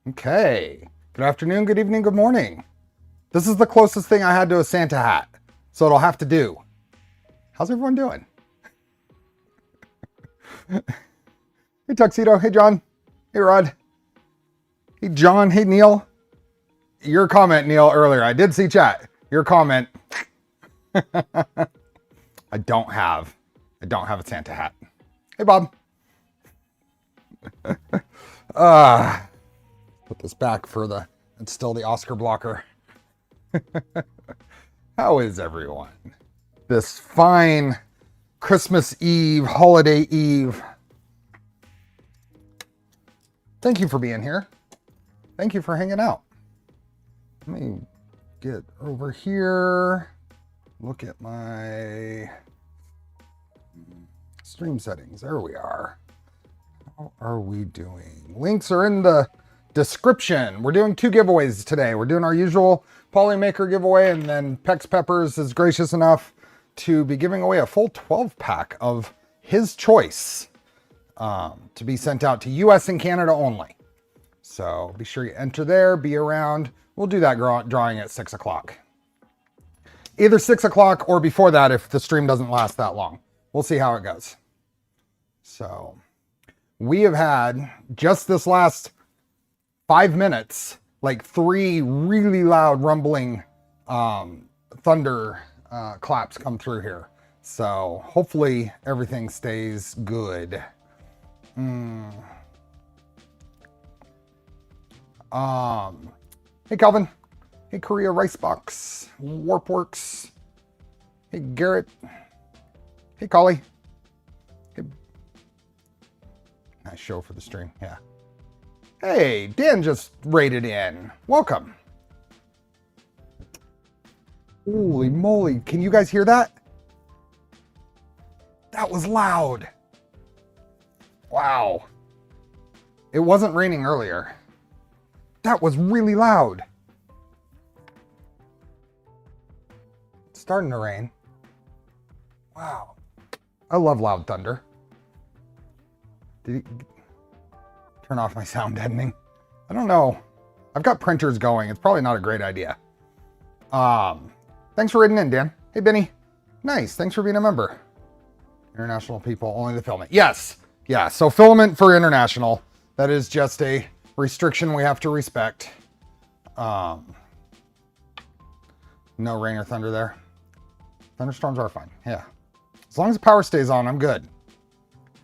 Okay. Good afternoon, good evening, good morning. This is the closest thing I had to a Santa hat, so it'll have to do. How's everyone doing? Hey, Tuxedo. Hey, John. Hey, Rod. Hey, John. Hey, Neil. Your comment, Neil, earlier. I did see chat. Your comment. I don't have a Santa hat. Hey, Bob. Put this back for it's still the Oscar blocker. How is everyone? This fine Christmas Eve, holiday Eve. Thank you for being here. Thank you for hanging out. Let me get over here. Look at my stream settings. There we are. How are we doing? Links are in the description. We're doing 2 giveaways today. We're doing our usual Polymaker giveaway, and then Pex Peppers is gracious enough to be giving away a full 12-pack of his choice to be sent out to US and Canada only. So be sure you enter there, be around. We'll do that drawing at 6 o'clock. Either 6 o'clock or before that if the stream doesn't last that long. We'll see how it goes. So we have had, just this last 5 minutes, like 3 really loud rumbling thunder claps come through here. So hopefully everything stays good. Hey, Calvin. Hey, Korea Ricebox. Warpworks. Hey, Garrett. Hey, Collie. Hey. Nice show for the stream. Yeah. Hey, Dan just raided in. Welcome. Holy moly. Can you guys hear that? That was loud. Wow. It wasn't raining earlier. That was really loud. It's starting to rain. Wow. I love loud thunder. Did he turn off my sound deadening? I don't know. I've got printers going. It's probably not a great idea. Thanks for raiding in, Dan. Hey, Benny. Nice. Thanks for being a member. International people, only the Filament. Yes. Yeah. So Filament for international. That is just a restriction we have to respect. No rain or thunder there. Thunderstorms are fine. Yeah. As long as the power stays on, I'm good.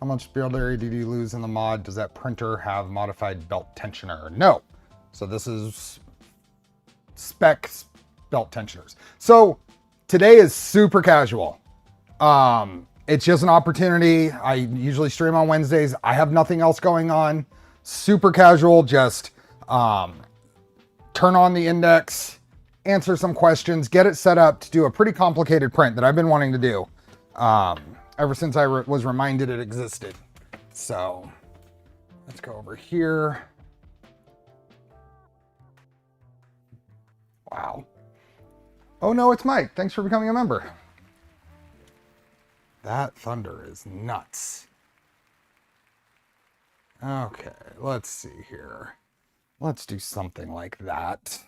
How much build area did you lose in the mod? Does that printer have modified belt tensioner? No. So this is spec belt tensioners. So today is super casual. It's just an opportunity. I usually stream on Wednesdays. I have nothing else going on. Super casual, just turn on the index, answer some questions, get it set up to do a pretty complicated print that I've been wanting to do ever since I was reminded it existed. So let's go over here. Wow. Oh no, it's Mike. Thanks for becoming a member. That thunder is nuts. Okay, let's see here. Let's do something like that.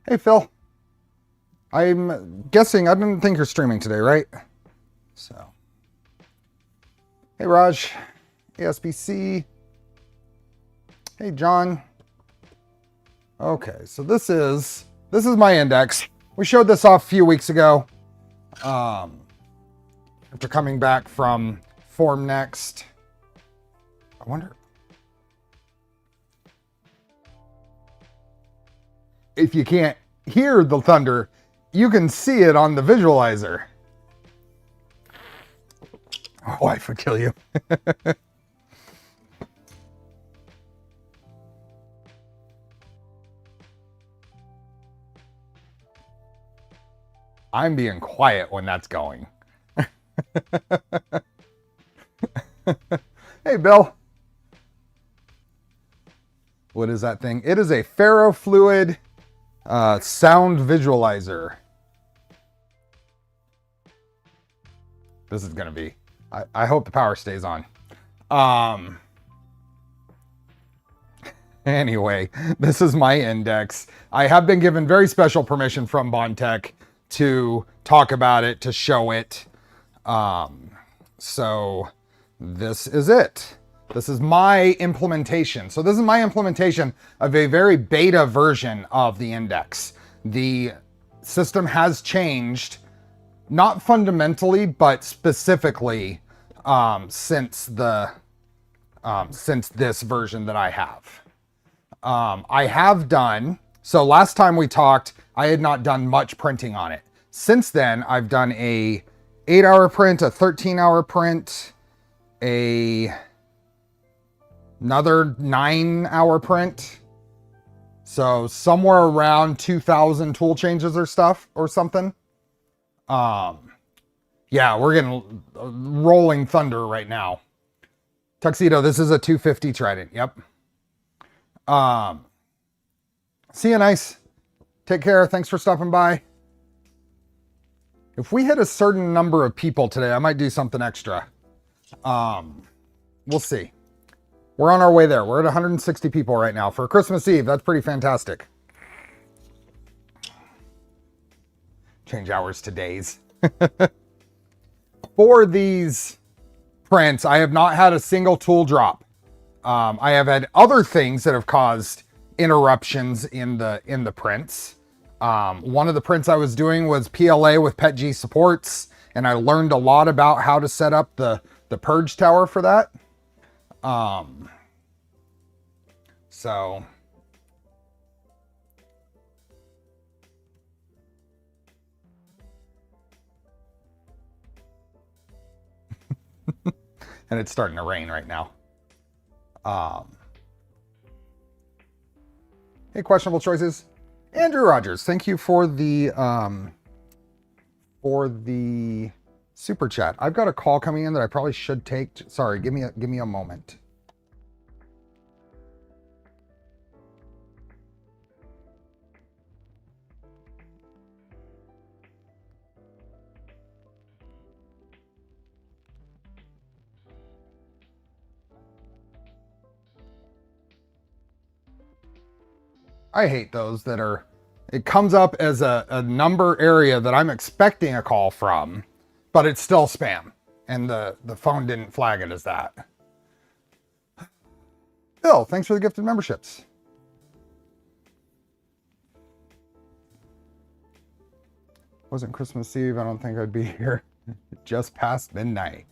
Hey, Phil. I'm guessing, I didn't think you're streaming today, right? So. Hey, Raj. ASBC. Hey, John. Okay, so this is my index. We showed this off a few weeks ago. After coming back from Form Next. I wonder if you can't hear the thunder, you can see it on the visualizer. My wife would kill you. I'm being quiet when that's going. Hey, Bill. What is that thing? It is a ferrofluid sound visualizer. This is going to be I hope the power stays on. Anyway, this is my index. I have been given very special permission from Bontech to talk about it, to show it. So this is it. This is my implementation. So this is my implementation of a very beta version of the index. The system has changed, not fundamentally, but specifically since this version that I have. I have done, so last time we talked, I had not done much printing on it. Since then, I've done a 8-hour print, a 13-hour print, another 9-hour print. So somewhere around 2,000 tool changes or stuff or something. Yeah, we're getting rolling thunder right now. Tuxedo, this is a 250 Trident. Yep. See you, nice. Take care. Thanks for stopping by. If we hit a certain number of people today, I might do something extra. We'll see. We're on our way there. We're at 160 people right now for Christmas Eve. That's pretty fantastic. Change hours to days. For these prints, I have not had a single tool drop. I have had other things that have caused interruptions in the prints. One of the prints I was doing was PLA with PETG supports, and I learned a lot about how to set up the purge tower for that. So and it's starting to rain right now. Hey, questionable choices. Andrew Rogers, thank you for the super chat. I've got a call coming in that I probably should take. Sorry, give me a moment. I hate those that are, it comes up as a number area that I'm expecting a call from, but it's still spam. And the phone didn't flag it as that. Bill, thanks for the gifted memberships. Wasn't Christmas Eve, I don't think I'd be here. Just past midnight.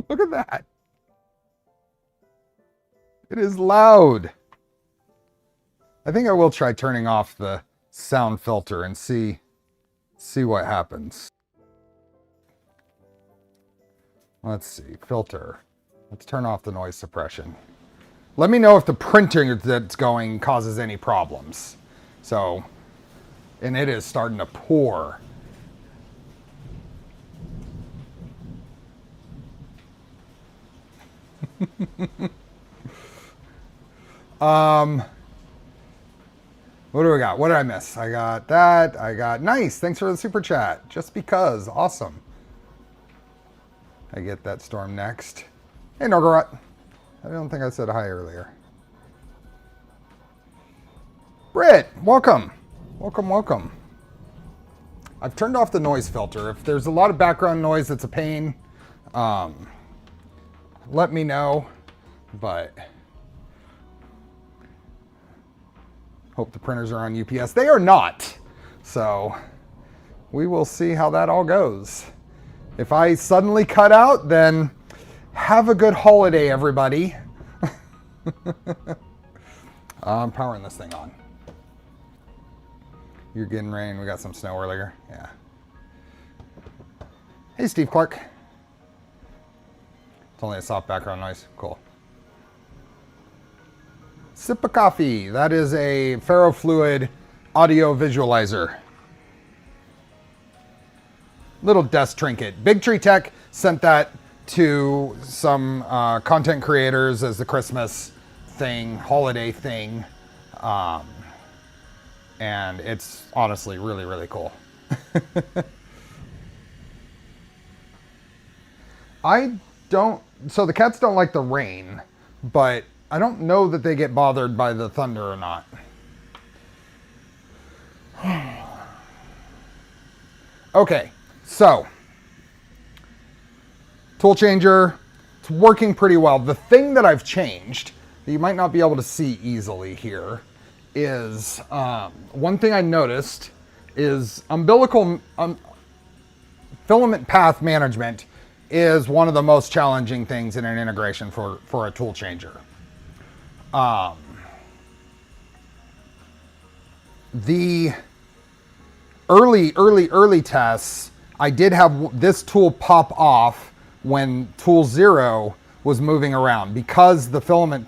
Look at that. It is loud. I think I will try turning off the sound filter and see what happens. Let's see, filter. Let's turn off the noise suppression. Let me know if the printing that's going causes any problems. So, and it is starting to pour. What do we got? What did I miss? I got that. I got nice. Thanks for the super chat. Just because. Awesome. I get that storm next. Hey, Norgarot. I don't think I said hi earlier. Britt, welcome. Welcome, welcome. I've turned off the noise filter. If there's a lot of background noise that's a pain, let me know. But hope the printers are on UPS. They are not. So we will see how that all goes. If I suddenly cut out, then have a good holiday, everybody. I'm powering this thing on. You're getting rain. We got some snow earlier. Yeah. Hey, Steve Clark. It's only a soft background noise. Cool. Sip of coffee. That is a ferrofluid audio visualizer. Little desk trinket. Big Tree Tech sent that to some content creators as the Christmas thing, holiday thing. And it's honestly really, really cool. So the cats don't like the rain, but I don't know that they get bothered by the thunder or not. Okay, so tool changer, it's working pretty well. The thing that I've changed that you might not be able to see easily here is one thing I noticed is umbilical filament path management is one of the most challenging things in an integration for a tool changer. The early tests, I did have this tool pop off when tool 0 was moving around because the filament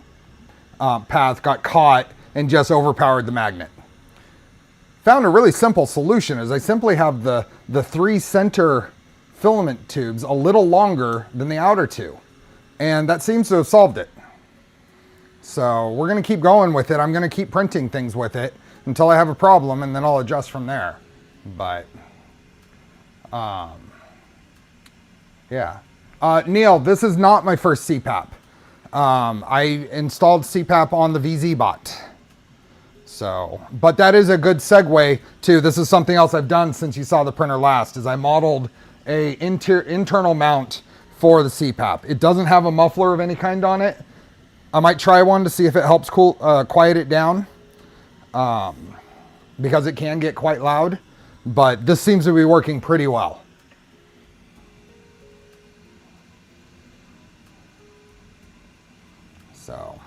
path got caught and just overpowered the magnet. Found a really simple solution is I simply have the 3 center filament tubes a little longer than the outer 2. And that seems to have solved it. So we're going to keep going with it. I'm going to keep printing things with it until I have a problem, and then I'll adjust from there. But, yeah. Neil, this is not my first CPAP. I installed CPAP on the VZ bot. So, but that is a good segue to, this is something else I've done since you saw the printer last, is I modeled a internal mount for the CPAP. It doesn't have a muffler of any kind on it. I might try one to see if it helps quiet it down, because it can get quite loud, but this seems to be working pretty well. So,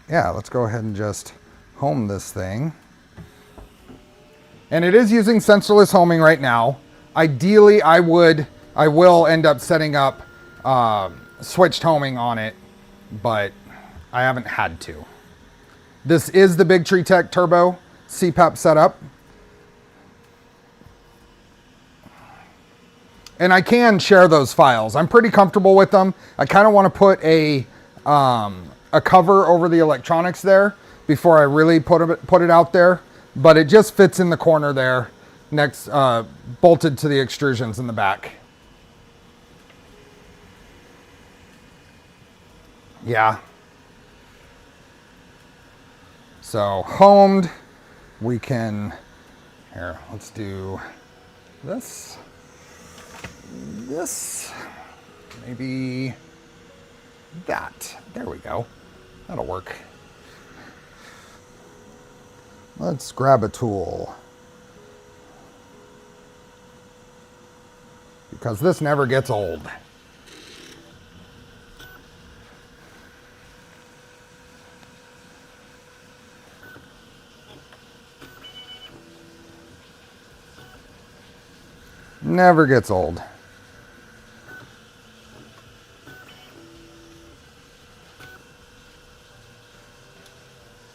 yeah, let's go ahead and just home this thing. And it is using sensorless homing right now. Ideally, I will end up setting up switched homing on it, but I haven't had to. This is the Big Tree Tech Turbo CPAP setup. And I can share those files. I'm pretty comfortable with them. I kind of want to put a cover over the electronics there before I really put it out there. But it just fits in the corner there, next bolted to the extrusions in the back. Yeah. So homed, we can, here, let's do this, maybe that. There we go. That'll work. Let's grab a tool, because this never gets old. Never gets old.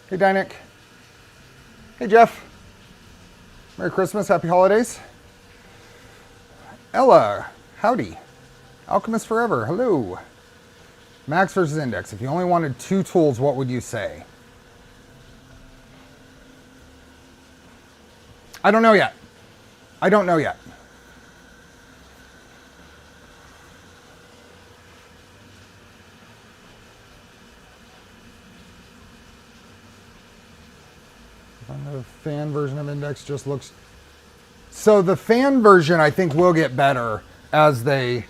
Hey, Dynick. Hey, Jeff. Merry Christmas, happy holidays. Ella, howdy. Alchemist Forever, hello. Max versus Index. If you only wanted 2 tools, what would you say? I don't know yet. I don't know yet. The fan version of Index just looks... So the fan version, I think, will get better as they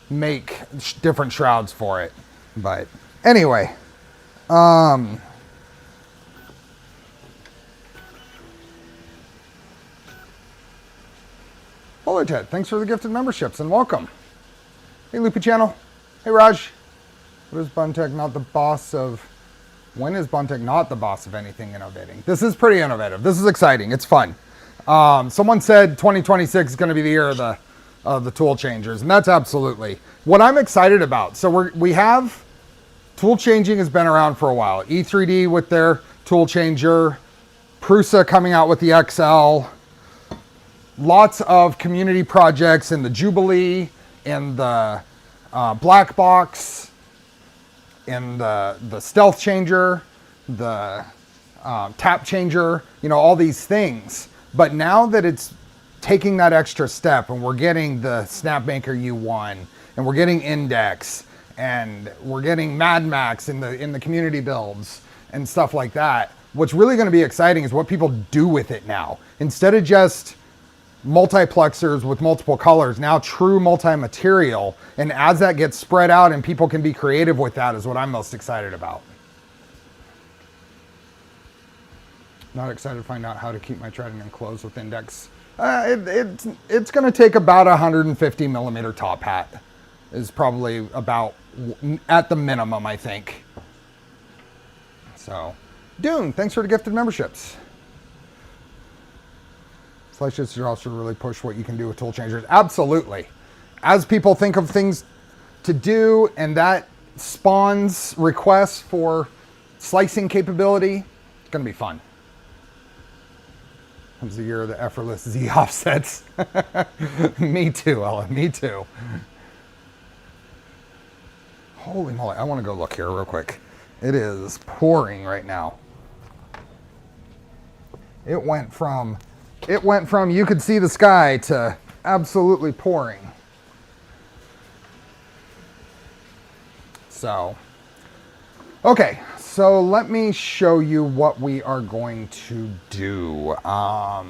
make different shrouds for it. But anyway, Polyjet, thanks for the gifted memberships and welcome. Hey, Loopy Channel. Hey, Raj. What is Bontech not the boss of... When is Bontech not the boss of anything innovating? This is pretty innovative. This is exciting. It's fun. Someone said 2026 is going to be the year of the tool changers, and that's absolutely what I'm excited about. So we have tool changing has been around for a while. E3D with their tool changer, Prusa coming out with the XL, lots of community projects in the Jubilee, in the Black Box, in the Stealth Changer. the tap changer, you know, all these things. But now that it's taking that extra step and we're getting the SnapMaker U1 and we're getting INDX and we're getting Mad Max in the community builds and stuff like that, what's really going to be exciting is what people do with it now. Instead of just multiplexers with multiple colors, now true multi-material. And as that gets spread out and people can be creative with that is what I'm most excited about. Not excited to find out how to keep my Trident enclosed with INDX. It's going to take about 150 millimeter top hat is probably about at the minimum, I think. So, Dune, thanks for the gifted memberships. Slices should also really push what you can do with tool changers. Absolutely. As people think of things to do and that spawns requests for slicing capability, it's going to be fun. Comes the year of the effortless Z offsets. Me too, Ella, me too. Holy moly, I want to go look here real quick. It is pouring right now. It went from you could see the sky to absolutely pouring. So, okay, so let me show you what we are going to do. I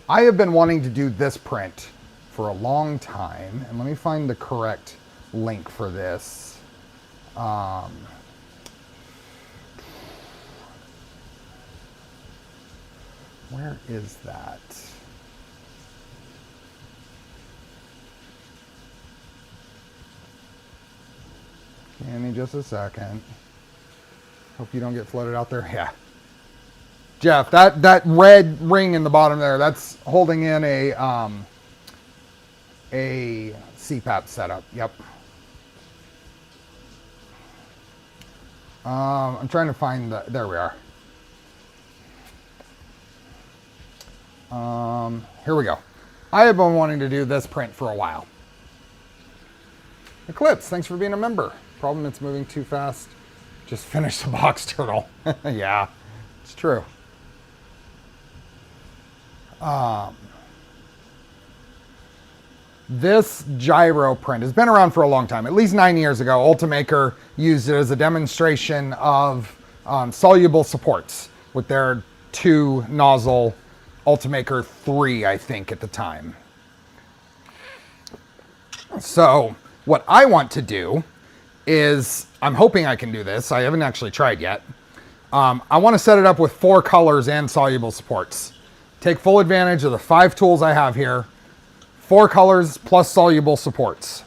have been wanting to do this print for a long time, and let me find the correct link for this. Where is that? Give me just a second. Hope you don't get flooded out there. Yeah. Jeff, that red ring in the bottom there, that's holding in a CPAP setup. Yep. I'm trying to find the, there we are. Here we go. I have been wanting to do this print for a while. Eclipse, thanks for being a member. Problem, it's moving too fast. Just finished the box turtle. Yeah, it's true. This gyro print has been around for a long time. At least 9 years ago, Ultimaker used it as a demonstration of soluble supports with their 2 nozzle Ultimaker 3, I think, at the time. So what I want to do is, I'm hoping I can do this. I haven't actually tried yet. I want to set it up with 4 colors and soluble supports. Take full advantage of the 5 tools I have here. 4 colors plus soluble supports.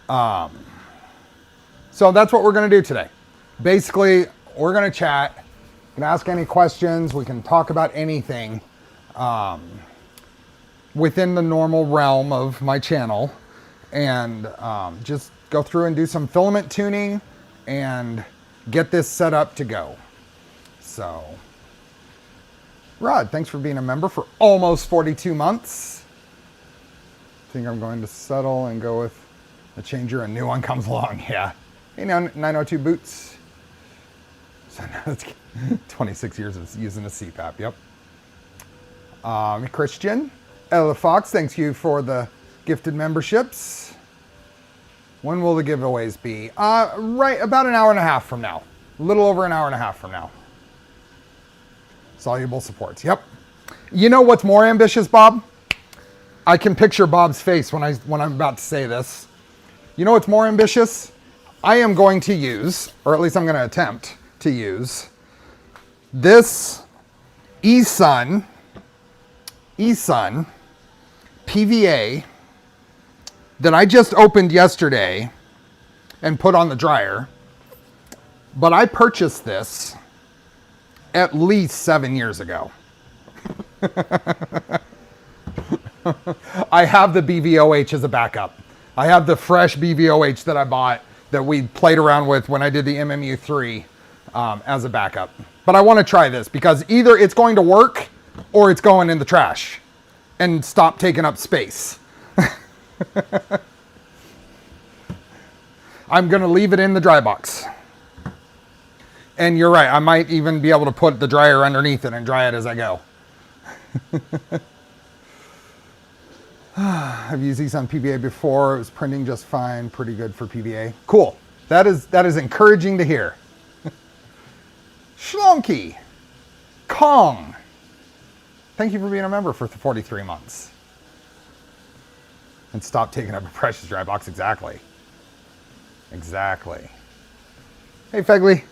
So that's what we're going to do today. Basically, we're going to chat. You can ask any questions. We can talk about anything within the normal realm of my channel. And just go through and do some filament tuning and get this set up to go. So, Rod, thanks for being a member for almost 42 months. I think I'm going to settle and go with a changer. A new one comes along. Yeah. Hey, now 902 boots. So now it's 26 years of using a CPAP. Yep. Christian, Ella Fox, thanks you for the gifted memberships. When will the giveaways be? Right about an hour and a half from now. A little over an hour and a half from now. Soluble supports. Yep. You know what's more ambitious, Bob? I can picture Bob's face when I'm about to say this. You know what's more ambitious? I am going to use, or at least I'm going to attempt to use, this eSun PVA that I just opened yesterday and put on the dryer. But I purchased this at least 7 years ago. I have the BVOH as a backup. I have the fresh BVOH that I bought that we played around with when I did the MMU3 as a backup. But I want to try this because either it's going to work or it's going in the trash and stop taking up space. I'm going to leave it in the dry box. And you're right, I might even be able to put the dryer underneath it and dry it as I go. I've used these on PVA before. It was printing just fine. Pretty good for PVA. Cool. That is encouraging to hear. Shlonky. Kong. Thank you for being a member for 43 months. And stop taking up a precious dry box. Exactly. Exactly. Hey, Fegley.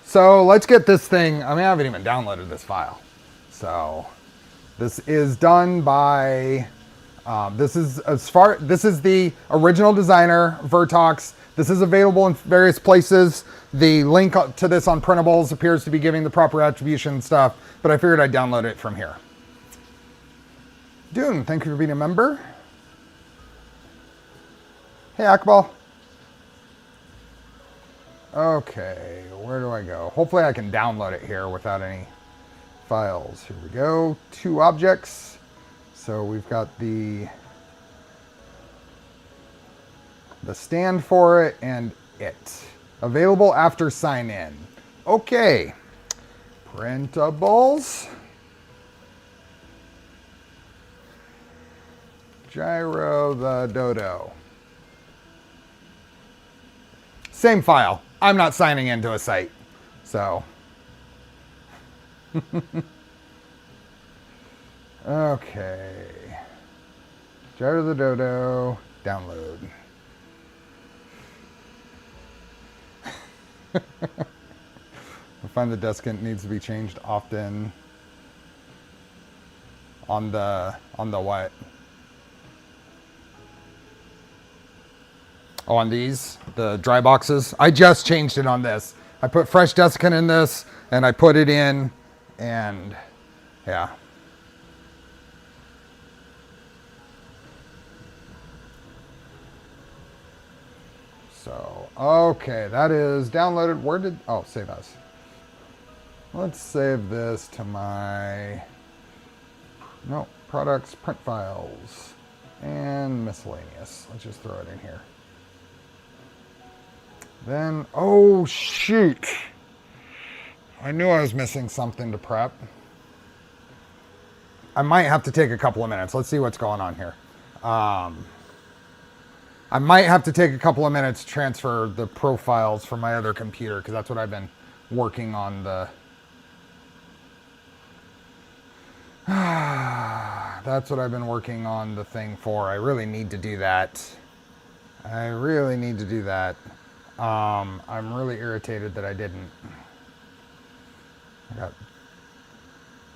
So let's get this thing. I mean, I haven't even downloaded this file. So this is done by, this is the original designer, Vertox. This is available in various places. The link to this on printables appears to be giving the proper attribution stuff, but I figured I'd download it from here. Dune, thank you for being a member. Hey, Akbal. Okay, where do I go? Hopefully I can download it here without any files. Here we go, 2 objects. So we've got the stand for it and it. Available after sign in. Okay, printables. Gyro the dodo. Same file. I'm not signing into a site, so. Okay. Gyro the dodo, download. I find the desiccant needs to be changed often. On the what? Oh, on these, the dry boxes. I just changed it on this. I put fresh desiccant in this, and I put it in, and yeah. So, okay, that is downloaded. Where did, oh, save as. Let's save this to my, no, products, print files, and miscellaneous. Let's just throw it in here. Then, oh shoot. I knew I was missing something to prep. I might have to take a couple of minutes. Let's see what's going on here. I might have to take a couple of minutes to transfer the profiles from my other computer because that's what I've been working on that's what I've been working on the thing for. I really need to do that. I really need to do that. I'm really irritated that I didn't. I got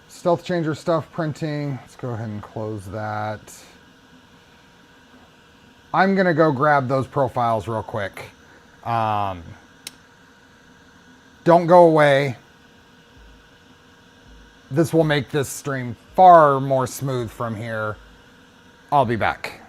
Stealth Changer stuff printing. Let's go ahead and close that. I'm going to go grab those profiles real quick. Don't go away. This will make this stream far more smooth from here. I'll be back.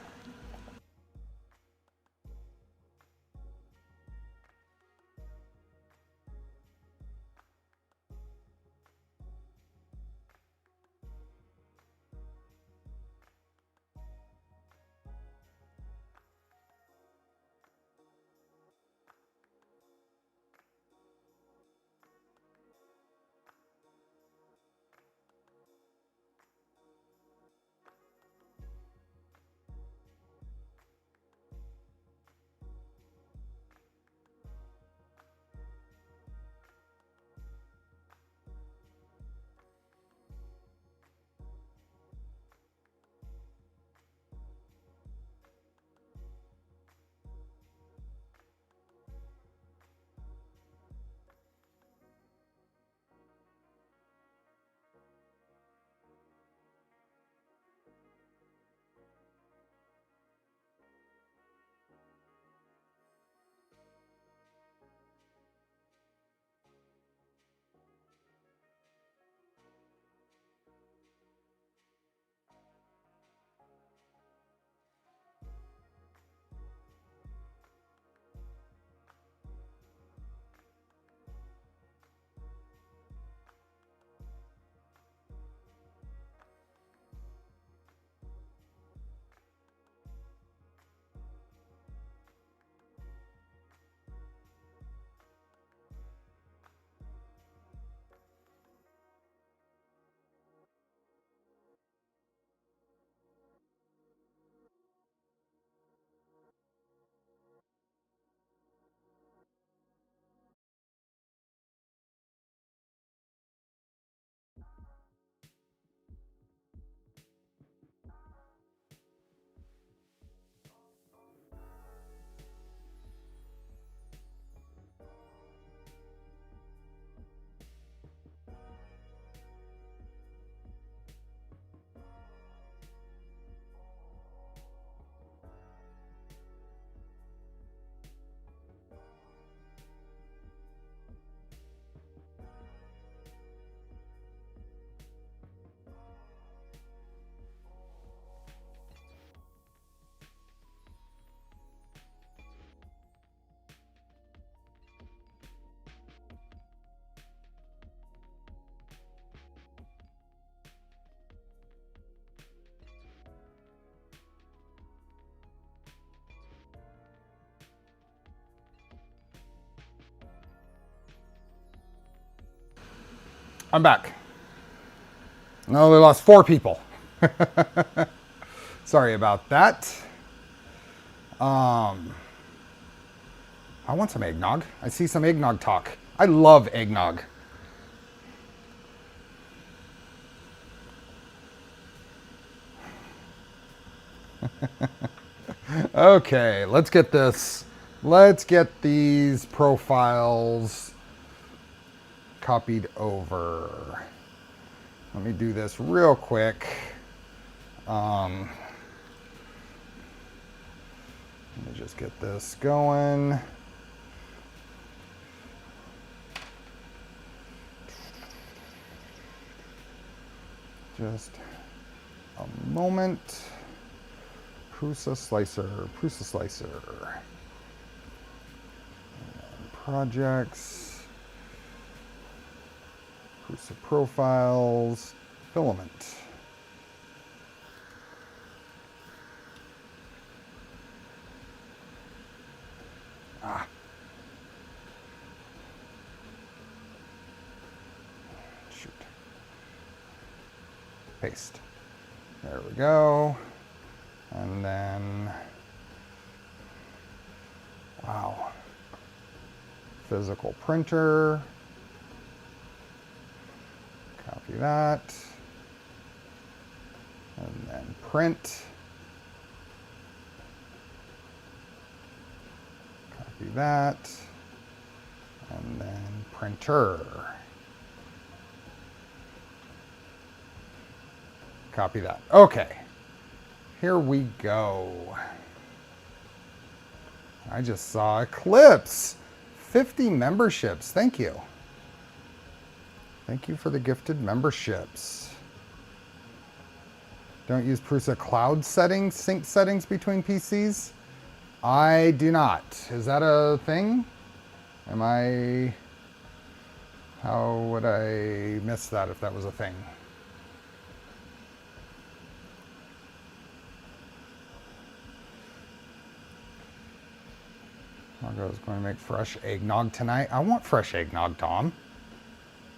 I'm back. No, we lost 4 people. Sorry about that. I want some eggnog. I see some eggnog talk. I love eggnog. Okay, let's get this. Let's get these profiles copied over. Let me do this real quick. Let me just get this going. Just a moment. Prusa slicer, Prusa slicer. And projects. Prusa profiles. Filament. Shoot. Paste. There we go. And then, wow, physical printer, copy that, and then print, copy that, and then printer, copy that. Okay. Here we go. I just saw Eclipse. 50 memberships. Thank you. Thank you for the gifted memberships. Don't use Prusa cloud settings, sync settings between PCs. I do not. Is that a thing? How would I miss that if that was a thing? Margot's going to make fresh eggnog tonight. I want fresh eggnog, Tom.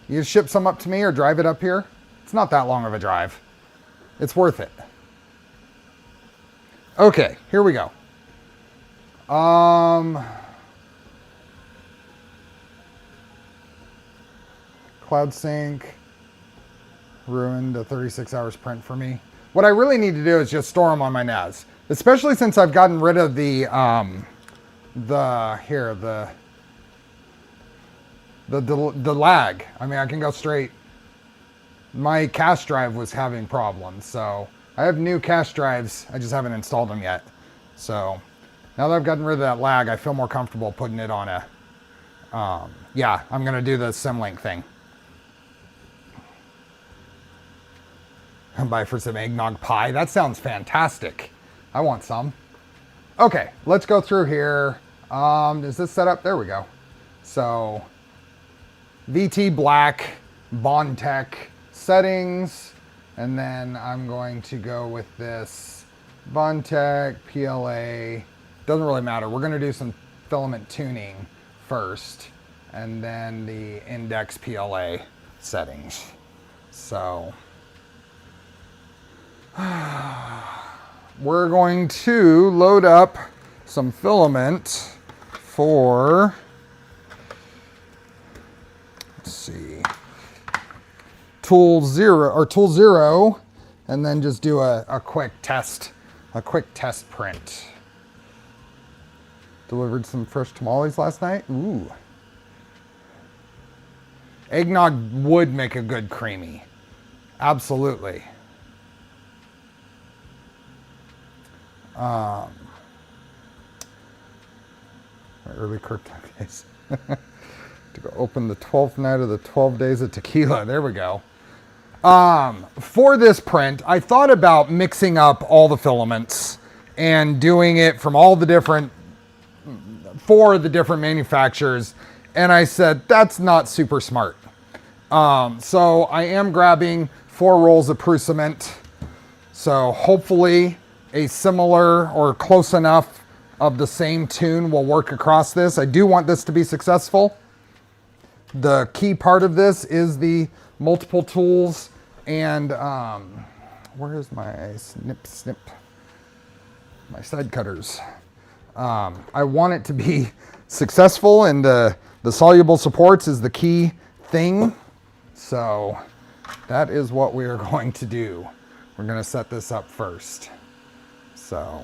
You ship some up to me or drive it up here? It's not that long of a drive. It's worth it. Okay, here we go. Cloud sync ruined the 36 hours print for me. What I really need to do is just store them on my NAS, especially since I've gotten rid of the lag. I mean, I can go straight. My cache drive was having problems, so I have new cache drives. I just haven't installed them yet. So now that I've gotten rid of that lag, I feel more comfortable putting it on a, yeah, I'm gonna do the Symlink thing. Buy for some eggnog pie. That sounds fantastic. I want some. Okay, let's go through here. Is this set up? There we go. So, VT black, Bontech settings, and then I'm going to go with this Bontech PLA. Doesn't really matter. We're going to do some filament tuning first, and then the index PLA settings. So, we're going to load up some filament for, let's see, tool zero, and then just do a quick test print. Delivered some fresh tamales last night. Ooh. Eggnog would make a good creamy. Absolutely. Early curtain days. To go open the 12th night of the 12 days of tequila. There we go. For this print, I thought about mixing up all the filaments and doing it from all the different, 4 of the different manufacturers. And I said, that's not super smart. So I am grabbing 4 rolls of Prusament. So hopefully a similar or close enough of the same tune will work across this. I do want this to be successful. The key part of this is the multiple tools, and where is my snip? My side cutters. I want it to be successful, and the soluble supports is the key thing. So that is what we are going to do. We're going to set this up first. So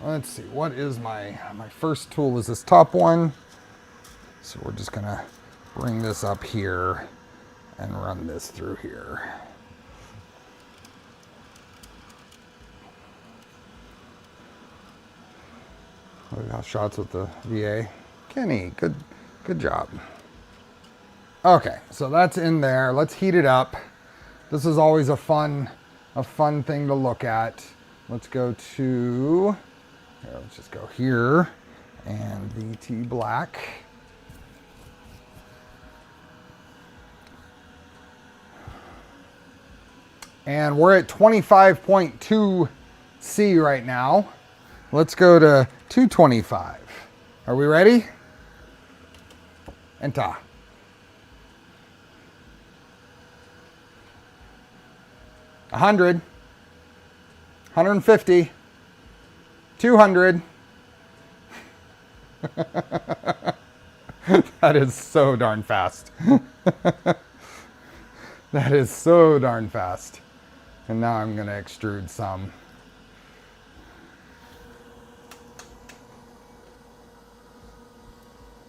let's see, what is my first tool is this top one. So we're just going to bring this up here and run this through here. We got shots with the VA. Kenny, good job. Okay, so that's in there. Let's heat it up. This is always a fun thing to look at. Let's go to, let's just go here and VT black. And we're at 25.2 C right now. Let's go to 225. Are we ready? Enter. 100, 150, 200. That is so darn fast. That is so darn fast. And now I'm going to extrude some.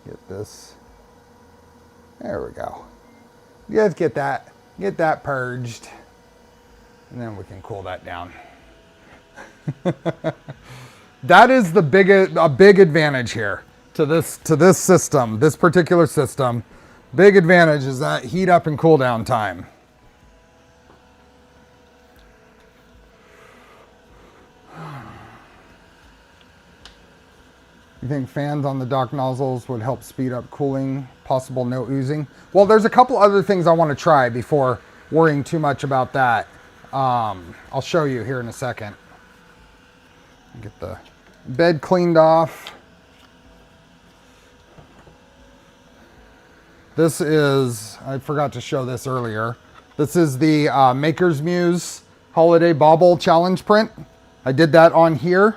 Get this. There we go. You guys get that purged. And then we can cool that down. That is a big advantage here to this system, this particular system. Big advantage is that heat up and cool down time. You think fans on the dock nozzles would help speed up cooling, possible no oozing? Well, there's a couple other things I want to try before worrying too much about that. I'll show you here in a second. Get the bed cleaned off. This is, I forgot to show this earlier. This is the Maker's Muse Holiday Bauble Challenge print. I did that on here.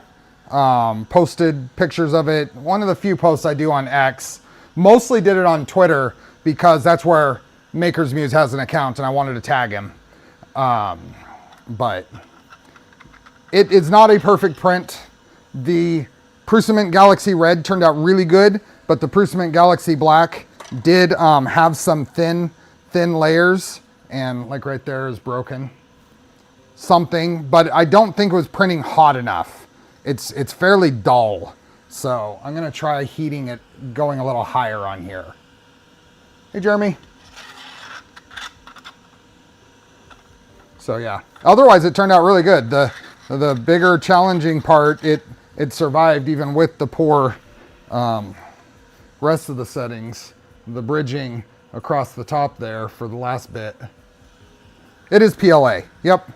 Posted pictures of it. One of the few posts I do on X. Mostly did it on Twitter because that's where Maker's Muse has an account and I wanted to tag him. But it is not a perfect print. The Filament Galaxy Red turned out really good, but the Filament Galaxy Black did have some thin layers, and like right there is broken. Something, but I don't think it was printing hot enough. It's fairly dull. So I'm gonna try heating it, going a little higher on here. Hey, Jeremy. So yeah, otherwise it turned out really good. The bigger challenging part, it survived even with the poor rest of the settings. The bridging across the top there for the last bit. It is PLA, yep.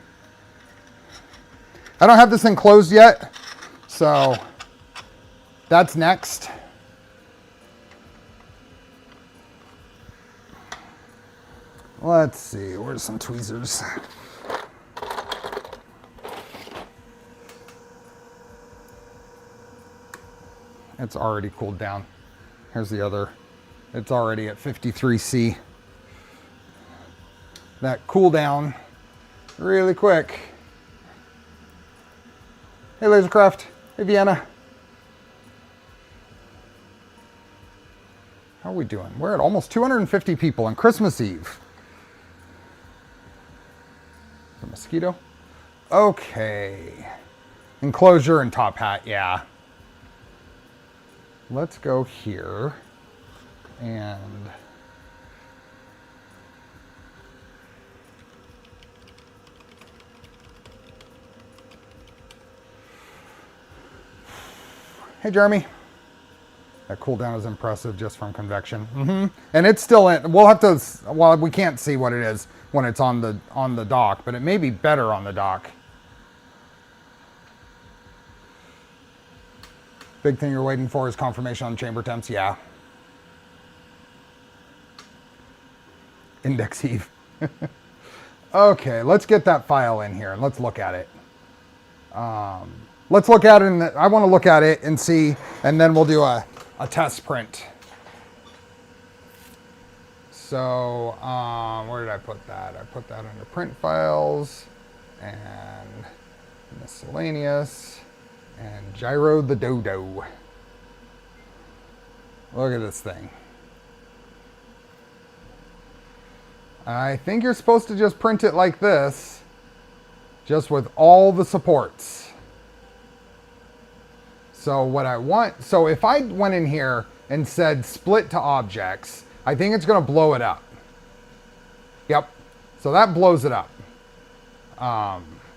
I don't have this enclosed yet, so that's next. Let's see, where's some tweezers? It's already cooled down. Here's the other. It's already at 53C. That cool down really quick. Hey, Lasercraft. Hey, Vienna. How are we doing? We're at almost 250 people on Christmas Eve. The mosquito. Okay. Enclosure and top hat, yeah. Let's go here and hey, Jeremy. That cool down is impressive just from convection. And it's still in. We'll have to. Well, we can't see what it is when it's on the dock, but it may be better on the dock. Big thing you're waiting for is confirmation on chamber temps. Yeah. Index heave. Okay, let's get that file in here and let's look at it. Let's look at it, and I want to look at it and see, and then we'll do a test print. So, where did I put that? I put that under print files and miscellaneous and gyro the dodo. Look at this thing. I think you're supposed to just print it like this, just with all the supports. So what I want, so if I went in here and said split to objects, I think it's going to blow it up. Yep. So that blows it up.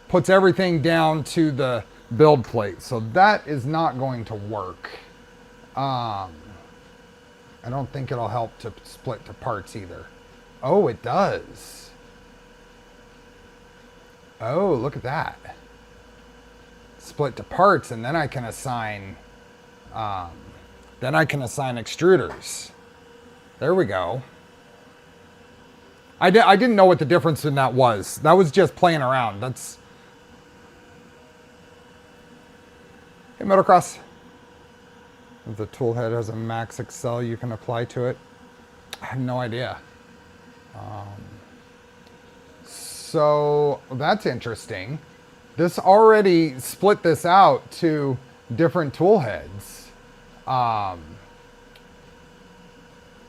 Puts everything down to the build plate. So that is not going to work. I don't think it'll help to split to parts either. Oh, it does. Oh, look at that. Split to parts, and then I can assign extruders. There we go. I didn't know what the difference in that was. That was just playing around. That's... Hey, motocross. If the tool head has a max Excel you can apply to it. I have no idea. So that's interesting. This already split this out to different tool heads. Now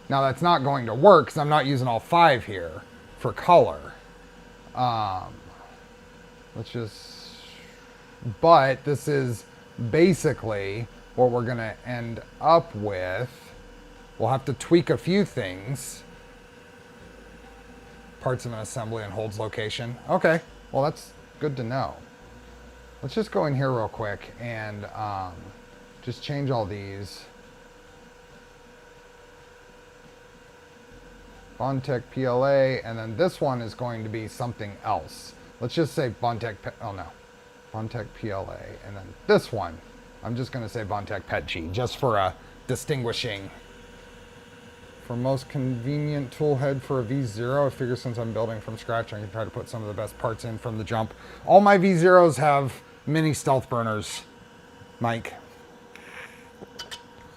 that's not going to work because I'm not using all 5 here for color. But this is basically what we're gonna end up with. We'll have to tweak a few things. Parts of an assembly and holds location. Okay, well that's good to know. Let's just go in here real quick and just change all these. Bontech PLA, and then this one is going to be something else. Let's just say Bontech, oh no, Bontech PLA, and then this one, I'm just going to say Bontech PetG, just for a distinguishing. For most convenient tool head for a V0, I figure since I'm building from scratch, I can try to put some of the best parts in from the jump. All my V0s have mini stealth burners, Mike.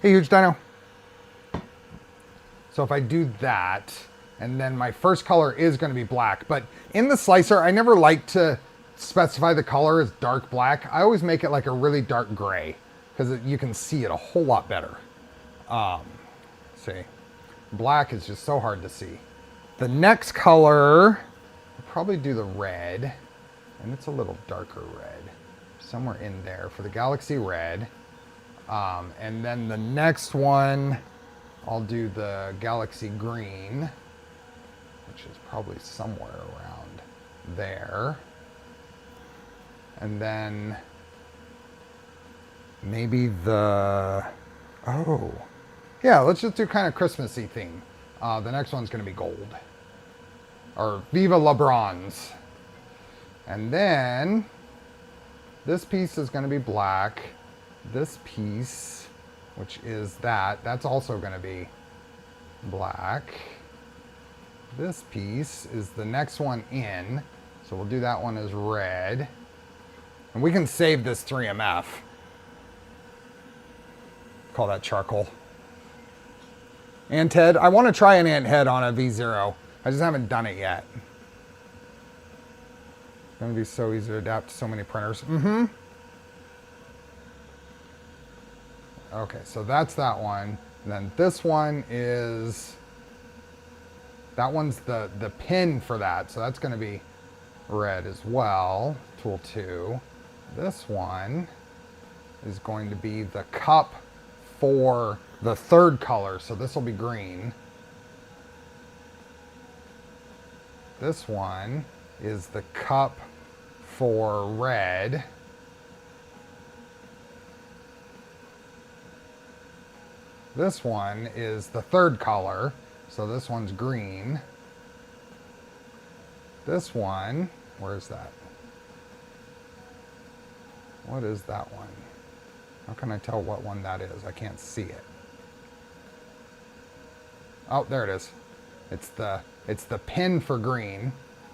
Hey, Huge Dino. So if I do that, and then my first color is going to be black, but in the slicer, I never like to specify the color as dark black. I always make it like a really dark gray, because you can see it a whole lot better. See. Black is just so hard to see. The next color, I'll probably do the red, and it's a little darker red, somewhere in there for the Galaxy Red. And then the next one, I'll do the Galaxy Green, which is probably somewhere around there. And then maybe the, oh, yeah, let's just do kind of Christmassy theme. The next one's going to be gold. Or Viva La Bronze. And then this piece is going to be black. This piece, which is that's also going to be black. This piece is the next one in. So we'll do that one as red. And we can save this 3MF. Call that charcoal. Ant head. I want to try an ant head on a V0. I just haven't done it yet. It's going to be so easy to adapt to so many printers. Okay, so that's that one. And then this one is, that one's the pin for that. So that's going to be red as well. Tool 2. This one is going to be the cup for the third color, so this will be green. This one is the cup for red. This one is the third color, so this one's green. This one, where's that? What is that one? How can I tell what one that is? I can't see it. Oh, there it is. It's the pin for green,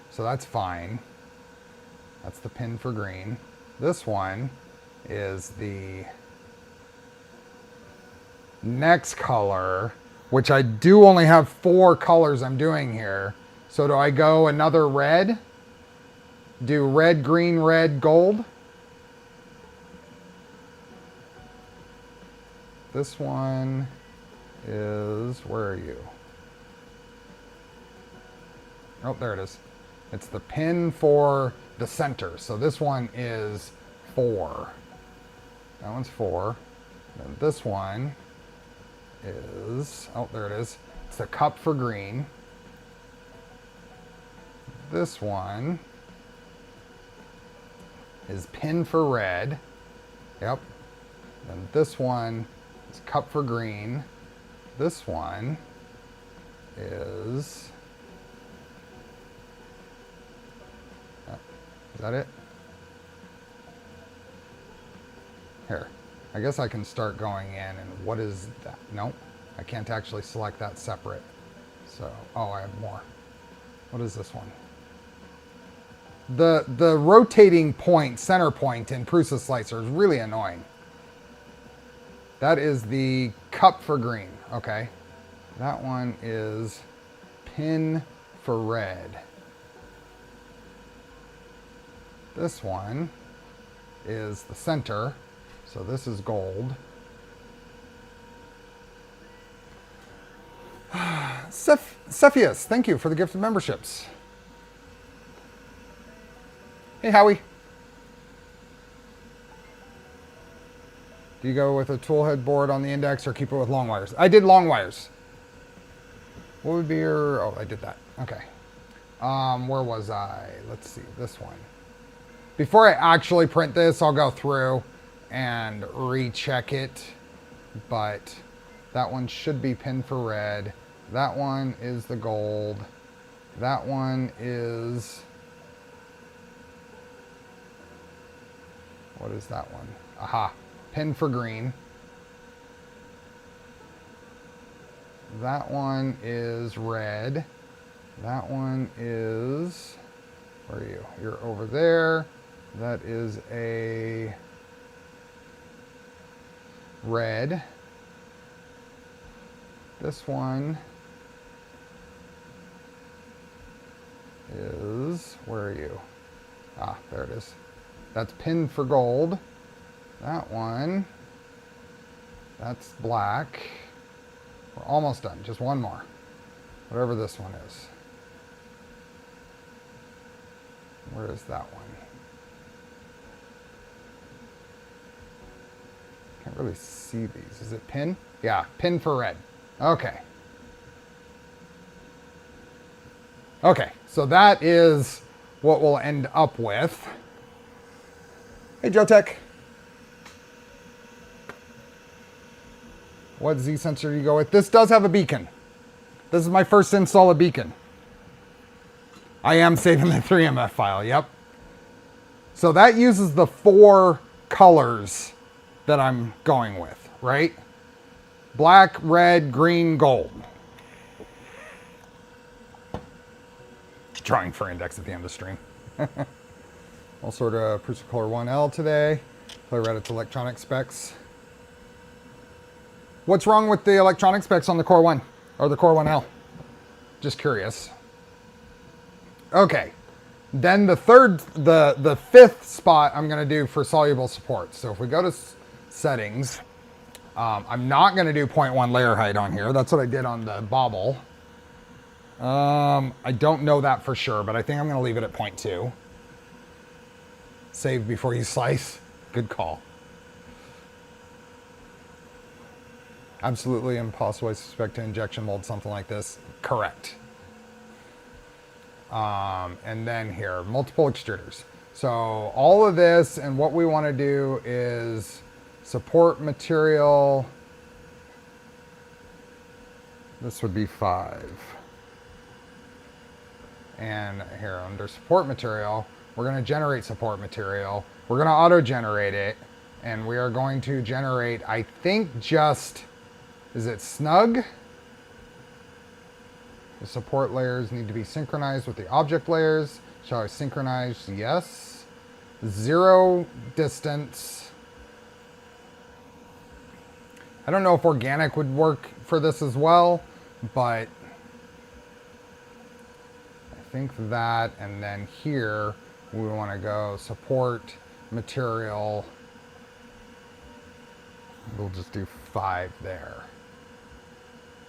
so that's fine. That's the pin for green. This one is the next color, which I do only have 4 colors I'm doing here. So do I go another red? Do red, green, red, gold? This one is, where are you? Oh, there it is. It's the pin for the center. So this one is 4. That one's 4. And this one is, oh, there it is. It's the cup for green. This one is pin for red. Yep. And this one is cup for green. This one is that it? Here. I guess I can start going in, and what is that? Nope. I can't actually select that separate. So, oh, I have more. What is this one? The rotating point, center point in Prusa Slicer is really annoying. That is the cup for green. Okay. That one is pin for red. This one is the center. So this is gold. Cepheus, thank you for the gift of memberships. Hey, Howie. Do you go with a tool head board on the index or keep it with long wires? I did long wires. What would be your, oh, I did that. Okay. Where was I? Let's see, this one. Before I actually print this, I'll go through and recheck it, but that one should be pin for red. That one is the gold. That one is, what is that one? Aha, pin for green. That one is red. That one is, where are you? You're over there. That is a red. This one is, where are you? Ah, there it is. That's pin for gold. That one, that's black. We're almost done, just one more. Whatever this one is. Where is that one? Can't really see these. Is it pin? Yeah, pin for red. Okay. Okay, so that is what we'll end up with. Hey, Joe-Tech. What Z sensor do you go with? This does have a beacon. This is my first install of beacon. I am saving the 3MF file, yep. So that uses the 4 colors that I'm going with, right? Black, red, green, gold. Drawing for index at the end of the stream. All sort of Prusa Color 1L today. Play Reddit's electronic specs. What's wrong with the electronic specs on the Core 1 or the Core 1L? Just curious. Okay. Then the fifth spot I'm going to do for soluble support. So if we go to settings, I'm not going to do 0.1 layer height on here. That's what I did on the bobble. I don't know that for sure, but I think I'm going to leave it at 0.2. Save before you slice. Good call. Absolutely impossible, I suspect, to injection mold something like this. Correct. And then here, multiple extruders. So all of this, and what we want to do is support material. This would be 5. And here under support material, we're going to generate support material. We're going to auto-generate it. And we are going to generate, I think, just, is it snug? The support layers need to be synchronized with the object layers. Shall I synchronize? Yes. 0 distance. I don't know if organic would work for this as well, but I think that, and then here we want to go support material. We'll just do 5 there.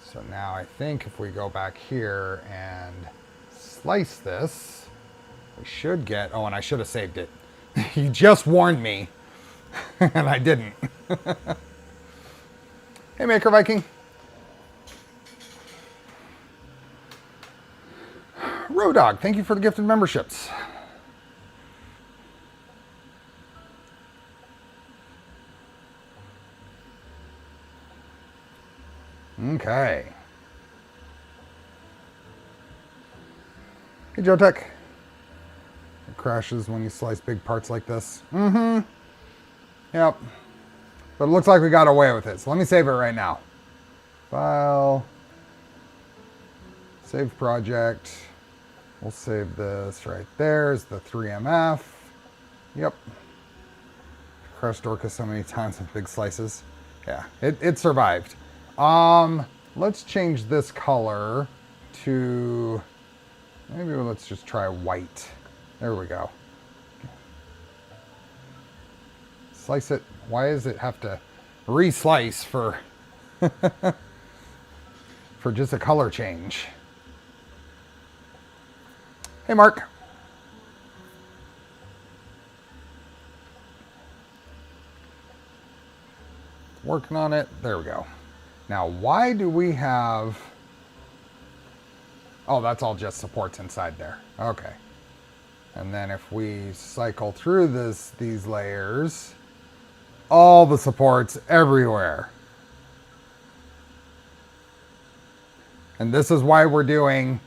So now I think if we go back here and slice this, we should get, oh, and I should have saved it. You just warned me, and I didn't. Hey, Maker Viking. Rodog, thank you for the gifted memberships. Okay. Hey, Joe Tech. It crashes when you slice big parts like this. Mm-hmm. Yep. But it looks like we got away with it. So let me save it right now. File. Save project. We'll save this right there. Is the 3MF. Yep. Crushed Orca so many times with big slices. Yeah, it survived. Let's change this color to, maybe let's just try white. There we go. Slice it. Why does it have to re-slice for for just a color change? Hey, Mark. Working on it. There we go. Now, why do we have... Oh, that's all just supports inside there. Okay. And then if we cycle through these layers, all the supports everywhere. And this is why we're doing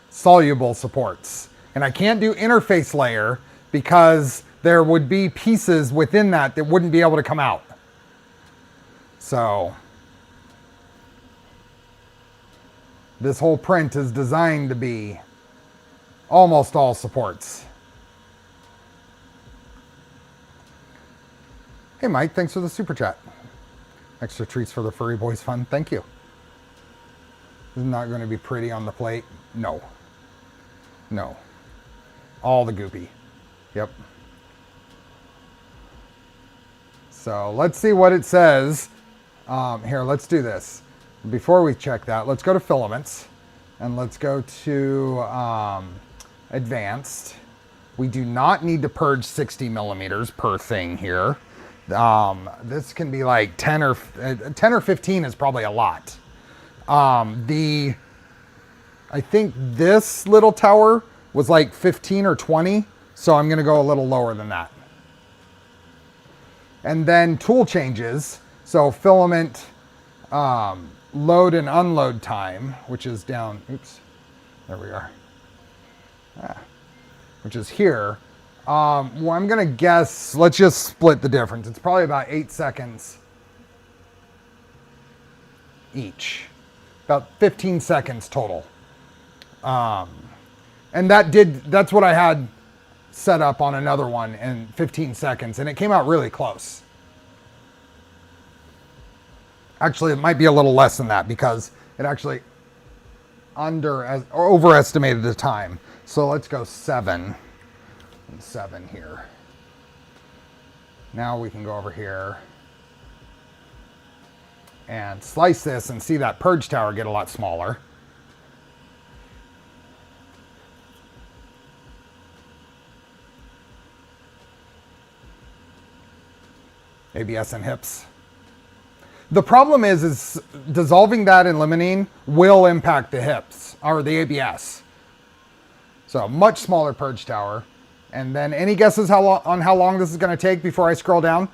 soluble supports. And I can't do interface layer because there would be pieces within that wouldn't be able to come out. So this whole print is designed to be almost all supports. Hey Mike, thanks for the super chat. Extra treats for the furry boys fun. Thank you. This is not going to be pretty on the plate. No. No. All the goopy. Yep. So let's see what it says. Here, let's do this. Before we check that, let's go to Filaments. And let's go to Advanced. We do not need to purge 60 millimeters per thing here. This can be like 10 or 15 is probably a lot. I think this little tower was like 15 or 20, so I'm gonna go a little lower than that. And then tool changes, so filament load and unload time, which is down, oops, there we are, which is here. Well, I'm gonna guess, let's just split the difference. It's probably about 8 seconds each. About 15 seconds total. And that's what I had set up on another one in 15 seconds, and it came out really close. Actually, it might be a little less than that because it actually overestimated the time. So let's go 7 and 7 here. Now we can go over here and slice this and see that purge tower get a lot smaller. ABS and hips. The problem is dissolving that in limonene will impact the hips or the ABS. So much smaller purge tower. And then any guesses on how long this is going to take before I scroll down?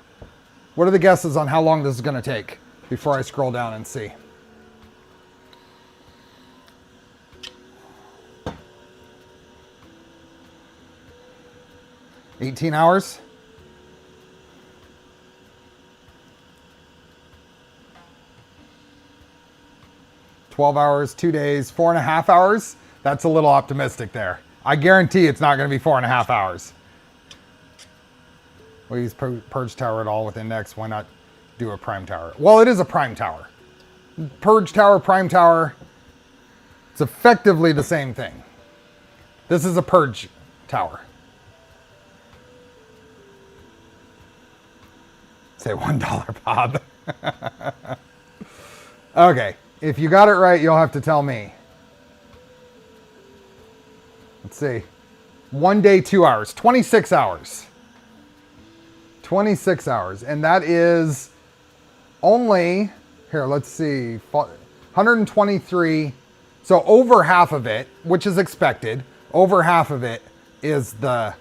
What are the guesses on how long this is going to take before I scroll down and see? $18 hours? 12 hours, 2 days, 4.5 hours. That's a little optimistic there. I guarantee it's not going to be 4.5 hours. We use purge tower at all with index. Why not do a prime tower? Well, it is a prime tower. Purge tower, prime tower. It's effectively the same thing. This is a purge tower. Say $1, Bob. Okay, if you got it right, you'll have to tell me. Let's see. 1 day, 2 hours, 26 hours. 26 hours, and that is only, here, let's see, 123. So over half of it, which is expected, over half of it is the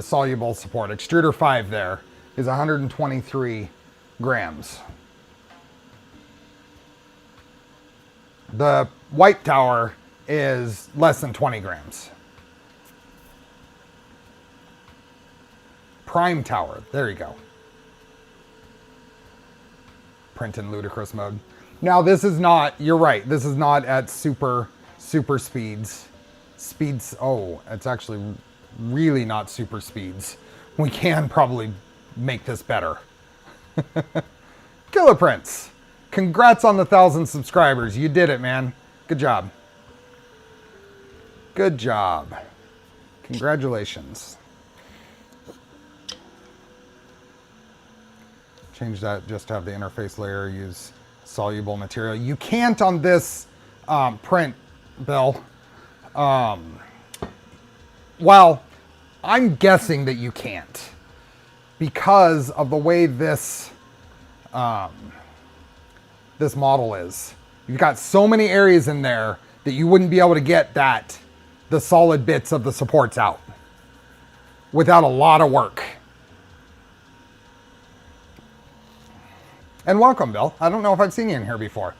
soluble support. Extruder 5 there is 123 grams. The white tower is less than 20 grams. Prime tower, there you go. Print in ludicrous mode. Now this is not, you're right, this is not at super speeds. Oh, it's actually really not super speeds. We can probably make this better. Killer Prince, congrats on the 1,000 subscribers. You did it, man. Good job. Good job. Congratulations. Change that just to have the interface layer use soluble material. You can't on this print, Bill. Well, I'm guessing that you can't because of the way this this model is. You've got so many areas in there that you wouldn't be able to get the solid bits of the supports out without a lot of work. And welcome, Bill. I don't know if I've seen you in here before.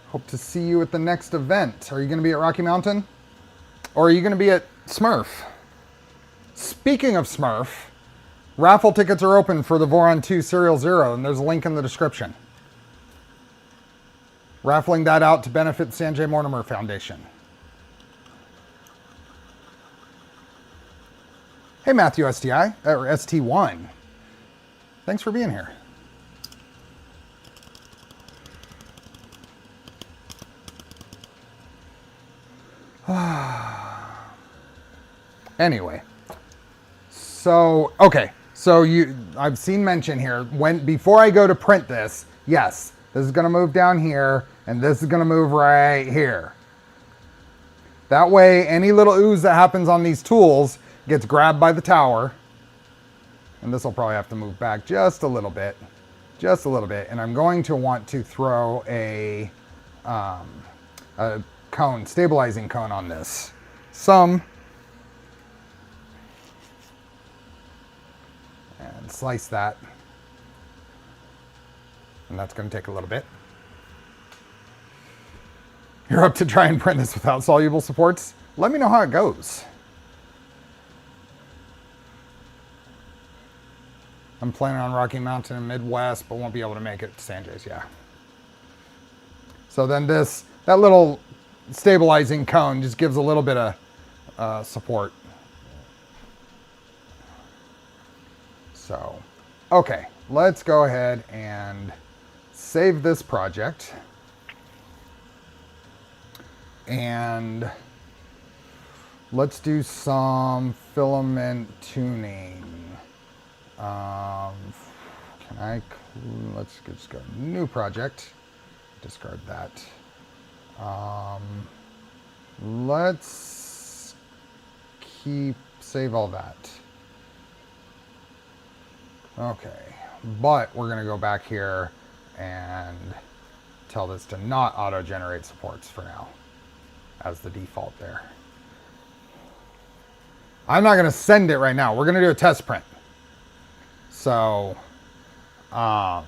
Hope to see you at the next event. Are you going to be at Rocky Mountain? Or are you going to be at Smurf? Speaking of Smurf, raffle tickets are open for the Voron 2 Serial Zero, and there's a link in the description. Raffling that out to benefit the Sanjay Mortimer Foundation. Hey, Matthew STI, or ST1. Thanks for being here. Anyway, so, okay. So I've seen mention here, before I go to print this, yes, this is gonna move down here, and this is gonna move right here. That way, any little ooze that happens on these tools gets grabbed by the tower. And this will probably have to move back just a little bit. And I'm going to want to throw a cone, stabilizing cone on this. And slice that. And that's going to take a little bit. You're up to try and print this without soluble supports? Let me know how it goes. I'm planning on Rocky Mountain in Midwest, but won't be able to make it to Sanjay's, yeah. So then that little stabilizing cone just gives a little bit of support. So, okay, let's go ahead and save this project. And let's do some filament tuning. Let's just go new project, discard that. Let's save all that. Okay, but we're gonna go back here and tell this to not auto-generate supports for now as the default there. I'm not gonna send it right now. We're gonna do a test print. So, but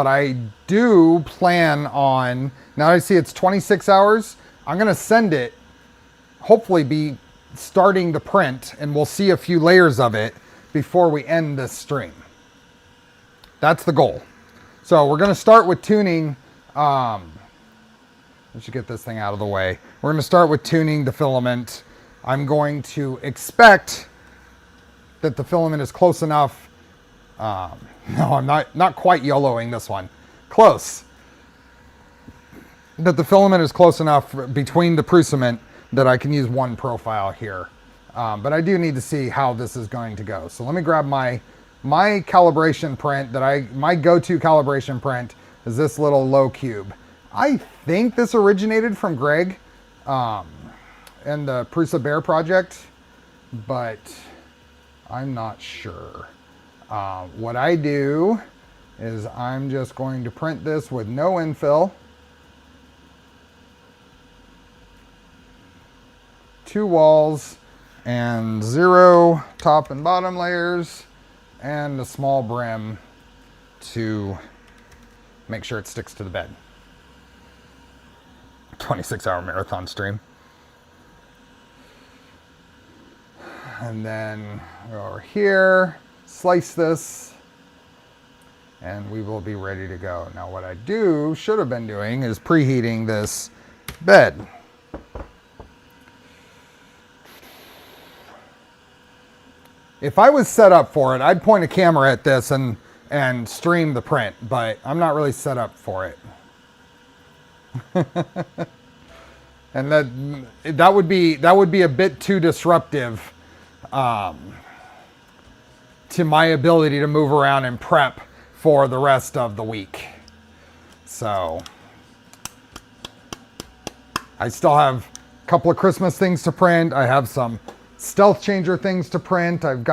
I do plan on, now I see it's 26 hours, I'm gonna send it, hopefully be starting the print, and we'll see a few layers of it before we end this stream. That's the goal. So we're going to start with tuning. I should get this thing out of the way. We're going to start with tuning the filament. I'm going to expect that the filament is close enough. No, I'm not quite YOLOing this one. Close. That the filament is close enough between the prucement that I can use one profile here. But I do need to see how this is going to go. So let me grab my calibration print my go-to calibration print is this little low cube. I think this originated from Greg and the Prusa Bear project, but I'm not sure. What I do is I'm just going to print this with no infill. 2 walls and 0 top and bottom layers and a small brim to make sure it sticks to the bed. 26-hour marathon stream. And then go over here, slice this, and we will be ready to go. Now what I should have been doing is preheating this bed. If I was set up for it, I'd point a camera at this and stream the print, but I'm not really set up for it. And that would be a bit too disruptive to my ability to move around and prep for the rest of the week. So I still have a couple of Christmas things to print. I have some stealth changer things to print. I've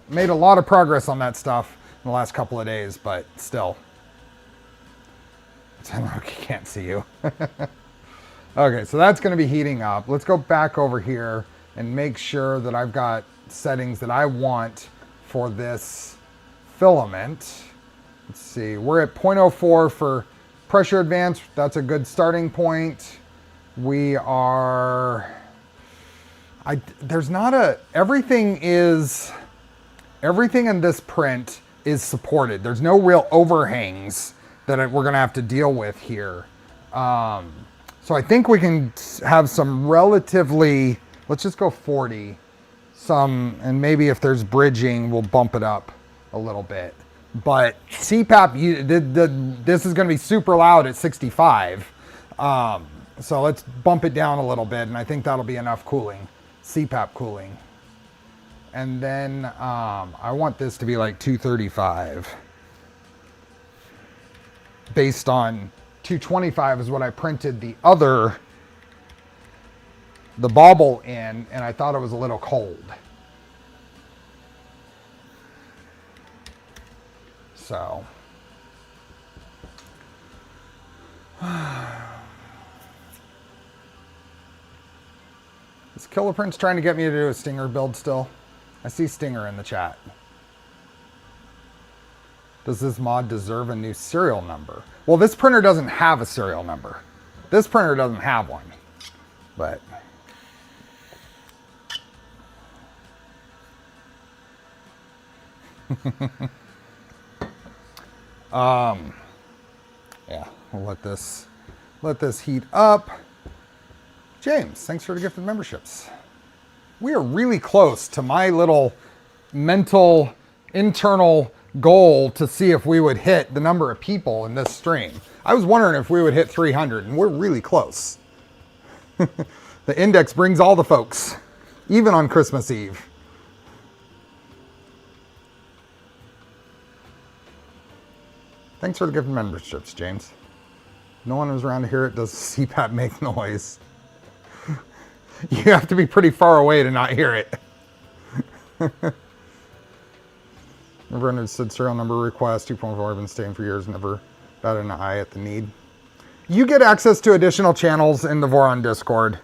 made a lot of progress on that stuff in the last couple of days, but still. I can't see you. Okay, so that's going to be heating up. Let's go back over here and make sure that I've got settings that I want for this filament. Let's see, we're at 0.04 for pressure advance. That's a good starting point. We are... everything in this print is supported. There's no real overhangs that we're gonna have to deal with here. So I think we can have some relatively, let's just go 40, and maybe if there's bridging, we'll bump it up a little bit. But CPAP, this is gonna be super loud at 65. So let's bump it down a little bit, and I think that'll be enough cooling. CPAP cooling. And then I want this to be like 235. Based on 225 is what I printed the bauble in, and I thought it was a little cold. So. Is Killer Prince trying to get me to do a Stinger build still? I see Stinger in the chat. Does this mod deserve a new serial number? Well, this printer doesn't have a serial number. This printer doesn't have one, but. Yeah, we'll let this heat up. James, thanks for the gift of memberships. We are really close to my little mental internal goal to see if we would hit the number of people in this stream. I was wondering if we would hit 300, and we're really close. The index brings all the folks, even on Christmas Eve. Thanks for the gift of memberships, James. No one was around to hear it. Does CPAP make noise? You have to be pretty far away to not hear it. Never understood serial number request. 2.4 have been staying for years. Never batted an eye at the need. You get access to additional channels in the Voron Discord.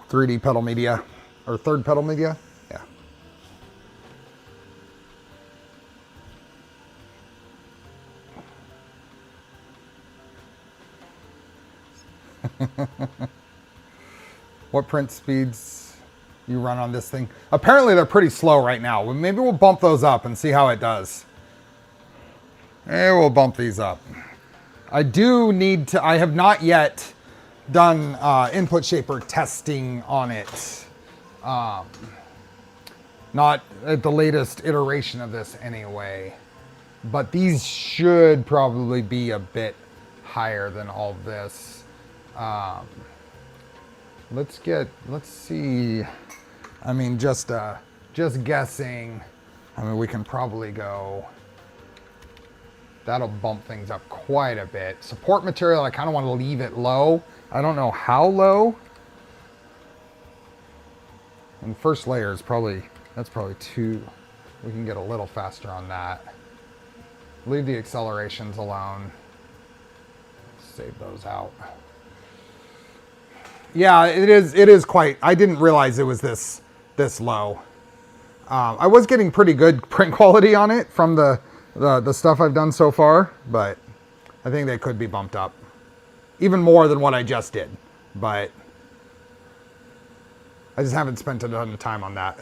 3D Pedal Media. Or Third Pedal Media. Yeah. What print speeds you run on this thing? Apparently they're pretty slow right now. Maybe we'll bump those up and see how it does. We'll bump these up. I do need to, I have not yet done input shaper testing on it. Not at the latest iteration of this anyway. But these should probably be a bit higher than all this. Let's see. I mean, just guessing. I mean, we can probably go. That'll bump things up quite a bit. Support material, I kind of want to leave it low. I don't know how low. And first layer is probably, that's probably too, we can get a little faster on that. Leave the accelerations alone. Save those out. Yeah, it is quite, I didn't realize it was this low. I was getting pretty good print quality on it from the stuff I've done so far, but I think they could be bumped up. Even more than what I just did, but I just haven't spent a ton of time on that.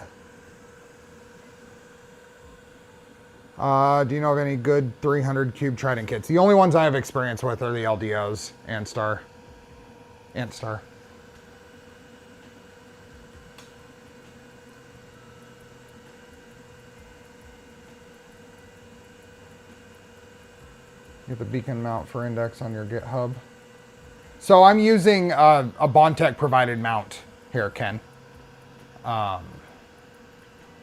Do you know of any good 300 cube Trident kits? The only ones I have experience with are the LDOs, Antstar. Get the beacon mount for index on your GitHub. So I'm using a Bontech provided mount here, Ken. Have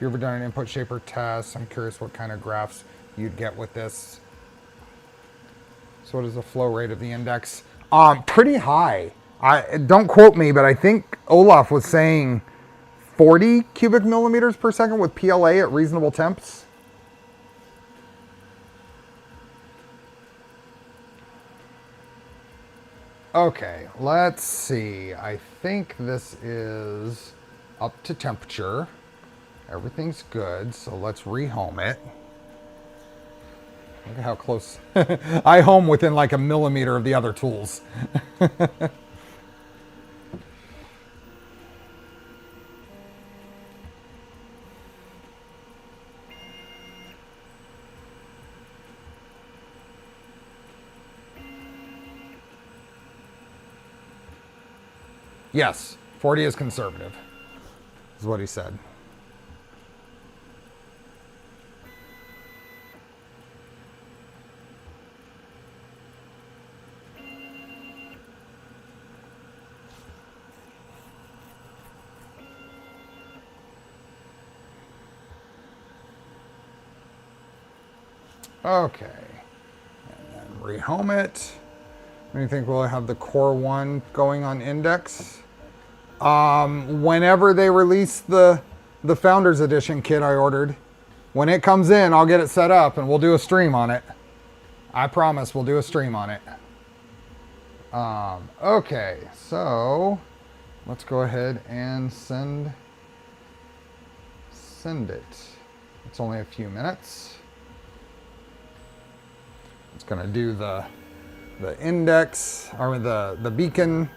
you ever done an input shaper test? I'm curious what kind of graphs you'd get with this. So what is the flow rate of the index? Pretty high. Don't quote me, but I think Olaf was saying 40 cubic millimeters per second with PLA at reasonable temps. Okay, let's see. I think this is up to temperature. Everything's good, so let's rehome it. Look at how close. I home within like a millimeter of the other tools. Yes, 40 is conservative, is what he said. Okay, and then rehome it. What do you think we'll have the core one going on index? Whenever they release the Founders Edition kit I ordered, when it comes in, I'll get it set up and we'll do a stream on it. I promise we'll do a stream on it. Okay, so let's go ahead and send it. It's only a few minutes. It's gonna do the index, or the beacon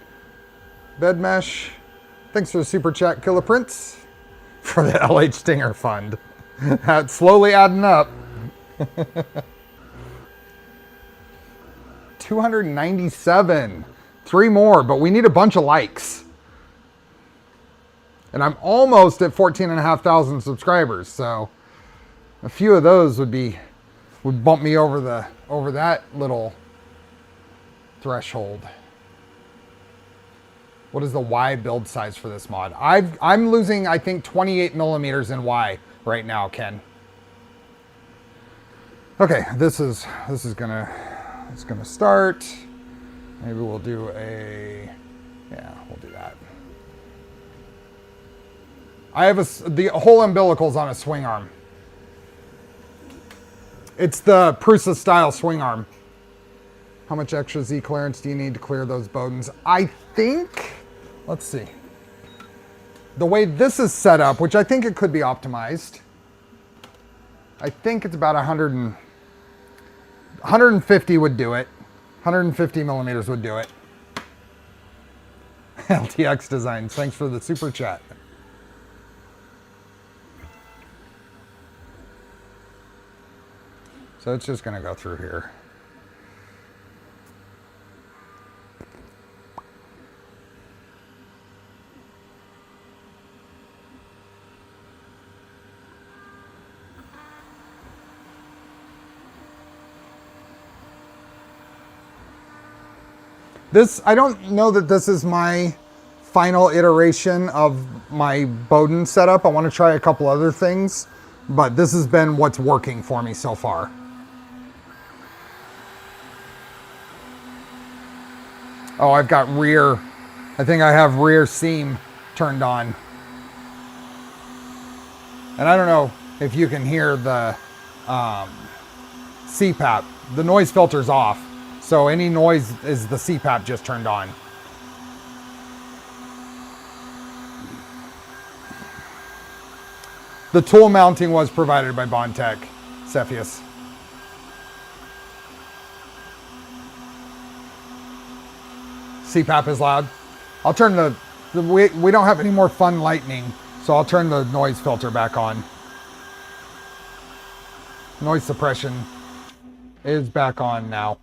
bed mesh. Thanks for the super chat, Killer Prince, for the LH Stinger fund. That's slowly adding up. 297. 3 more, but we need a bunch of likes. And I'm almost at 14,500 subscribers, so a few of those would bump me over that little threshold. What is the Y build size for this mod? I'm losing, I think, 28 millimeters in Y right now, Ken. Okay, this is gonna start. Maybe we'll do we'll do that. I have the whole umbilical's on a swing arm. It's the Prusa style swing arm. How much extra Z clearance do you need to clear those Bowdens? I think, let's see. The way this is set up, which I think it could be optimized, I think it's about 150 would do it. 150 millimeters would do it. LTX Designs, thanks for the super chat. So it's just gonna go through here. This, I don't know that this is my final iteration of my Bowden setup. I want to try a couple other things, but this has been what's working for me so far. Oh, I've got rear, I think I have rear seam turned on. And I don't know if you can hear the CPAP. The noise filter's off. So any noise is the CPAP just turned on. The tool mounting was provided by Bontech, Cepheus. CPAP is loud. I'll turn we don't have any more fun lightning, so I'll turn the noise filter back on. Noise suppression is back on now.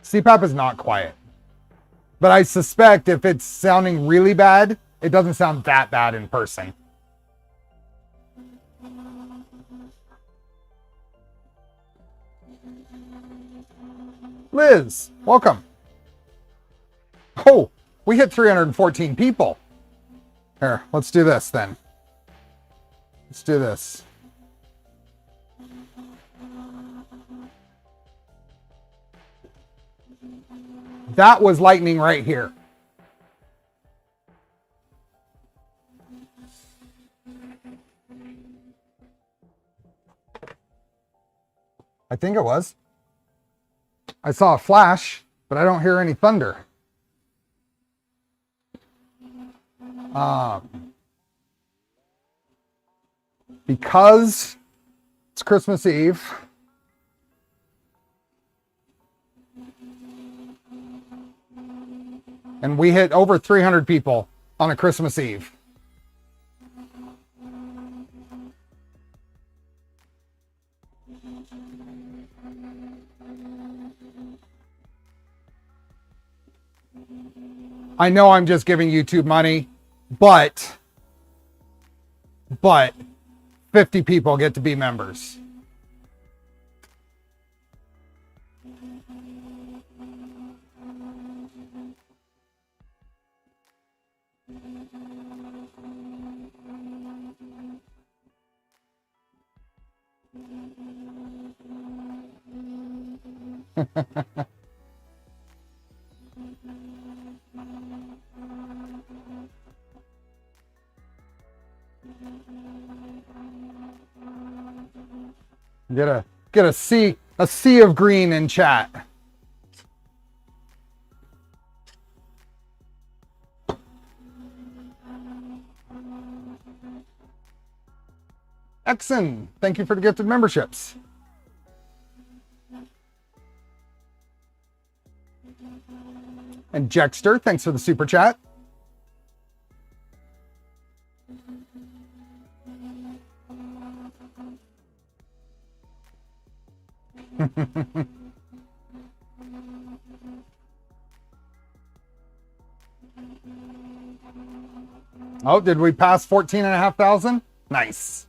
CPAP is not quiet, but I suspect if it's sounding really bad, it doesn't sound that bad in person. Liz, welcome. Oh, we hit 314 people. Here, let's do this then. Let's do this. That was lightning right here. I think it was. I saw a flash, but I don't hear any thunder. Because it's Christmas Eve. And we hit over 300 people on a Christmas Eve. I know I'm just giving YouTube money, but 50 people get to be members. Get a sea of green in chat. Exon, thank you for the gifted memberships. And Jexter, thanks for the super chat. Oh, did we pass 14,500? Nice.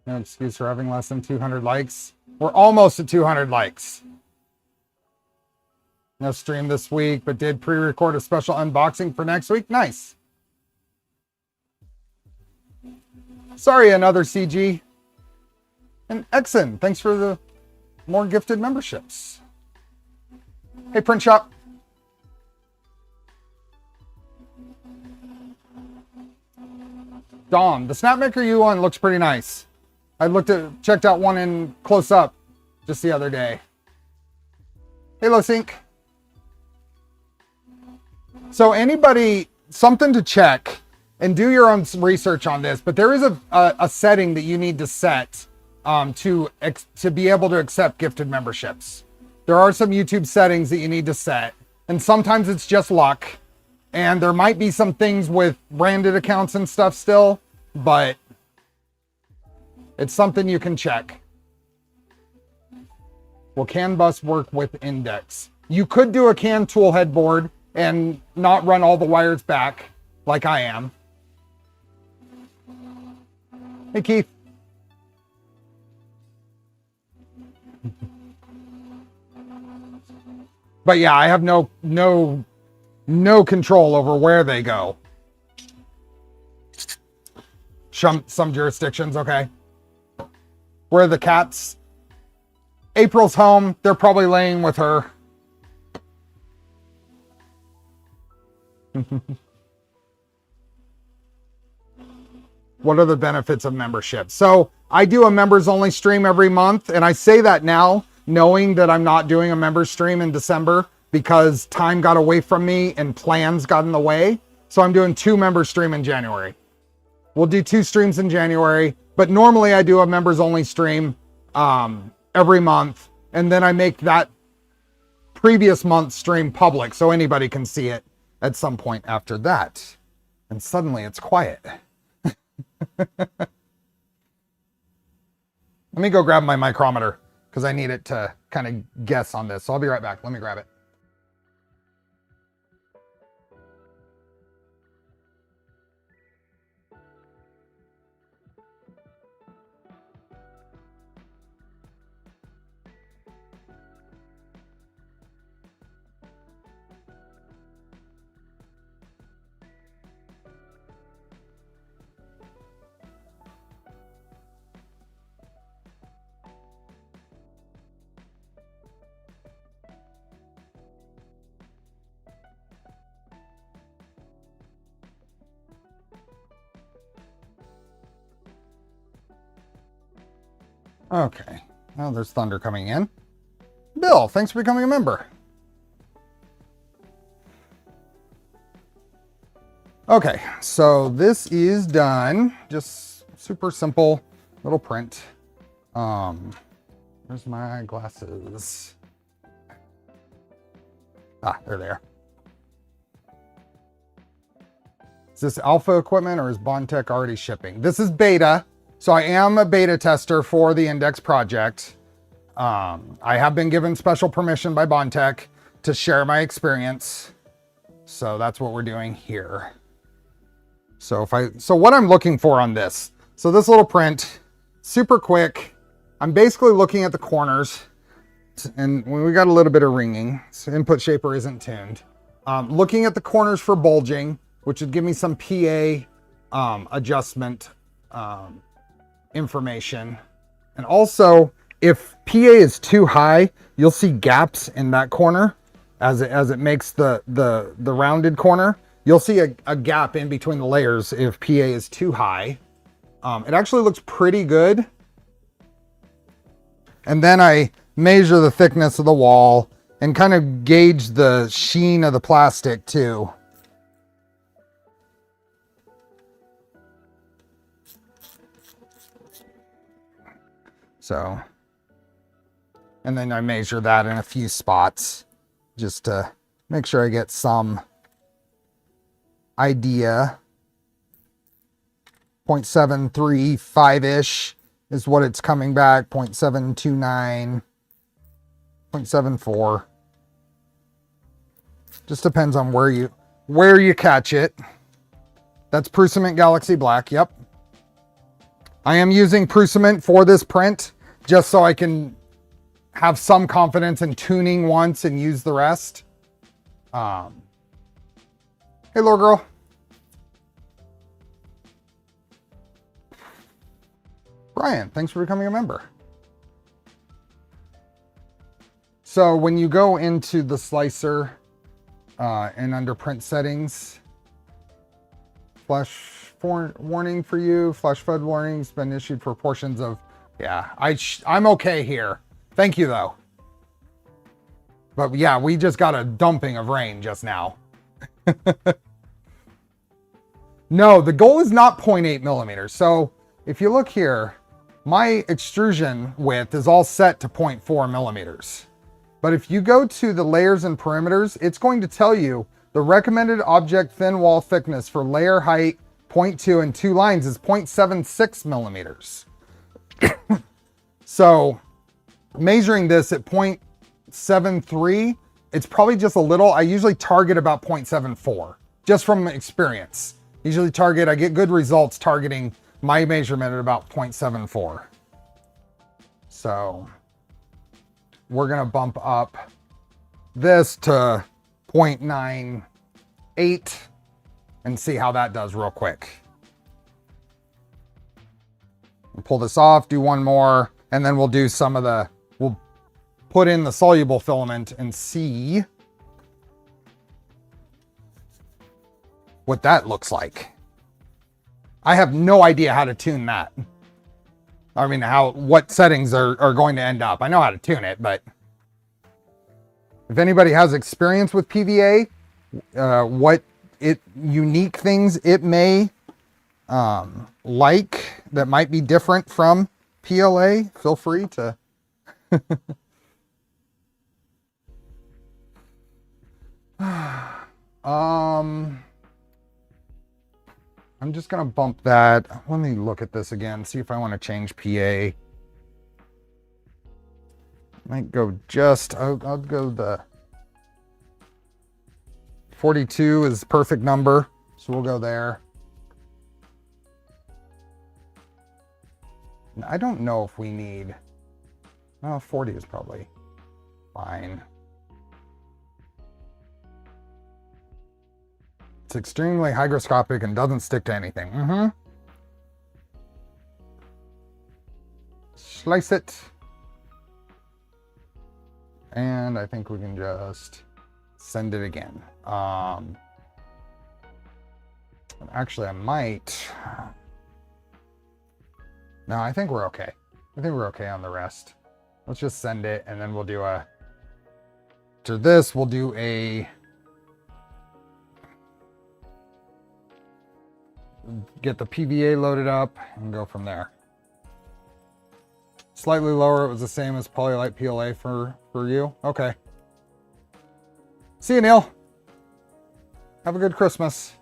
No excuse for having less than 200 likes. We're almost at 200 likes. No stream this week, but did pre-record a special unboxing for next week. Nice. Sorry, another CG. And Exon, thanks for the more gifted memberships. Hey, Print Shop. Dom, the Snapmaker U1 looks pretty nice. I checked out one in close up just the other day. Hello, Sync. So anybody, something to check and do your own research on this, but there is a setting that you need to set to be able to accept gifted memberships. There are some YouTube settings that you need to set, and sometimes it's just luck. And there might be some things with branded accounts and stuff still, but it's something you can check. Will CAN bus work with Index? You could do a CAN tool headboard and not run all the wires back like I am. Hey, Keith. But yeah, I have no control over where they go. Some jurisdictions, okay. Where the cats, April's home, they're probably laying with her. What are the benefits of membership? So I do a members only stream every month, and I say that now knowing that I'm not doing a members stream in December because time got away from me and plans got in the way. So I'm doing 2 members stream in January. We'll do 2 streams in January, but normally I do a members only stream every month, and then I make that previous month's stream public so anybody can see it at some point after that. And suddenly it's quiet. Let me go grab my micrometer because I need it to kind of guess on this. So I'll be right back. Let me grab it. Okay, well, there's thunder coming in. Bill, thanks for becoming a member. Okay, so this is done. Just super simple little print. Where's my glasses? Ah, there they are. Is this alpha equipment or is Bontech already shipping? This is beta. So I am a beta tester for the Index project. I have been given special permission by Bontech to share my experience. So that's what we're doing here. So what I'm looking for on this, so this little print, super quick. I'm basically looking at the corners, and we got a little bit of ringing, so input shaper isn't tuned. Looking at the corners for bulging, which would give me some PA adjustment information. And also, if PA is too high, you'll see gaps in that corner as it makes the rounded corner. You'll see a gap in between the layers if PA is too high. It actually looks pretty good. And then I measure the thickness of the wall and kind of gauge the sheen of the plastic too. So, and then I measure that in a few spots just to make sure I get some idea. 0.735-ish is what it's coming back. 0.729, 0.74. Just depends on where you catch it. That's Prusament Galaxy Black. Yep. I am using Prusament for this print just so I can have some confidence in tuning once and use the rest. Hey, little girl. Brian, thanks for becoming a member. So when you go into the slicer and under print settings, flash warning for you, flash flood warning's been issued for portions of, yeah, I'm okay here. Thank you though. But yeah, we just got a dumping of rain just now. No, the goal is not 0.8 millimeters. So if you look here, my extrusion width is all set to 0.4 millimeters. But if you go to the layers and perimeters, it's going to tell you The recommended object thin wall thickness for layer height 0.2 and 2 lines is 0.76 millimeters. So measuring this at 0.73, it's probably just a little. I usually target about 0.74, just from experience. Usually I get good results targeting my measurement at about 0.74. So we're gonna bump up this to 0.98 and see how that does real quick. We'll pull this off, do one more, and then we'll do we'll put in the soluble filament and see what that looks like. I have no idea how to tune that. I mean, what settings are going to end up. I know how to tune it, but if anybody has experience with PVA, what unique things it may like that might be different from PLA, feel free to. I'm just gonna bump that. Let me look at this again, see if I want to change PA. Might go I'll go the 42 is the perfect number, so we'll go there. I don't know if we need, 40 is probably fine. It's extremely hygroscopic and doesn't stick to anything. Slice it. And I think we can just send it again. Actually, I might. No, I think we're okay. I think we're okay on the rest. Let's just send it, and then we'll do after this, we'll do get the PVA loaded up and go from there. Slightly lower, it was the same as Polylite PLA for you. Okay. See you, Neil. Have a good Christmas.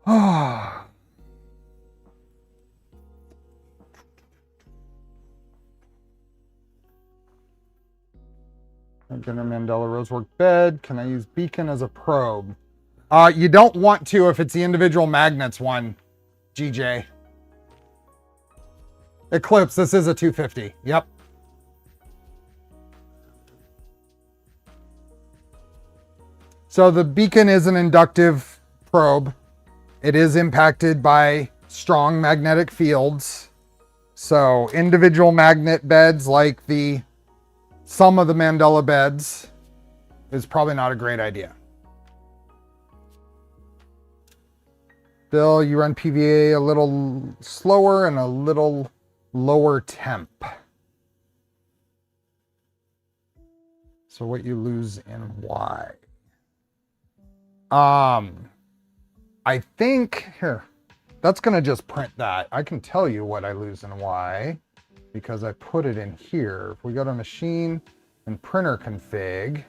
Ah. Jenner Mandela Rosework bed. Can I use beacon as a probe? You don't want to if it's the individual magnets one, GJ. Eclipse, this is a 250. Yep. So the beacon is an inductive probe. It is impacted by strong magnetic fields. So individual magnet beds like some of the Mandela beds is probably not a great idea. Bill, you run PVA a little slower and a little lower temp. So what you lose in Y. I think, here, that's gonna just print that. I can tell you what I lose in Y because I put it in here. If we go to machine and printer config,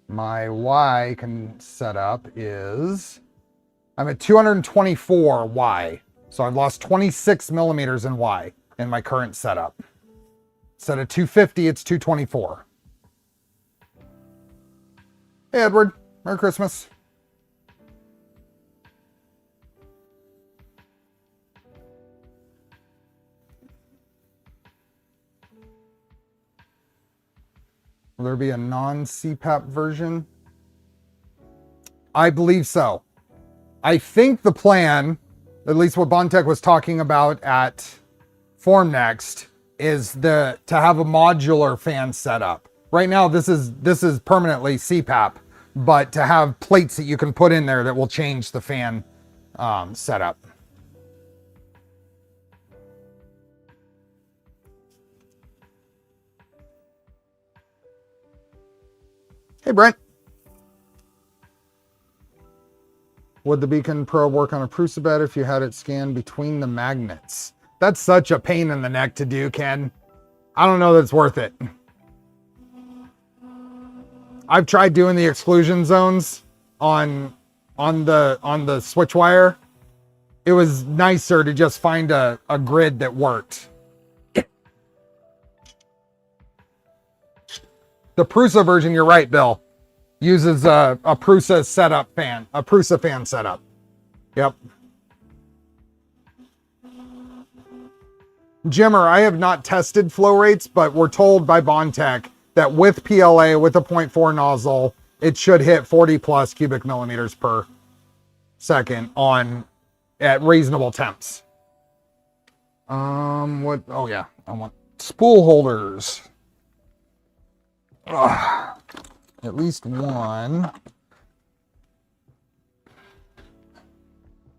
my Y setup is, I'm at 224 Y. So I've lost 26 millimeters in Y in my current setup. Instead of 250, it's 224. Hey, Edward, Merry Christmas. Will there be a non-CPAP version? I believe so. I think the plan, at least what Bontech was talking about at Formnext, is to have a modular fan setup. Right now, this is permanently CPAP, but to have plates that you can put in there that will change the fan setup. Hey, Brent. Would the beacon probe work on a Prusa bed if you had it scanned between the magnets? That's such a pain in the neck to do, Ken. I don't know that it's worth it. I've tried doing the exclusion zones on the switch wire. It was nicer to just find a grid that worked. The Prusa version, you're right, Bill, uses a Prusa setup fan, a Prusa fan setup. Yep. Jimmer, I have not tested flow rates, but we're told by Bontech that with PLA, with a 0.4 nozzle, it should hit 40 plus cubic millimeters per second at reasonable temps. Oh yeah, I want spool holders. Ugh. At least one.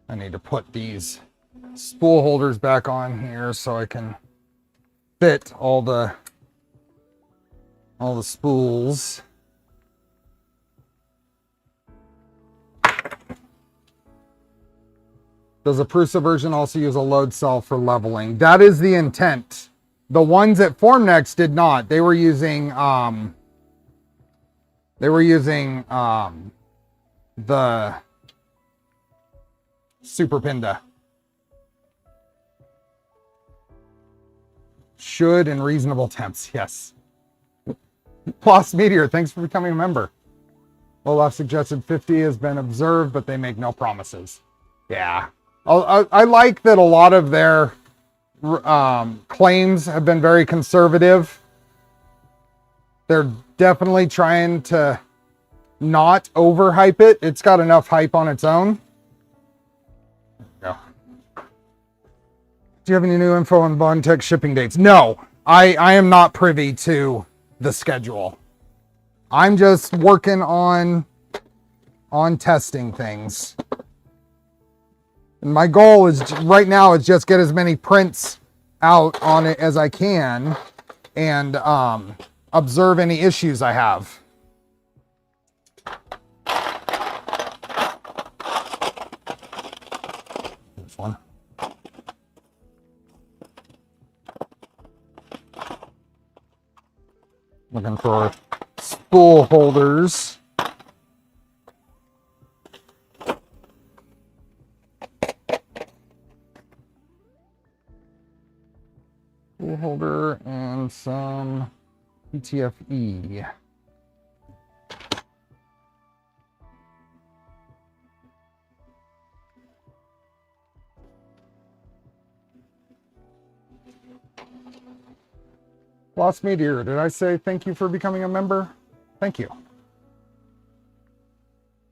I need to put these spool holders back on here so I can fit all the spools. Does the Prusa version also use a load cell for leveling? That is the intent. The ones at Formnext did not. They were using the Super Pinda. Should in reasonable temps, yes. Plus Meteor, thanks for becoming a member. Olaf suggested 50 has been observed, but they make no promises. Yeah. I like that a lot of their claims have been very conservative. They're definitely trying to not overhype it. It's got enough hype on its own. There we go. Do you have any new info on Bontech shipping dates? No, I am not privy to the schedule. I'm just working on testing things. And my goal is right now is just get as many prints out on it as I can and observe any issues I have. This one. Looking for spool holders. Spool holder and some PTFE. Lost Meteor, did I say thank you for becoming a member? Thank you.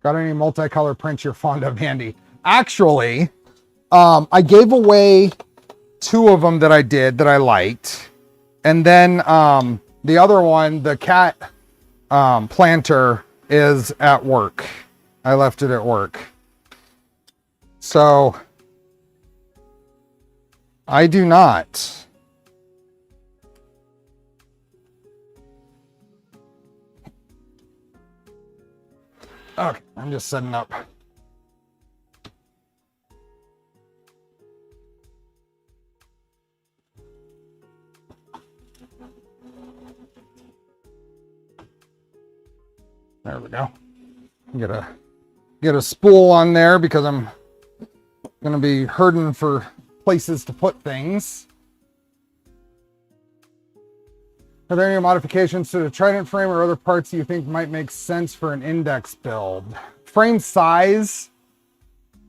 Got any multicolor prints you're fond of, Andy? Actually, I gave away 2 of them that I did that I liked. And then the other one, the cat planter, is at work. I left it at work. So I do not. Okay, I'm just setting up. There we go. Get a spool on there because I'm gonna be hurting for places to put things. Are there any modifications to the Trident frame or other parts you think might make sense for an index build? Frame size.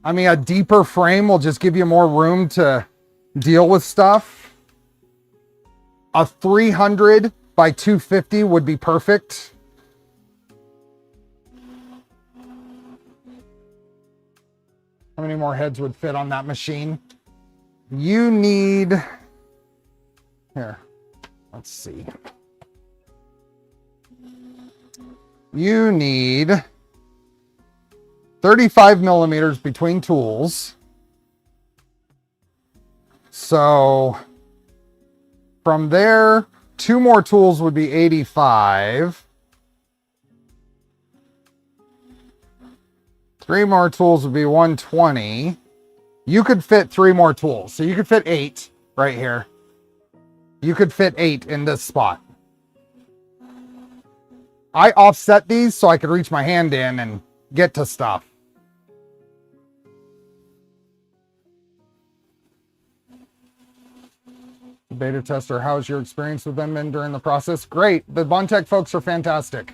I mean, a deeper frame will just give you more room to deal with stuff. A 300 by 250 would be perfect. How many more heads would fit on that machine? You need, here, let's see. You need 35 millimeters between tools. So from there, 2 more tools would be 85. 3 more tools would be 120. You could fit 3 more tools. So you could fit 8 right here. You could fit 8 in this spot. I offset these so I could reach my hand in and get to stuff. Beta tester, how's your experience with them been during the process? Great. The Bontech folks are fantastic.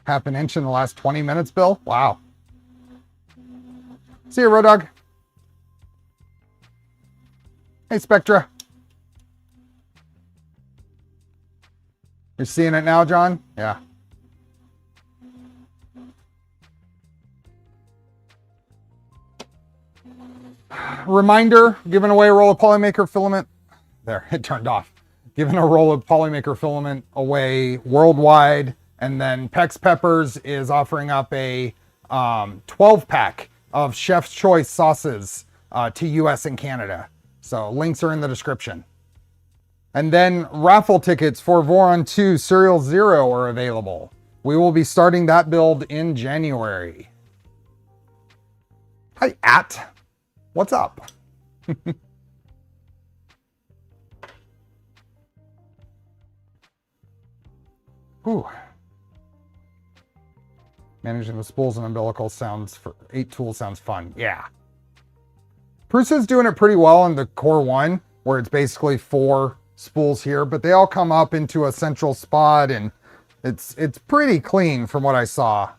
Half an inch in the last 20 minutes, Bill? Wow. See you, Road Dog. Hey, Spectra. You're seeing it now, John? Yeah. Reminder, giving away a roll of Polymaker filament. There, it turned off. Giving a roll of Polymaker filament away worldwide. And then Pex Peppers is offering up a 12-pack of Chef's Choice sauces to US and Canada. So links are in the description. And then raffle tickets for Voron 2 Serial Zero are available. We will be starting that build in January. Hi, At. What's up? Ooh. Managing the spools and umbilicals sounds, for 8 tools sounds fun. Yeah. Prusa's doing it pretty well in the Core 1, where it's basically 4 spools here, but they all come up into a central spot, and it's pretty clean from what I saw.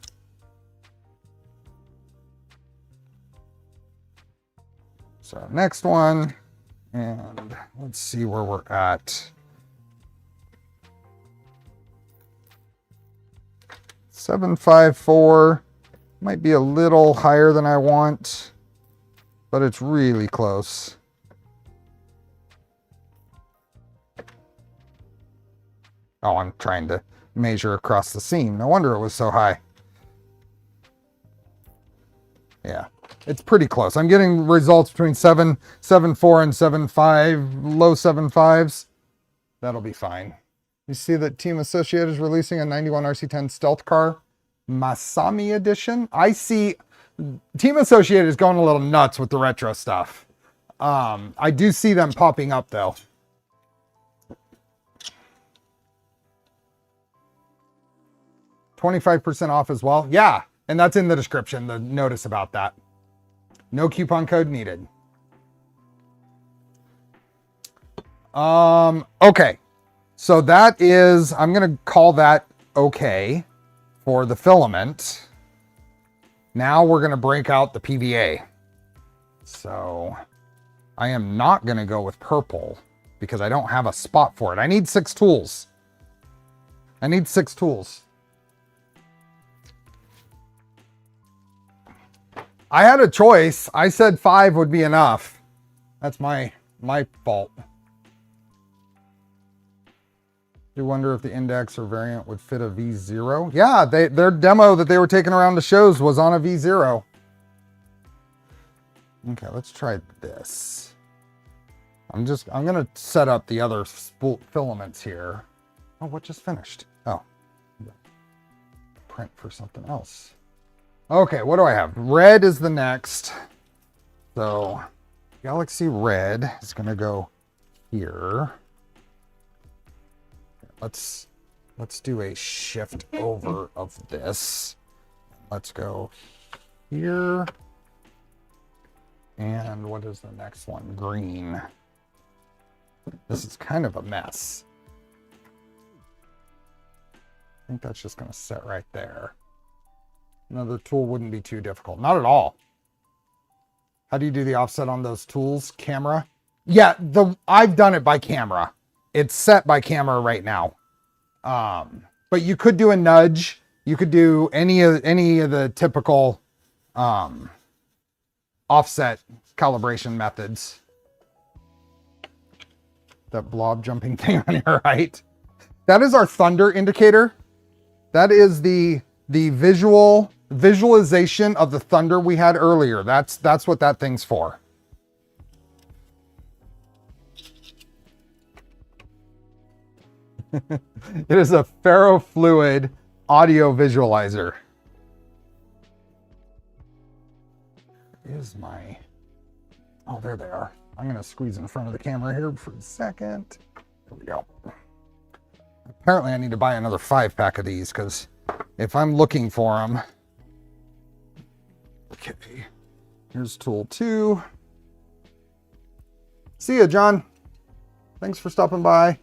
So next one, and let's see where we're at. 754 might be a little higher than I want, but it's really close. Oh, I'm trying to measure across the seam. No wonder it was so high. Yeah, it's pretty close. I'm getting results between 7.74 and 7.5, low 7.5s. That'll be fine. You see that Team Associated is releasing a 91 RC10 stealth car, Masami edition. I see Team Associated is going a little nuts with the retro stuff. I do see them popping up though. $25% off as well. Yeah, and that's in the description, the notice about that. No coupon code needed. Okay. So that is, I'm going to call that okay for the filament. Now we're going to break out the PVA. So I am not going to go with purple because I don't have a spot for it. I need 6 tools. I need 6 tools. I had a choice. I said 5 would be enough. That's my fault. You wonder if the index or variant would fit a V0. Yeah, their demo that they were taking around the shows was on a V0. Okay, let's try this. I'm gonna set up the other spool filaments here. Oh, what just finished? Oh, print for something else. Okay, what do I have? Red is the next. So Galaxy Red is gonna go here. Let's do a shift over of this. Let's go here. And what is the next one? Green. This is kind of a mess. I think that's just going to sit right there. Another tool wouldn't be too difficult. Not at all. How do you do the offset on those tools? Camera? Yeah, I've done it by camera. It's set by camera right now. But you could do a nudge. You could do any of the typical offset calibration methods. That blob jumping thing on your right. That is our thunder indicator. That is the visualization of the thunder we had earlier. That's what that thing's for. It is a ferrofluid audio visualizer. Is my... Oh, there they are. I'm going to squeeze in front of the camera here for a second. There we go. Apparently I need to buy another 5-pack of these because if I'm looking for them... Okay, here's tool 2. See ya, John. Thanks for stopping by.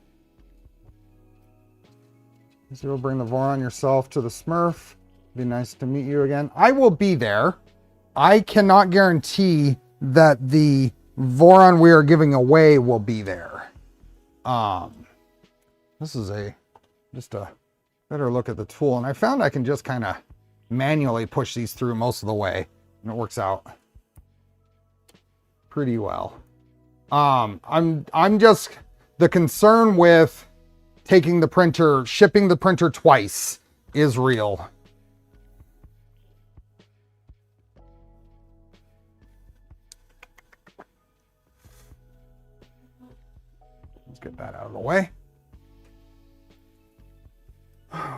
So you'll bring the Voron yourself to the Smurf. Be nice to meet you again. I will be there. I cannot guarantee that the Voron we are giving away will be there. This is just a better look at the tool, and I found I can just kind of manually push these through most of the way, and it works out pretty well. I'm just, the concern with taking the printer, shipping the printer twice is real. Let's get that out of the way.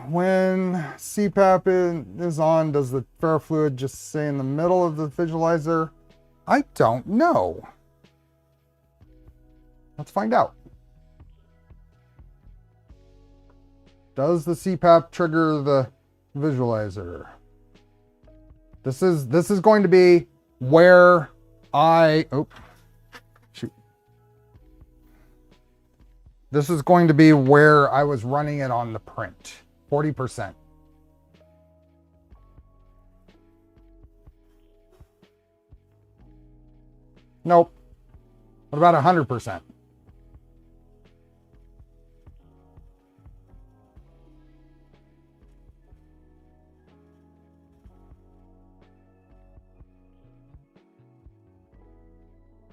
When CPAP is on, does the ferrofluid just stay in the middle of the visualizer? I don't know. Let's find out. Does the CPAP trigger the visualizer? This is going to be where this is going to be where I was running it on the print. 40%. Nope. What about 100%?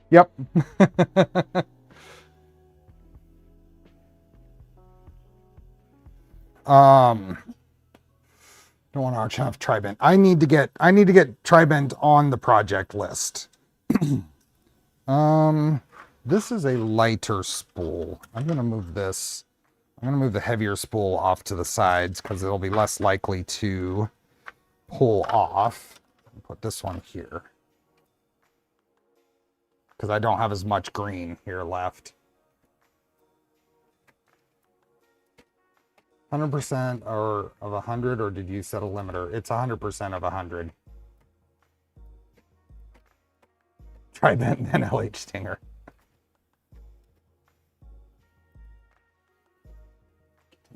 Yep. Don't want to have Tri-Bent. I need to get Tri-Bent on the project list. This is a lighter spool. I'm going to move this. I'm going to move the heavier spool off to the sides because it'll be less likely to pull off. Put this one here because I don't have as much green here left. 100% or of 100, or did you set a limiter? It's 100% of 100. Tri-Bent and LH Stinger.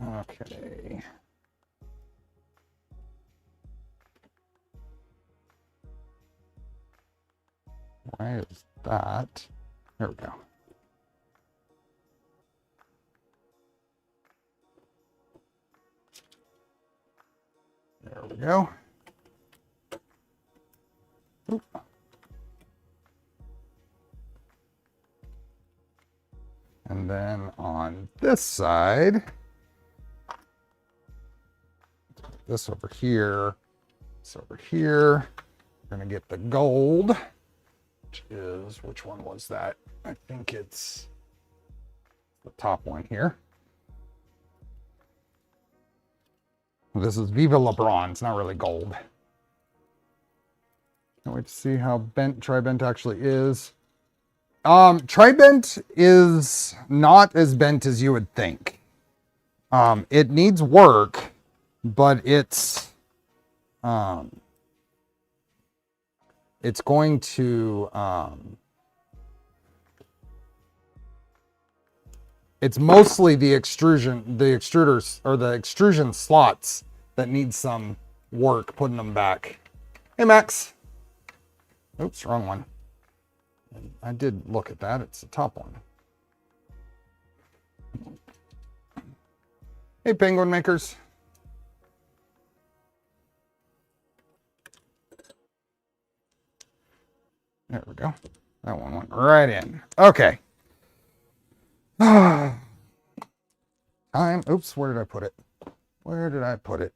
Okay. Why is that? There we go. There we go. Oop. And then on this side, this over here, this over here, we're going to get the gold, which is, which one was that? I think it's the top one here. This is Viva LeBron. It's not really gold. Can't wait to see how bent Tri-Bent actually is. Tri-Bent is not as bent as you would think. It needs work, but it's going to it's mostly the extruders or the extrusion slots that need some work putting them back. Hey, Max. Oops, wrong one. I did look at that. It's the top one. Hey, penguin makers. There we go. That one went right in. Okay. Oops, where did I put it? Where did I put it?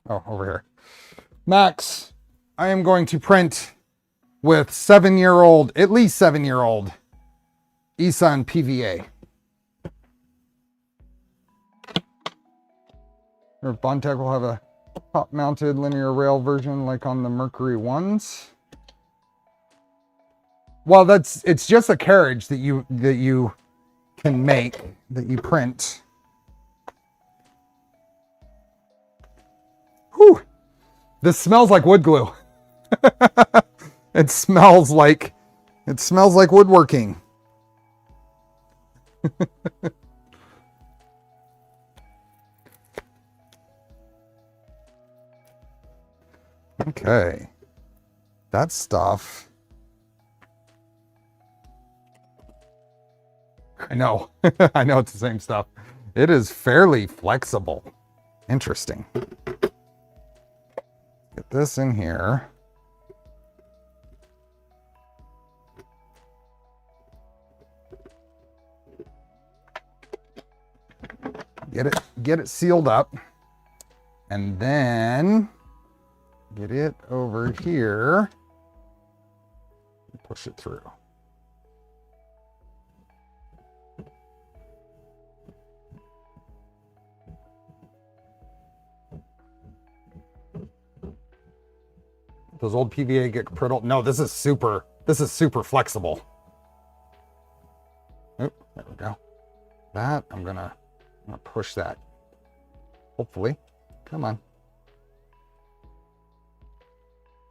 Oh, over here. Max, I am going to print with at least 7-year-old ESUN PVA. Or Bontech will have a top-mounted linear rail version like on the Mercury ones. Well, it's just a carriage that you can make, that you print. Whew. This smells like wood glue. It smells like woodworking. Okay. That stuff. I know. I know it's the same stuff. It is fairly flexible. Interesting. Get this in here. Get it sealed up. And then get it over here. Push it through. Those old PVA get brittle. No, this is super flexible. Oop, there we go. That, I'm gonna push that. Hopefully. Come on.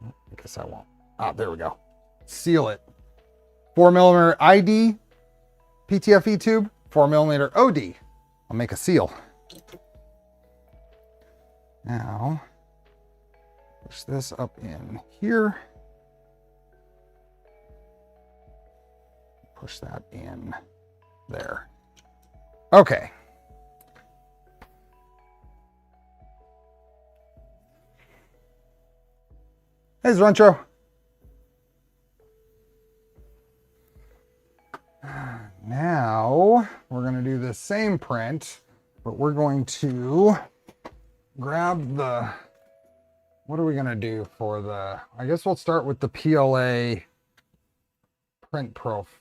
I guess I won't. Ah, there we go. Seal it. 4mm ID PTFE tube, 4mm OD. I'll make a seal. Now, push this up in here. Push that in there. Okay. Hey, Zroncho. Now, we're going to do the same print, but we're going to grab the... What are we going to do for the... I guess we'll start with the PLA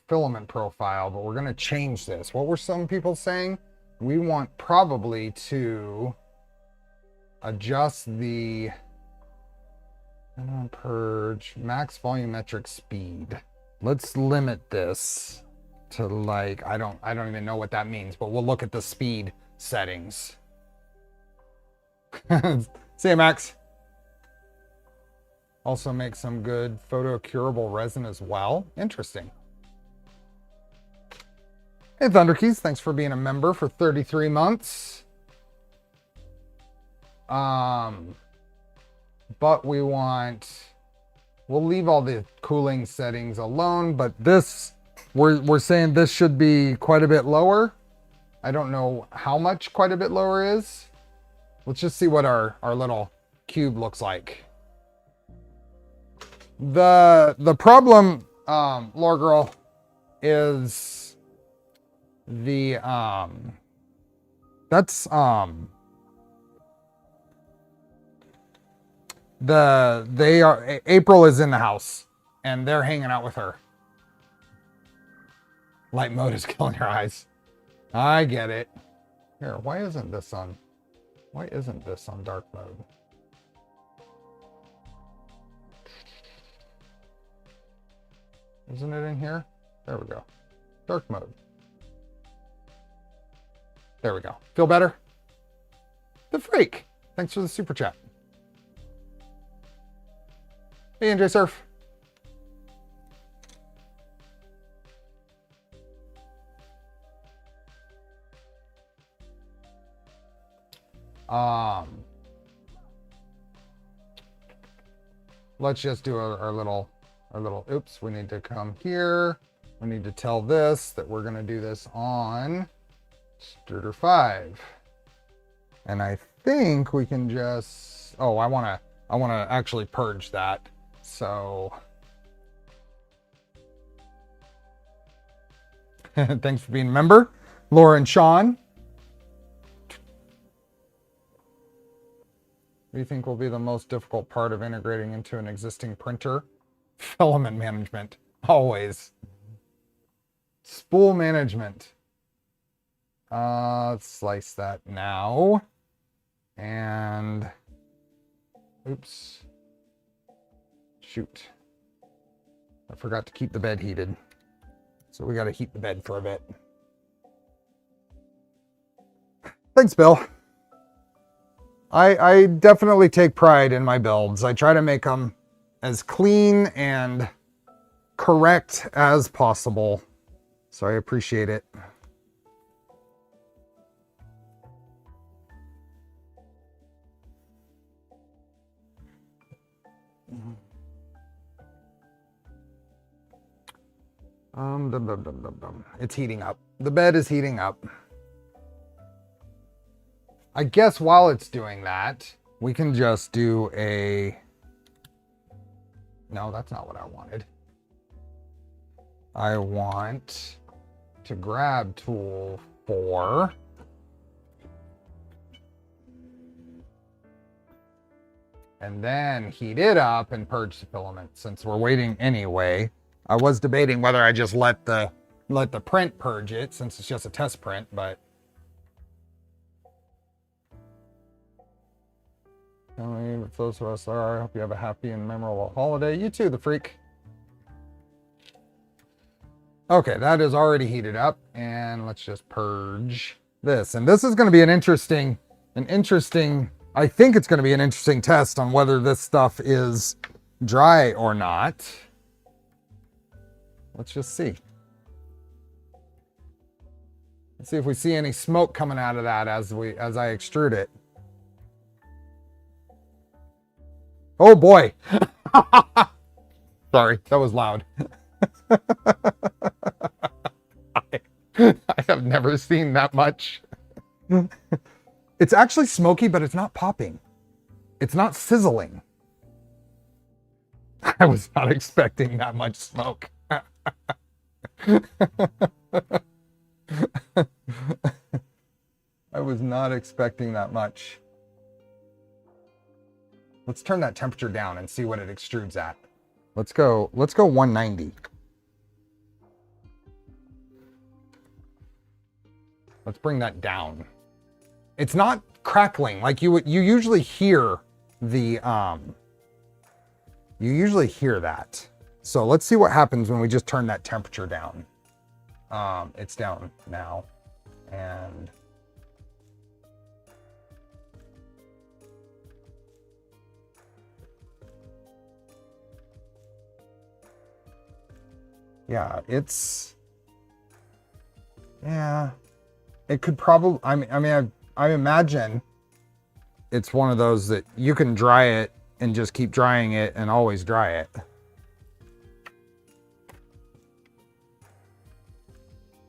filament profile, but we're going to change this. What were some people saying? We want probably to adjust the purge max volumetric speed. Let's limit this to like, I don't even know what that means, but we'll look at the speed settings. See ya, Max. Also make some good photo curable resin as well. Interesting. Hey, Thunderkeys, thanks for being a member for 33 months. But we'll leave all the cooling settings alone, but this, we're saying this should be quite a bit lower. I don't know how much quite a bit lower is. Let's just see what our little cube looks like. The problem, Lore Girl, is the, April is in the house and they're hanging out with her. Light mode is killing your eyes. I get it. Here, why isn't this on dark mode? Isn't it in here? There we go. Dark mode. There we go. Feel better? The freak. Thanks for the super chat. Hey, NJ Surf. Let's just do our little, oops, we need to come here. We need to tell this that we're going to do this on Extruder 5. And I think we can just, oh, I want to actually purge that. So thanks for being a member, Laura and Sean. What do you think will be the most difficult part of integrating into an existing printer? Filament management, always. Spool management. Let's slice that now. And oops. Shoot. I forgot to keep the bed heated. So we got to heat the bed for a bit. Thanks, Bill. I definitely take pride in my builds. I try to make them as clean and correct as possible. So I appreciate it. It's heating up. The bed is heating up. I guess while it's doing that, we can just do a... No, that's not what I wanted. I want to grab tool 4. And then heat it up and purge the filament. Since we're waiting anyway, I was debating whether I just let the print purge it, since it's just a test print, but... If those of us are, I hope you have a happy and memorable holiday. You too, the freak. Okay, that is already heated up, and let's just purge this. And this is going to be an interesting, I think it's going to be an interesting test on whether this stuff is dry or not. Let's just see. Let's see if we see any smoke coming out of that as I extrude it. Oh boy. Sorry, that was loud. I have never seen that much. It's actually smoky, but it's not popping. It's not sizzling. I was not expecting that much smoke. I was not expecting that much. Let's turn that temperature down and see what it extrudes at. Let's go 190. Let's bring that down. It's not crackling like you usually hear the you usually hear that. So let's see what happens when we just turn that temperature down. It's down now, and yeah, it could probably, I imagine it's one of those that you can dry it and just keep drying it and always dry it.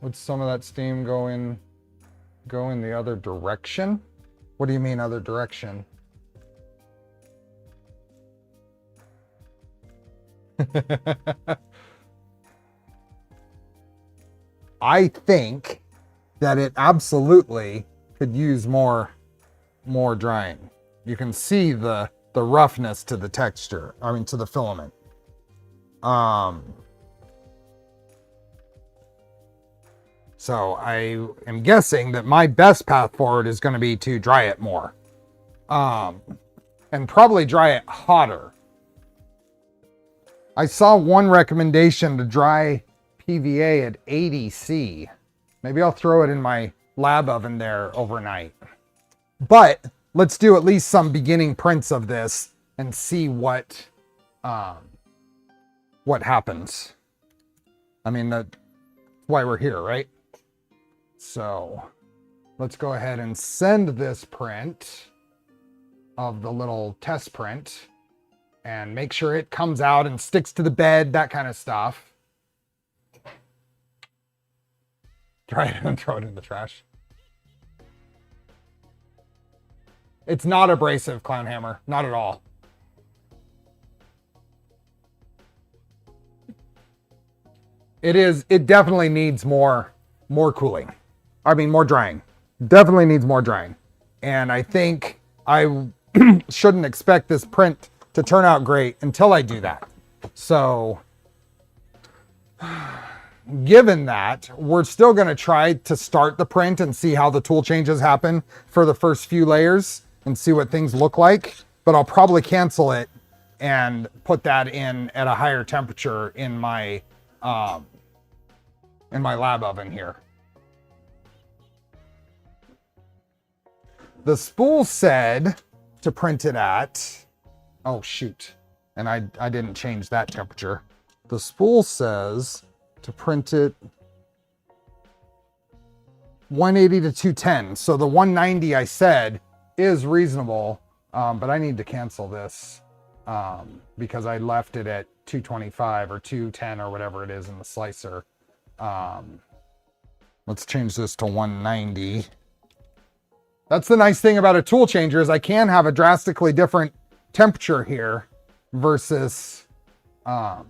Would some of that steam go in the other direction? What do you mean other direction? I think that it absolutely could use more drying. You can see the roughness to the texture, to the filament. So I am guessing that my best path forward is going to be to dry it more. And probably dry it hotter. I saw one recommendation to dry PVA at 80°C. Maybe I'll throw it in my lab oven there overnight. But let's do at least some beginning prints of this and see what happens. That's why we're here, right? So let's go ahead and send this print of the little test print and make sure it comes out and sticks to the bed, that kind of stuff. Try it and throw it in the trash. It's not abrasive, Clown Hammer. Not at all. It definitely needs more cooling. More drying. Definitely needs more drying. And I think I shouldn't expect this print to turn out great until I do that. So, given that, we're still going to try to start the print and see how the tool changes happen for the first few layers. and see what things look like, but I'll probably cancel it and put that in at a higher temperature in my lab oven here. The spool said to print it at, oh shoot, and I didn't change that temperature. The spool says to print it 180 to 210. So the 190 I said is reasonable, but I need to cancel this because I left it at 225 or 210 or whatever it is in the slicer. Let's change this to 190. That's the nice thing about a tool changer is I can have a drastically different temperature here versus, and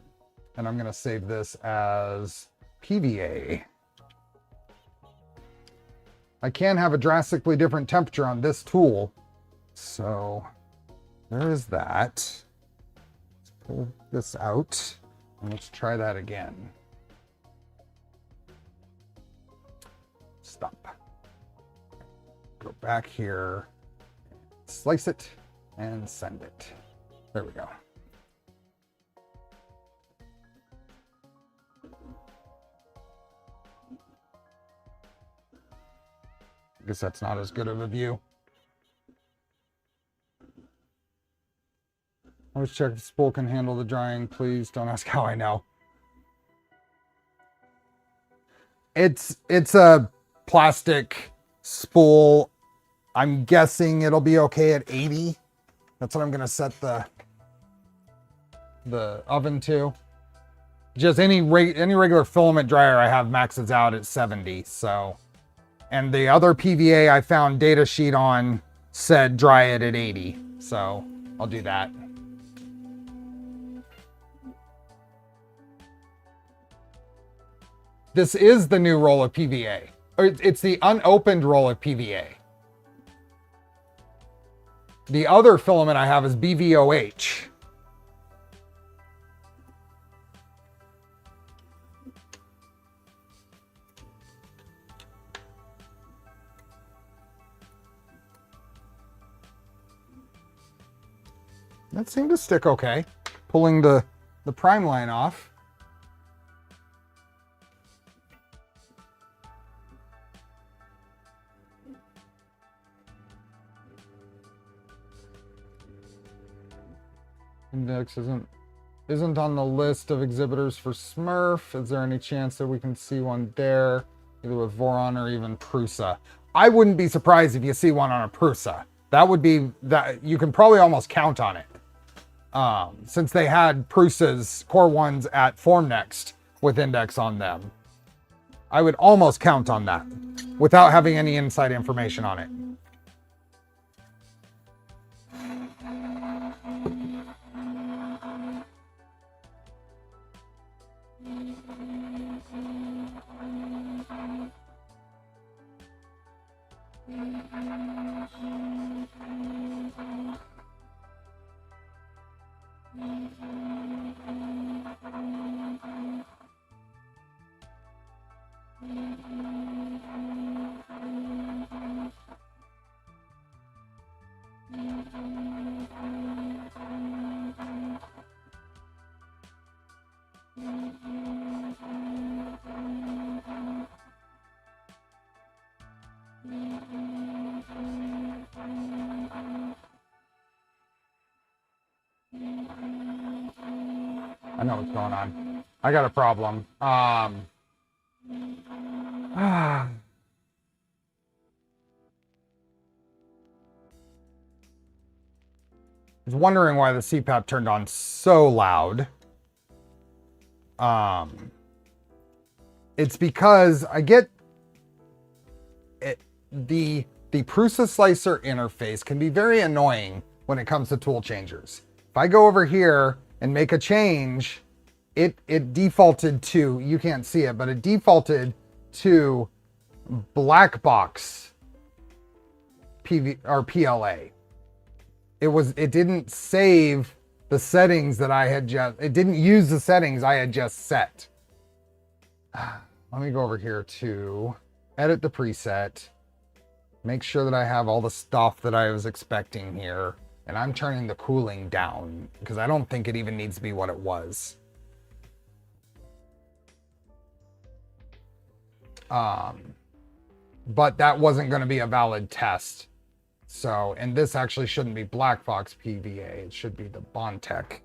I'm going to save this as PVA. I can have a drastically different temperature on this tool. So there is that. Let's pull this out and let's try that again. Stop. Go back here, slice it, and send it. There we go. I guess that's not as good of a view. Always check if the spool can handle the drying. Please don't ask how I know. It's a plastic spool. I'm guessing it'll be okay at 80. That's what I'm gonna set the oven to. Just any regular filament dryer I have maxes out at 70. So, and the other PVA I found data sheet on said dry it at 80. So I'll do that. This is the new roll of PVA. It's the unopened roll of PVA. The other filament I have is BVOH. That seemed to stick okay. Pulling the prime line off. Index isn't on the list of exhibitors for Smurf. Is there any chance that we can see one there, either with Voron or even Prusa? I wouldn't be surprised if you see one on a Prusa. That would be that you can probably almost count on it. Since they had Prusa's core ones at Formnext with Index on them. I would almost count on that without having any inside information on it. I know what's going on. I got a problem. I was wondering why the CPAP turned on so loud. It's because I get it, the Prusa slicer interface can be very annoying when it comes to tool changers. If I go over here and make a change, it defaulted to, you can't see it, but it defaulted to black box PV or PLA. It didn't save the settings that I had it didn't use the settings I had just set. Let me go over here to edit the preset. Make sure that I have all the stuff that I was expecting here. And I'm turning the cooling down because I don't think it even needs to be what it was. But that wasn't going to be a valid test. So, and this actually shouldn't be Black Fox PVA. It should be the Bontech.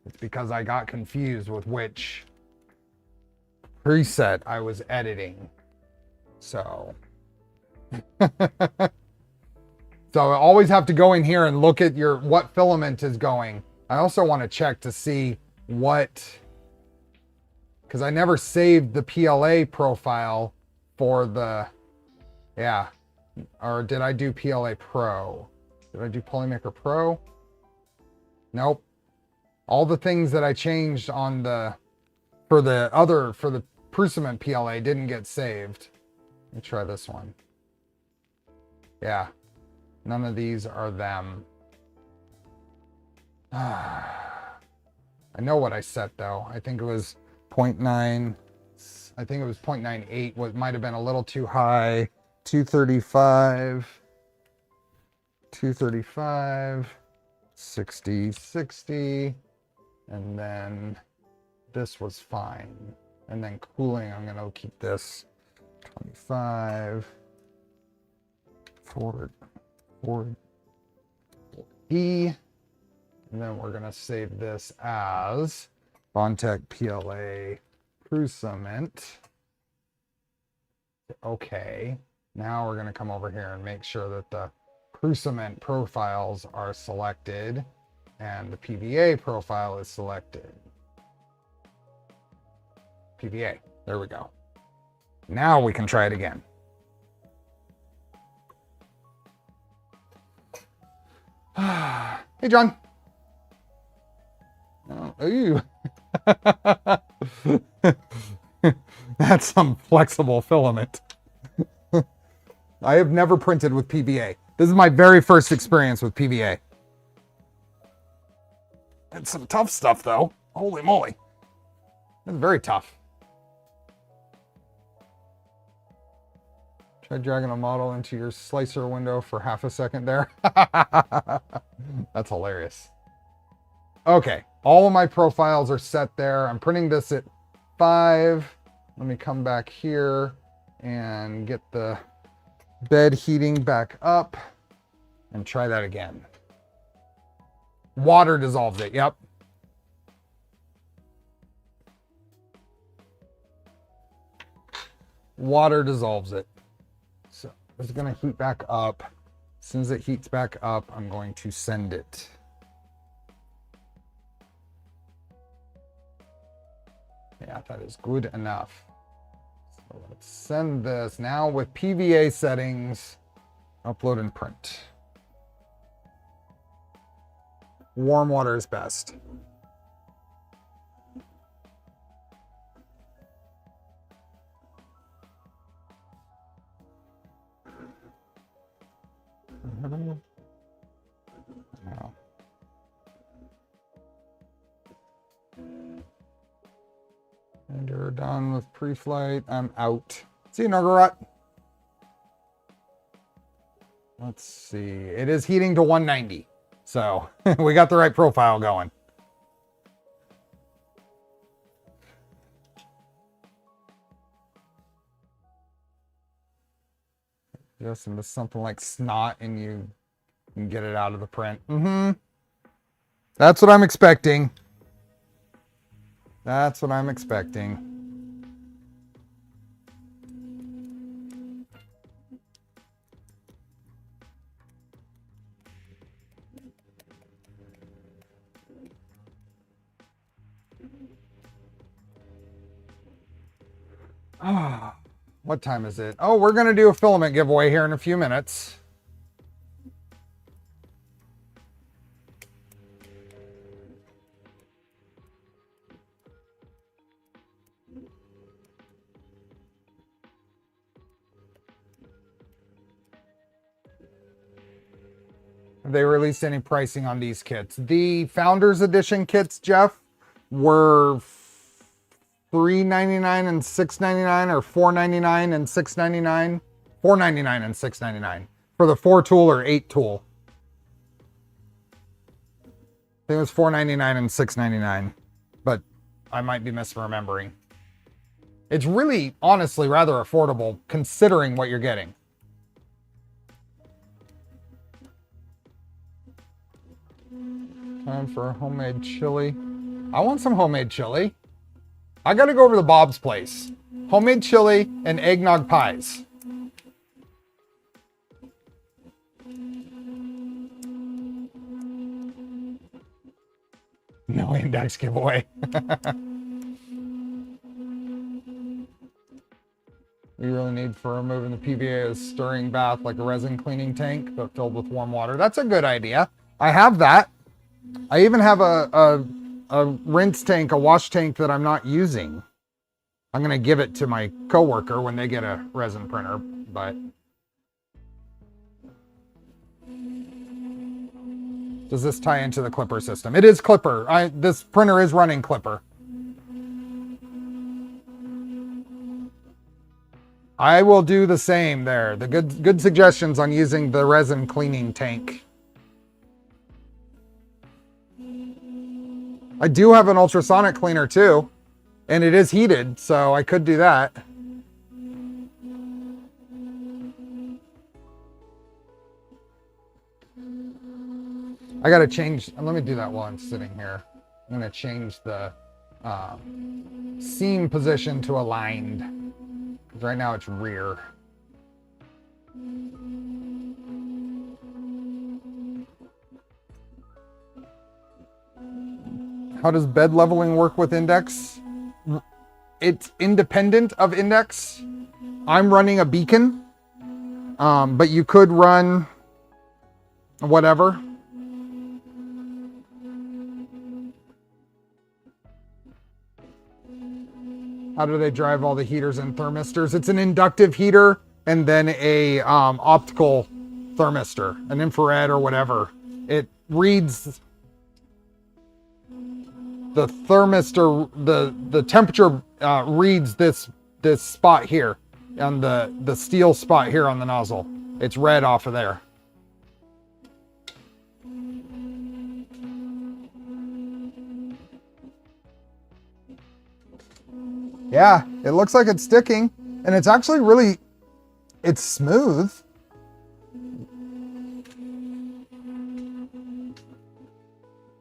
It's because I got confused with which preset I was editing. So, so I always have to go in here and look at what filament is going. I also want to check to see because I never saved the PLA profile for the, yeah. Or did I do PLA Pro? Did I do Polymaker Pro? Nope. All the things that I changed on for the Prusament PLA didn't get saved. Let me try this one. Yeah. None of these are them. I know what I set though. I think it was 0.9. I think it was 0.98. What might have been a little too high. 235, 60, 60, and then this was fine. And then cooling, I'm gonna keep this 25, forward, E, and then we're gonna save this as Bontech PLA Prusament. Okay. Now we're going to come over here and make sure that the Prusament profiles are selected and the PVA profile is selected. PVA. There we go. Now we can try it again. Hey, John. Oh, ooh. That's some flexible filament. I have never printed with PVA. This is my very first experience with PVA. It's some tough stuff though. Holy moly. It's very tough. Try dragging a model into your slicer window for half a second there. That's hilarious. Okay, all of my profiles are set there. I'm printing this at 5. Let me come back here and get the bed heating back up and try that again. Water dissolves it. Yep. Water dissolves it. So it's going to heat back up. As soon as it heats back up, I'm going to send it. Yeah, that is good enough. So let's send this now with PVA settings, upload and print. Warm water is best. No. And you're done with pre-flight. I'm out. See you, Nagarat. Let's see. It is heating to 190. So we got the right profile going. Just into something like snot and you can get it out of the print. That's what I'm expecting. That's what I'm expecting. What time is it? Oh, we're going to do a filament giveaway here in a few minutes. Have they released any pricing on these kits? The Founders Edition kits, Jeff, were $3.99 and $6.99 or $4.99 and $6.99. $4.99 and $6.99 for the 4 tool or 8 tool. I think it was $4.99 and $6.99, but I might be misremembering. It's really, honestly, rather affordable considering what you're getting. Time for homemade chili. I want some homemade chili. I gotta go over to Bob's place. Homemade chili and eggnog pies. No index giveaway. We really need for removing the PVA is stirring bath like a resin cleaning tank, but filled with warm water. That's a good idea. I have that. I even have a rinse tank, a wash tank that I'm not using. I'm going to give it to my coworker when they get a resin printer, but does this tie into the Clipper system? It is Clipper. This printer is running Clipper. I will do the same there. The good suggestions on using the resin cleaning tank. I do have an ultrasonic cleaner too, and it is heated, so I could do that. I gotta change, let me do that while I'm sitting here. I'm gonna change the seam position to aligned, because right now it's rear. How does bed leveling work with index? It's independent of index. I'm running a beacon, but you could run whatever. How do they drive all the heaters and thermistors? It's an inductive heater and then a optical thermistor, an infrared or whatever. It reads the thermistor, the temperature reads this spot here on the steel spot here on the nozzle. It's read off of there. Yeah, it looks like it's sticking, and it's actually really, it's smooth.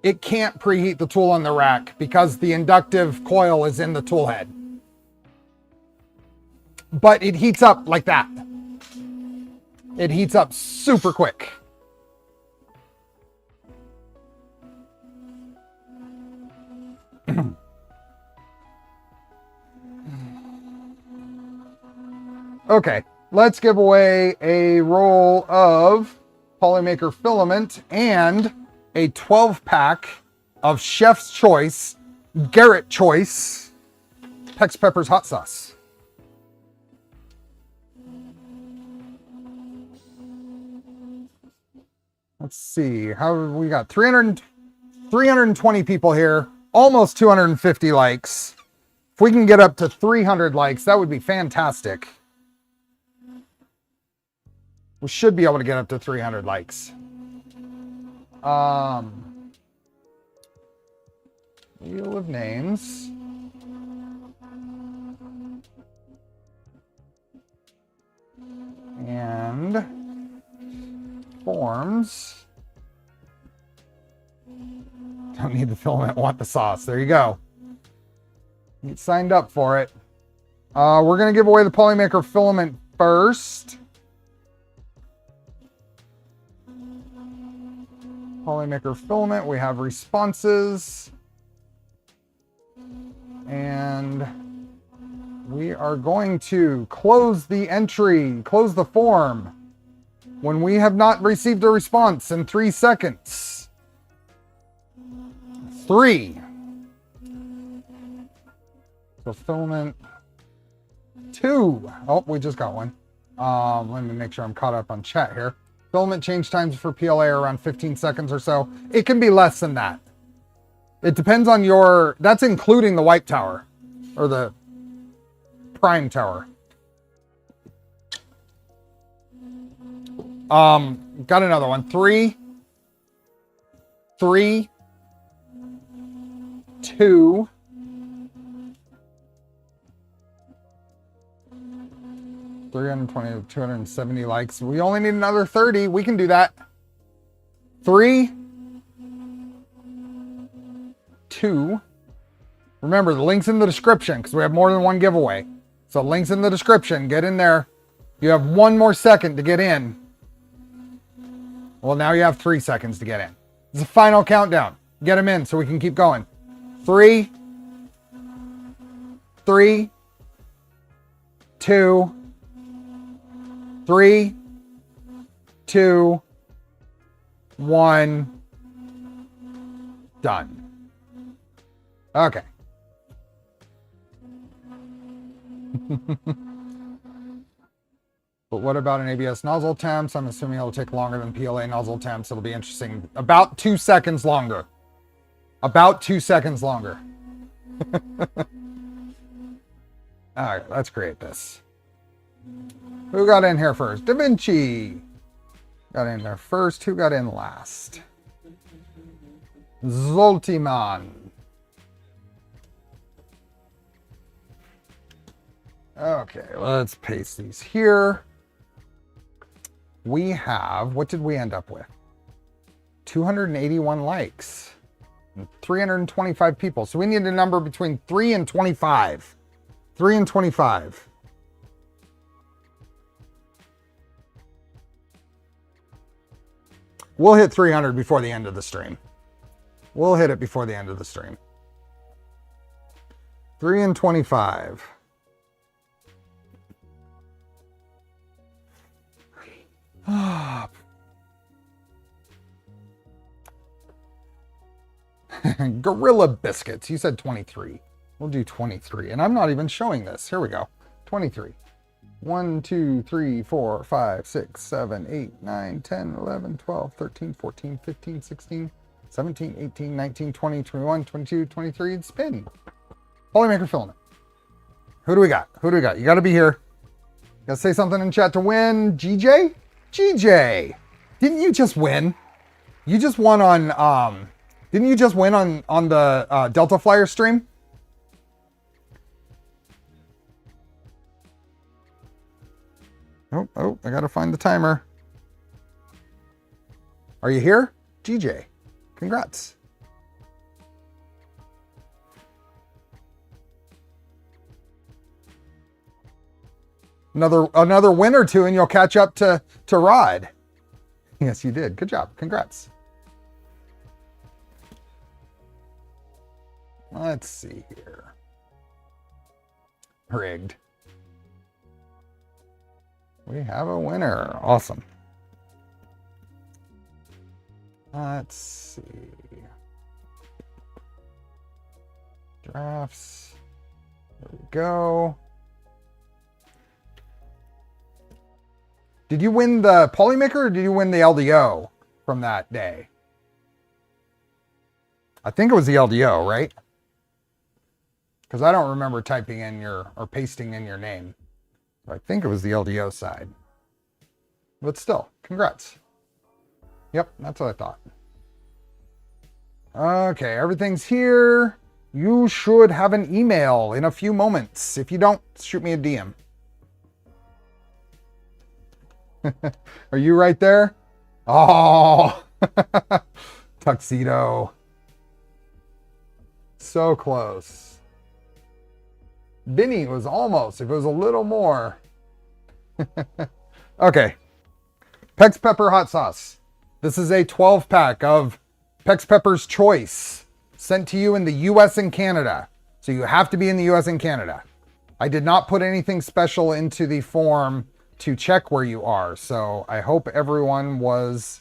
It can't preheat the tool on the rack because the inductive coil is in the tool head. But it heats up like that. It heats up super quick. Okay, let's give away a roll of Polymaker filament and a 12-pack of Chef's Choice, Garrett Choice, Pex Peppers hot sauce. Let's see, how we got 320 people here, almost 250 likes. If we can get up to 300 likes, that would be fantastic. We should be able to get up to 300 likes. Wheel of names. And forms. Don't need the filament, want the sauce. There you go. Get signed up for it. We're going to give away the Polymaker filament first. Polymaker filament, we have responses. And we are going to close the entry, close the form when we have not received a response in 3 seconds. 3. So filament 2. Oh, we just got one. Let me make sure I'm caught up on chat here. Filament change times for PLA are around 15 seconds or so. It can be less than that. It depends on your, that's including the wipe tower or the prime tower. Got another one. 3, 3, 2, 320, 270 likes. We only need another 30. We can do that. 3, 2. Remember, the link's in the description because we have more than one giveaway. So link's in the description. Get in there. You have 1 more second to get in. Well, now you have 3 seconds to get in. It's a final countdown. Get them in so we can keep going. 3, 3, 2, 3, 2, 1. Done. Okay. But what about an ABS nozzle temps? I'm assuming it'll take longer than PLA nozzle temps. It'll be interesting. About 2 seconds longer. About 2 seconds longer. All right, let's create this. Who got in here first? Da Vinci got in there first. Who got in last? Zoltiman. Okay, let's paste these here. We have, what did we end up with? 281 likes. 325 people. So we need a number between 3 and 25. 3 and 25. We'll hit 300 before the end of the stream. We'll hit it before the end of the stream. 3 and 25. Gorilla Biscuits. You said 23. We'll do 23. And I'm not even showing this. Here we go. 23. 1, 2, 3, 4, 5, 6, 7, 8, 9, 10, 11, 12, 13, 14, 15, 16, 17, 18, 19, 20, 21, 22, 23, and spin. Polymaker Filament. Who do we got? Who do we got? You got to be here. You got to say something in chat to win. GJ? GJ. Didn't you just win? You just won on, didn't you just win on the Delta Flyer stream? Oh, I gotta find the timer. Are you here? GJ, congrats. Another win or two and you'll catch up to Rod. Yes, you did. Good job. Congrats. Let's see here. Rigged. We have a winner. Awesome. Let's see. Drafts. There we go. Did you win the Polymaker or did you win the LDO from that day? I think it was the LDO, right? Because I don't remember typing in or pasting in your name. I think it was the LDO side. But still, congrats. Yep, that's what I thought. Okay, everything's here. You should have an email in a few moments. If you don't, shoot me a DM. Are you right there? Oh, tuxedo. So close. Benny was almost, if it was a little more. Okay. Pex Pepper Hot Sauce. This is a 12-pack of Pex Pepper's Choice sent to you in the US and Canada. So you have to be in the US and Canada. I did not put anything special into the form to check where you are. So I hope everyone was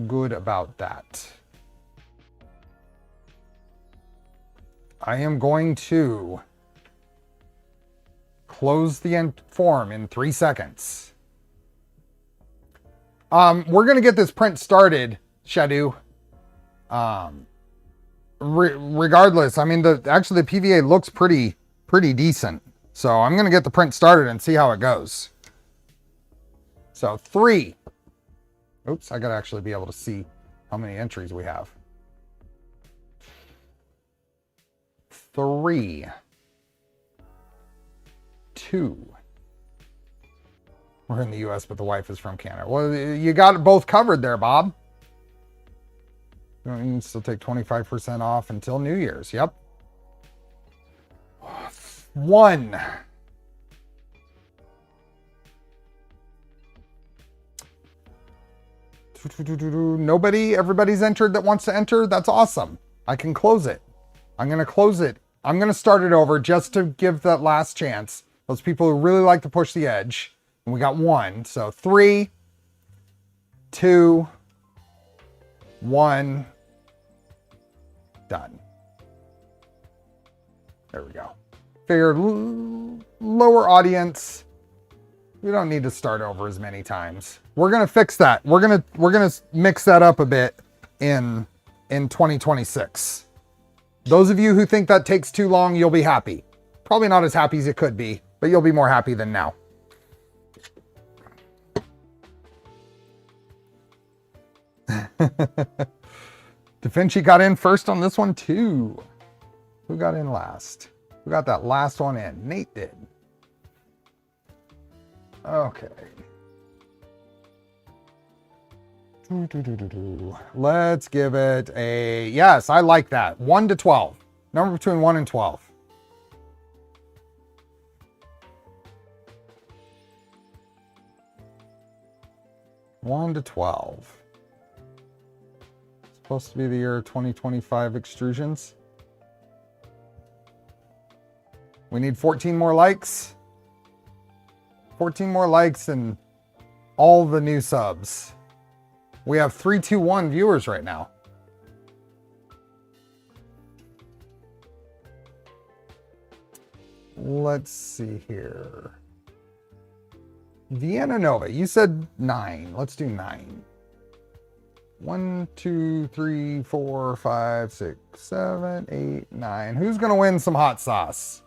good about that. I am going to close the form in 3 seconds. We're going to get this print started, Shadu. Regardless, I mean, actually the PVA looks pretty decent. So I'm going to get the print started and see how it goes. So 3. Oops, I got to actually be able to see how many entries we have. 3, 2. We're in the US, but the wife is from Canada. Well, you got it both covered there, Bob. You can still take 25% off until New Year's. Yep. 1. Nobody, everybody's entered that wants to enter. That's awesome. I can close it. I'm going to close it. I'm going to start it over just to give that last chance. Those people who really like to push the edge. And we got 1. So 3, 2, 1. Done. There we go. Figured lower audience. We don't need to start over as many times. We're gonna fix that. We're gonna mix that up a bit in 2026. Those of you who think that takes too long, you'll be happy. Probably not as happy as it could be, but you'll be more happy than now. Da Vinci got in first on this one too. Who got in last? Who got that last one in? Nate did. Okay. Let's give it a, yes, I like that. 1 to 12. Number between 1 and 12. One to 12. Supposed to be the year 2025 extrusions. We need 14 more likes. 14 more likes and all the new subs. We have 321 viewers right now. Let's see here. Vienna Nova, you said 9. Let's do 9. 1, 2, 3, 4, 5, 6, 7, 8, 9. Who's going to win some hot sauce?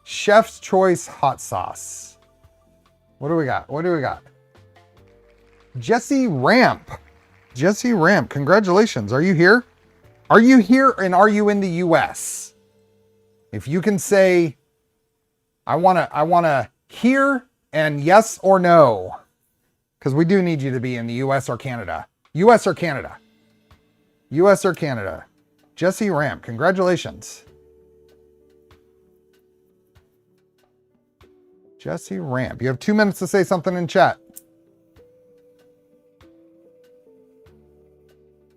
Chef's Choice hot sauce. What do we got? What do we got? Jesse Ramp. Jesse Ramp, congratulations. Are you here? Are you here and are you in the US? If you can say, I wanna hear and yes or no, because we do need you to be in the US or Canada. US or Canada. US or Canada. Jesse Ramp, congratulations. Jesse Ramp. You have 2 minutes to say something in chat.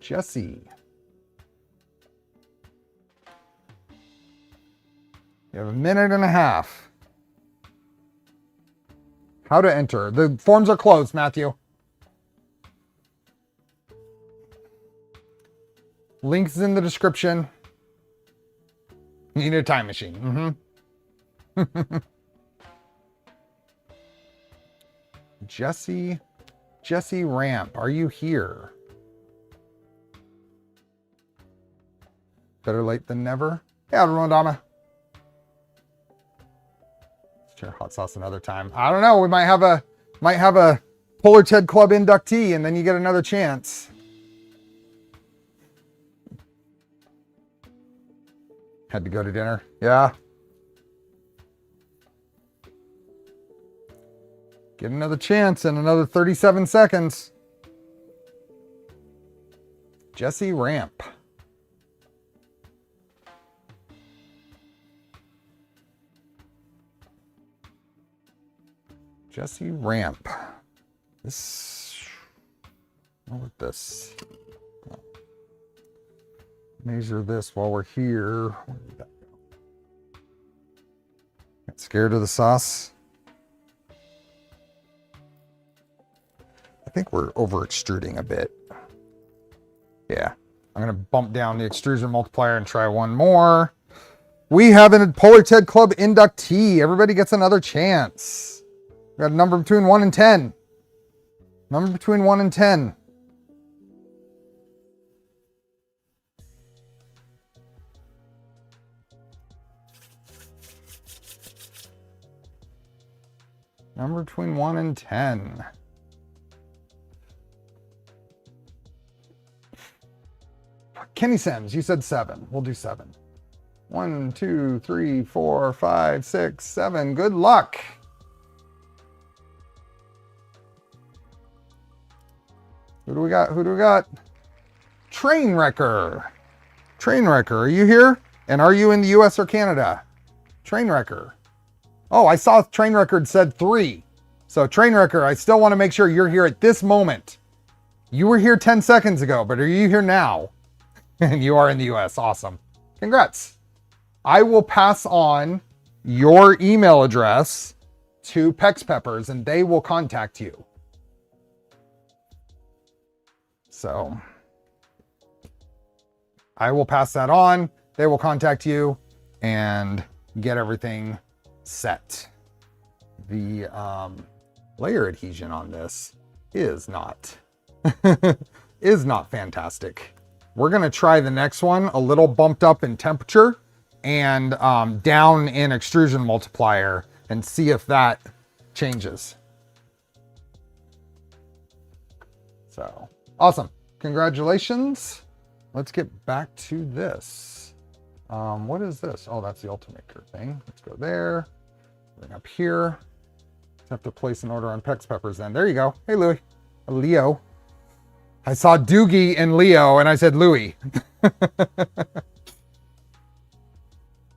Jesse. You have 1.5 minutes. How to enter. The forms are closed, Matthew. Links in the description. You need a time machine. Jesse Ramp, are you here? Better late than never. Yeah, Rondama. Let's share hot sauce another time. I don't know. We might have a Polar Ted Club inductee, and then you get another chance. Had to go to dinner. Yeah. Get another chance in another 37 seconds. Jesse Ramp. Jesse Ramp. This, what with this? Measure this while we're here. Where did that go? Get scared of the sauce. I think we're over extruding a bit. Yeah. I'm going to bump down the extrusion multiplier and try one more. We have a Polar Ted Club inductee. Everybody gets another chance. We got a number between 1 and 10. Number between 1 and 10. Number between 1 and 10. Kenny Sims, you said 7. We'll do 7. 1, 2, 3, 4, 5, 6, 7. Good luck. Who do we got? Who do we got? Trainwrecker. Trainwrecker, are you here? And are you in the US or Canada? Trainwrecker. Oh, I saw Trainwrecker said 3. So Trainwrecker, I still want to make sure you're here at this moment. You were here 10 seconds ago, but are you here now? And you are in the US. Awesome. Congrats. I will pass on your email address to Pex Peppers and they will contact you. So I will pass that on. They will contact you and get everything set. The layer adhesion on this is not fantastic. We're going to try the next one a little bumped up in temperature and down in extrusion multiplier and see if that changes. So awesome. Congratulations. Let's get back to this. What is this? Oh, that's the Ultimaker thing. Let's go there. Bring up here. Just have to place an order on Pex Peppers then. There you go. Hey, Louie. Leo. I saw Doogie and Leo and I said Louie.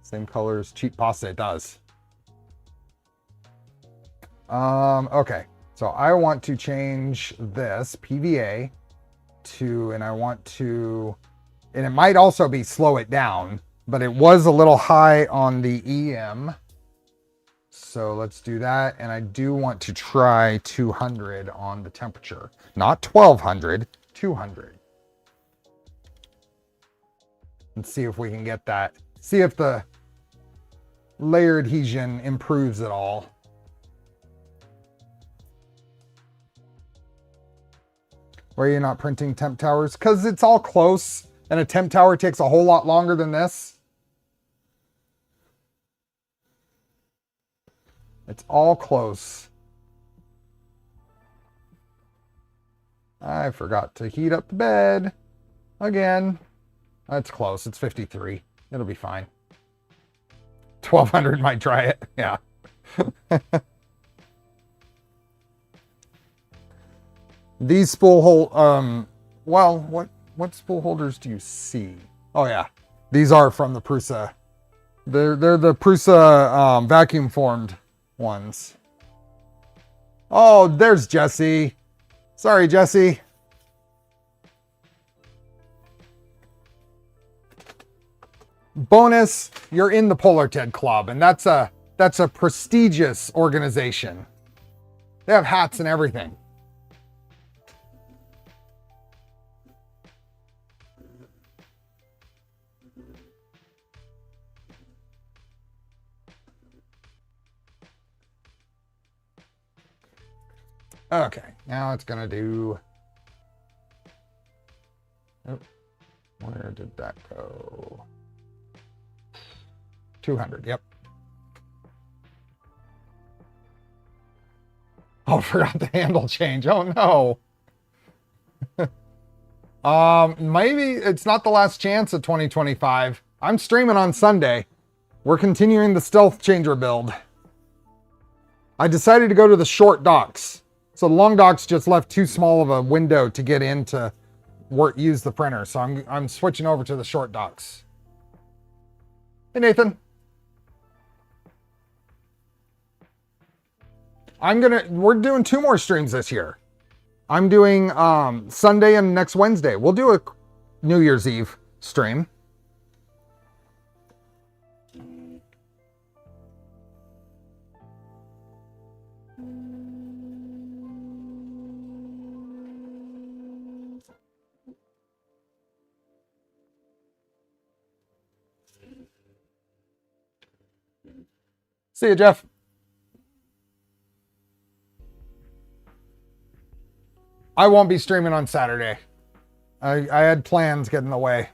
Same colors, cheap pasta, it does. Okay. So I want to change this PVA to, and I want to, and it might also be slow it down, but it was a little high on the EM. So let's do that. And I do want to try 200 on the temperature, not 1200, 200. And see if we can get that. See if the layer adhesion improves at all. Why are you not printing temp towers? Because it's all close and a temp tower takes a whole lot longer than this. It's all close. I forgot to heat up the bed again. That's close. It's 53. It'll be fine. 1200 might try it. Yeah. These spool hole, well, what spool holders do you see? Oh yeah, these are from the Prusa. They're the Prusa vacuum formed ones. Oh, there's Jesse. Sorry, Jesse. Bonus, you're in the Polar TED Club, and that's a prestigious organization. They have hats and everything. Okay, now it's gonna do, oh, where did that go? 200, yep. Oh, forgot the handle change. Oh no. Maybe it's not the last chance of 2025. I'm streaming on Sunday. We're continuing the stealth changer build. I decided to go to the short docks. So the long docks just left too small of a window to get in to use the printer. So I'm switching over to the short docks. Hey, Nathan. We're doing 2 more streams this year. I'm doing Sunday and next Wednesday. We'll do a New Year's Eve stream. See you, Jeff. I won't be streaming on Saturday. I had plans get in the way.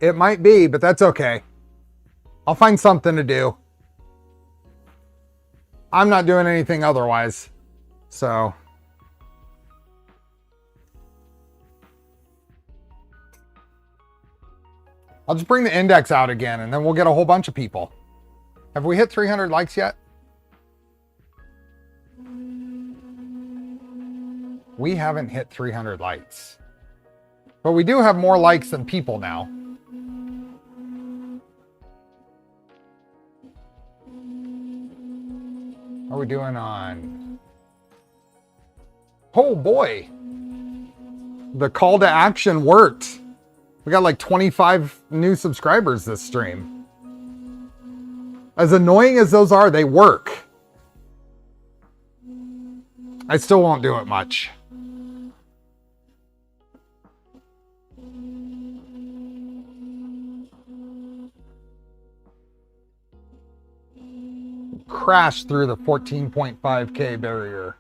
It might be, but that's okay. I'll find something to do. I'm not doing anything otherwise. So. I'll just bring the index out again and then we'll get a whole bunch of people. Have we hit 300 likes yet? We haven't hit 300 likes. But we do have more likes than people now. How are we doing on? Oh boy. The call to action worked. We got like 25 new subscribers this stream. As annoying as those are, they work. I still won't do it much. Crashed through the 14.5K barrier.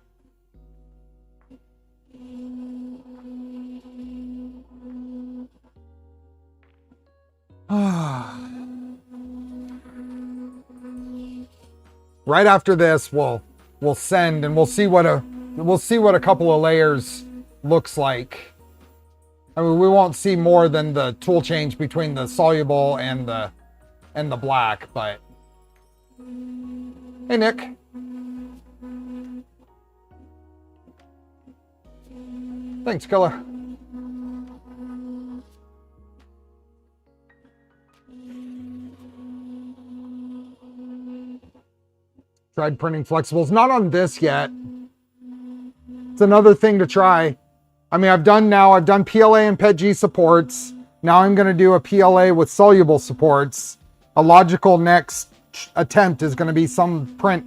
Right after this, we'll send and we'll see what a couple of layers looks like. I mean, we won't see more than the tool change between the soluble and the black, but hey Nick. Thanks, Killer. Tried printing flexibles. Not on this yet. It's another thing to try. I mean, I've done PLA and PETG supports. Now I'm going to do a PLA with soluble supports. A logical next attempt is going to be some print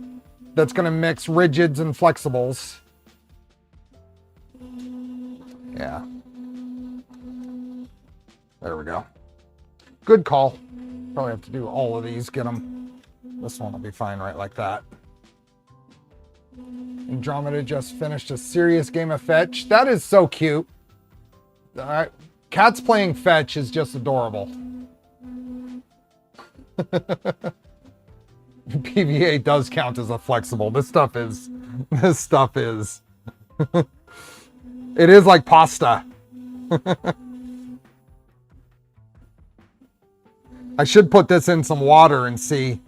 that's going to mix rigids and flexibles. Yeah. There we go. Good call. Probably have to do all of these, get them. This one will be fine right like that. Andromeda just finished a serious game of fetch. That is so cute. Cats playing fetch is just adorable. PVA does count as a flexible. This stuff is it is like pasta. I should put this in some water and see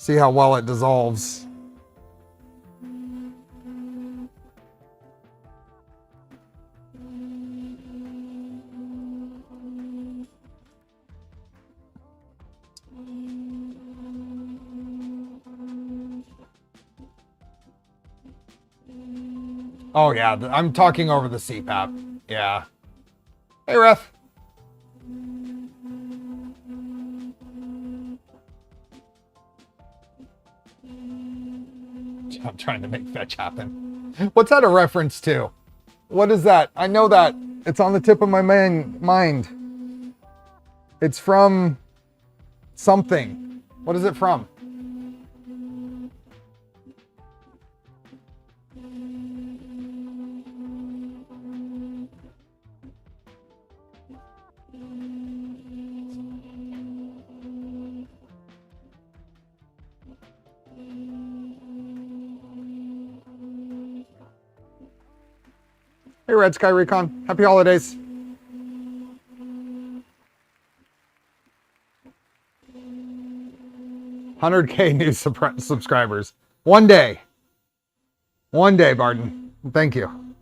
how well it dissolves. Oh yeah, I'm talking over the CPAP. Yeah. Hey, Ref. I'm trying to make fetch happen. What's that a reference to? What is that? I know that. It's on the tip of my mind. It's from something. What is it from? Hey, Red Sky Recon. Happy holidays. $100K new subscribers. One day. One day, Barton. Thank you.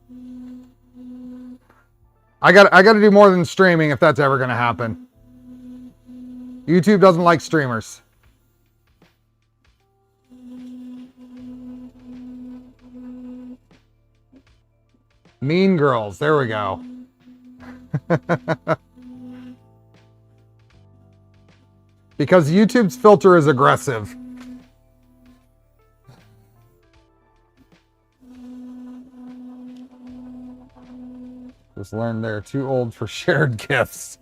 I got to do more than streaming if that's ever going to happen. YouTube doesn't like streamers. Mean Girls. There we go. Because YouTube's filter is aggressive. Just learned they're too old for shared gifts.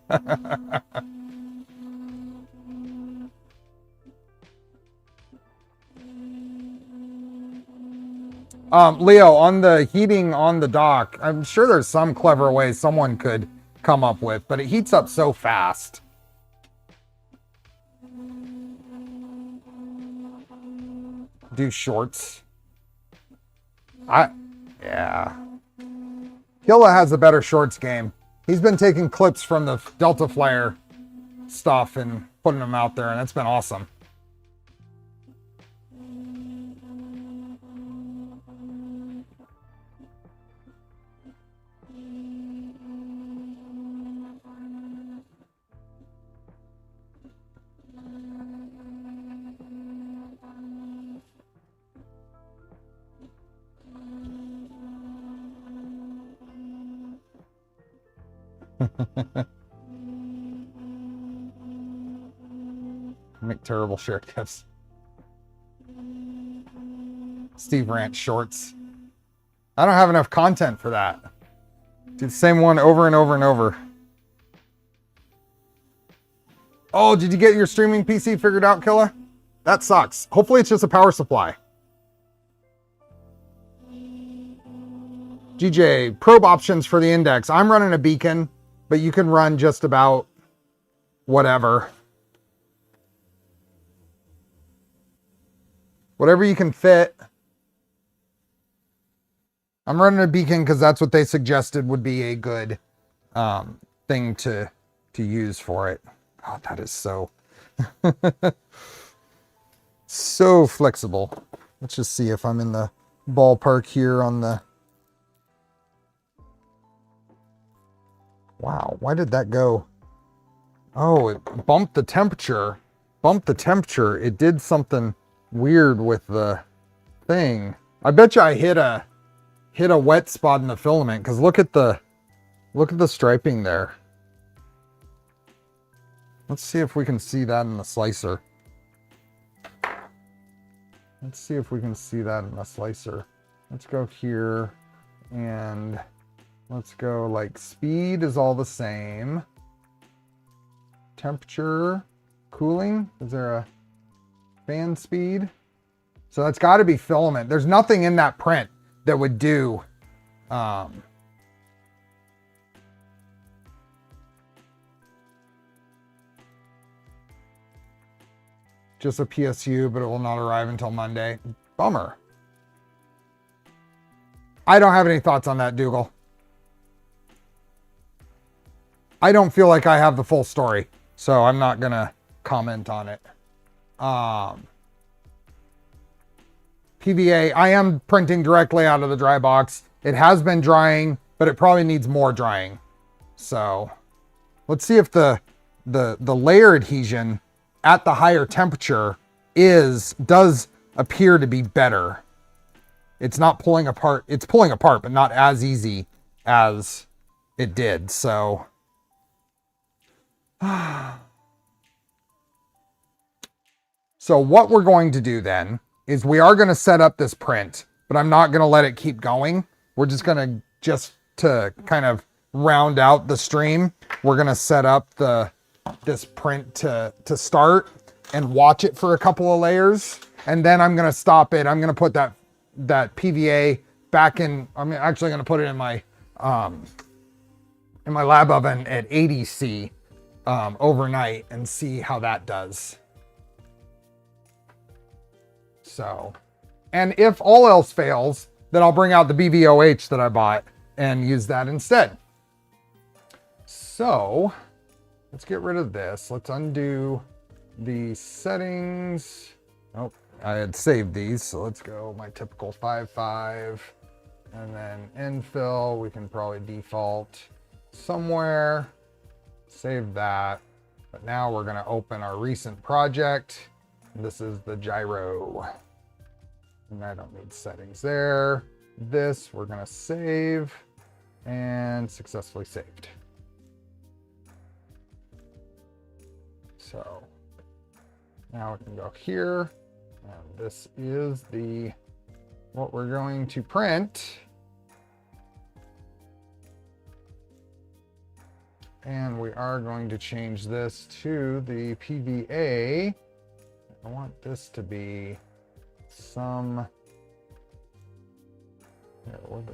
Leo, on the heating on the dock, I'm sure there's some clever way someone could come up with, but it heats up so fast. Do shorts. Yeah. Killa has a better shorts game. He's been taking clips from the Delta Flyer stuff and putting them out there, and it's been awesome. Make terrible shirt gifts. Steve Ranch shorts. I don't have enough content for that. Do the same one over and over and over. Oh, did you get your streaming PC figured out, Killa? That sucks. Hopefully it's just a power supply. GJ, probe options for the index. I'm running a beacon, but you can run just about whatever. Whatever you can fit. I'm running a beacon because that's what they suggested would be a good thing to use for it. Oh, that is so so flexible. Let's just see if I'm in the ballpark here on the... Wow, why did that go? Oh, it bumped the temperature. Bumped the temperature. It did something weird with the thing. I bet you I hit a wet spot in the filament, because look at the striping there. Let's see if we can see that in the slicer. Let's see if we can see that in the slicer. Let's go here and let's go like speed is all the same. Temperature, cooling, is there a fan speed? So that's got to be filament. There's nothing in that print that would do just a PSU, but it will not arrive until Monday. Bummer. I don't have any thoughts on that, Dougal. I don't feel like I have the full story, so I'm not gonna comment on it. PVA, I am printing directly out of the dry box. It has been drying, but it probably needs more drying. So let's see if the layer adhesion at the higher temperature does appear to be better. It's not pulling apart. It's pulling apart, but not as easy as it did. So so what we're going to do then is we are going to set up this print, but I'm not going to let it keep going. We're just going to kind of round out the stream. We're going to set up this print to start and watch it for a couple of layers. And then I'm going to stop it. I'm going to put that PVA back in. I'm actually going to put it in my lab oven at 80 C overnight and see how that does. So, and if all else fails, then I'll bring out the BVOH that I bought and use that instead. So let's get rid of this. Let's undo the settings. Oh, I had saved these. So let's go my typical 5.5 and then infill. We can probably default somewhere. Save that. But now we're going to open our recent project. This is the gyro. And I don't need settings there. This we're going to save and successfully saved. So now we can go here. And this is what we're going to print. And we are going to change this to the PVA. I want this to be some, what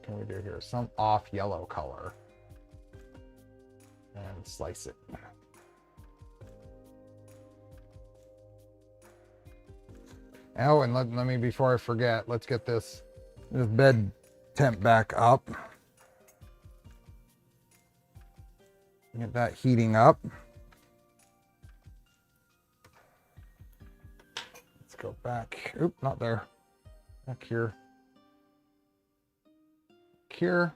can we do here? Some off yellow color. and slice it. Oh, and let me, before I forget, let's get this bed temp back up. Get that heating up. Let's go back. Oop, not there. Back here. Here.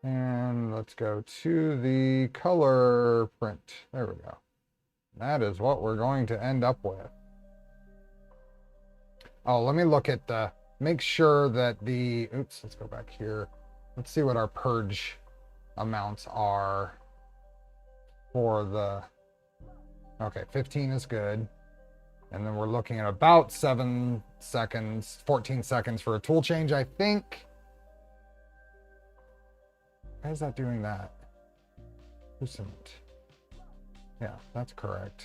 And let's go to the color print. There we go. That is what we're going to end up with. Oh, let me look at the, make sure that the, oops, let's go back here. Let's see what our purge amounts are for the, okay, 15 is good. And then we're looking at about 7 seconds, 14 seconds for a tool change, I think. Why is that doing that? Filament. Yeah, that's correct.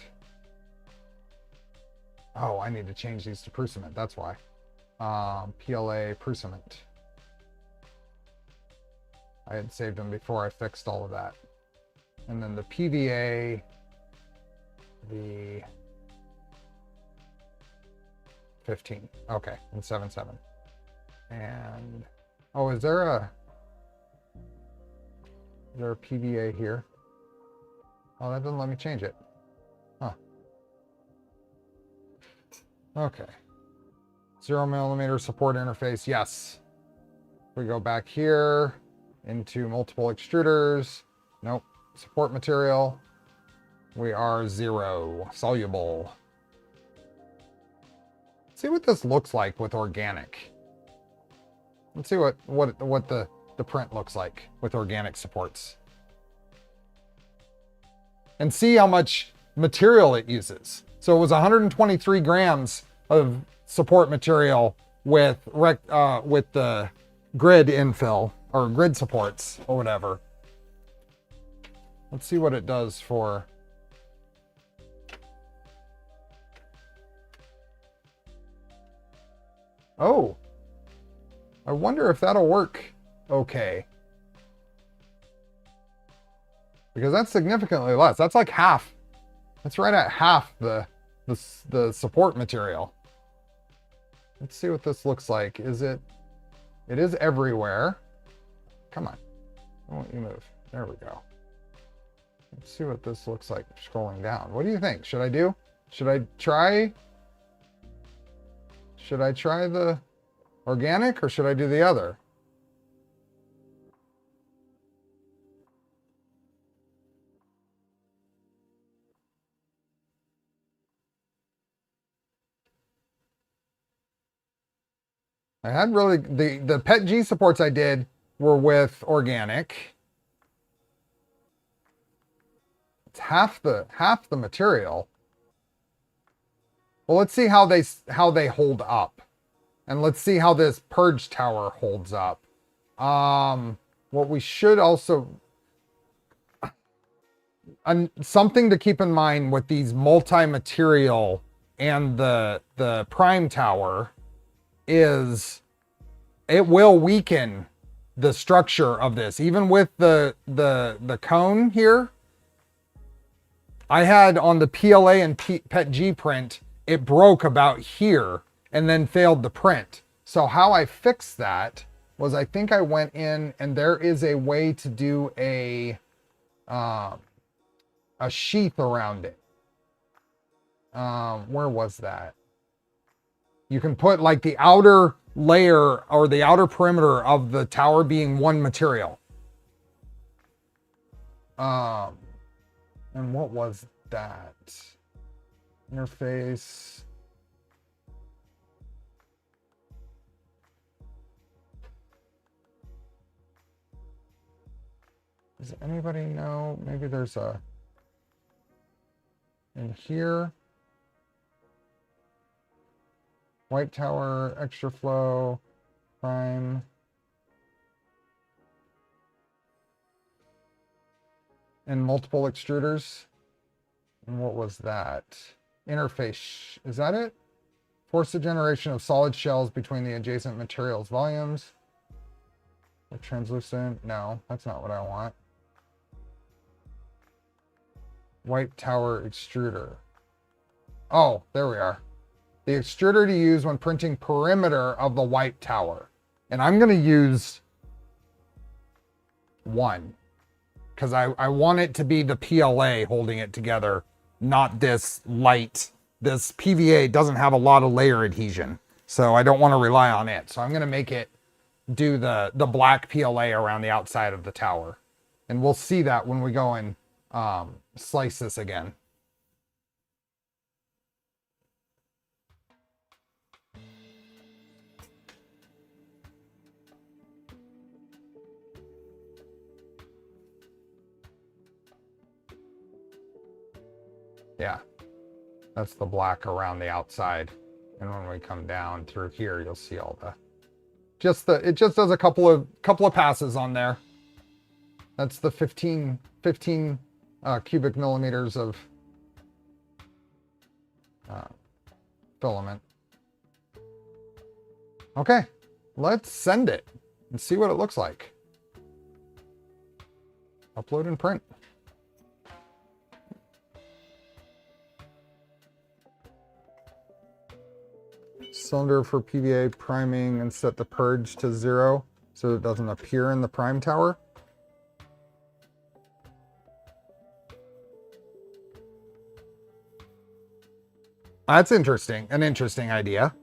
Oh, I need to change these to Filament. That's why. PLA Filament. I had saved them before I fixed all of that. And then the PVA, the 15. Okay, and 7.7. And oh, is there a PVA here? Oh, that doesn't let me change it. Huh. Okay. 0mm support interface, yes. We go back here into multiple extruders. Nope. Support material. We are 0. Soluble. Let's see what this looks like with organic. Let's see what the print looks like with organic supports. And see how much material it uses. So it was 123 grams of support material with the grid infill or grid supports or whatever. Let's see what it does for. Oh, I wonder if that'll work okay. Because that's significantly less. That's like half. That's right at half the support material. Let's see what this looks like. Is it? It is everywhere. Come on. Why won't you move? There we go. Let's see what this looks like scrolling down. What do you think? Should I do? Should I try the organic or should I do the other? I had really, the PET G supports I did were with organic. It's half the material. Well, let's see how they hold up. And let's see how this purge tower holds up. What we should also, something to keep in mind with these multi-material and the prime tower is it will weaken the structure of this. Even with the cone here, I had on the PLA and PET G print, it broke about here and then failed to print. So how I fixed that was I think I went in and there is a way to do a sheath around it. Where was that? You can put like the outer layer or the outer perimeter of the tower being one material. And what was that? Interface. Does anybody know? Maybe there's a in here. White tower, extra flow, prime. And multiple extruders. And what was that? interface. Is that it? Force the generation of solid shells between the adjacent materials volumes. Or translucent. No, that's not what I want. White tower extruder. Oh, there we are. The extruder to use when printing perimeter of the white tower. And I'm going to use 1. Because I want it to be the PLA holding it together, not this light. This PVA doesn't have a lot of layer adhesion, so I don't want to rely on it. So I'm going to make it do the black PLA around the outside of the tower. And we'll see that when we go and slice this again. Yeah, that's the black around the outside. And when we come down through here, you'll see all the, it just does a couple of passes on there. That's the 15 cubic millimeters of filament. Okay, let's send it and see what it looks like. Upload and print. Cylinder for PVA priming and set the purge to 0 so it doesn't appear in the prime tower. That's interesting, an interesting idea.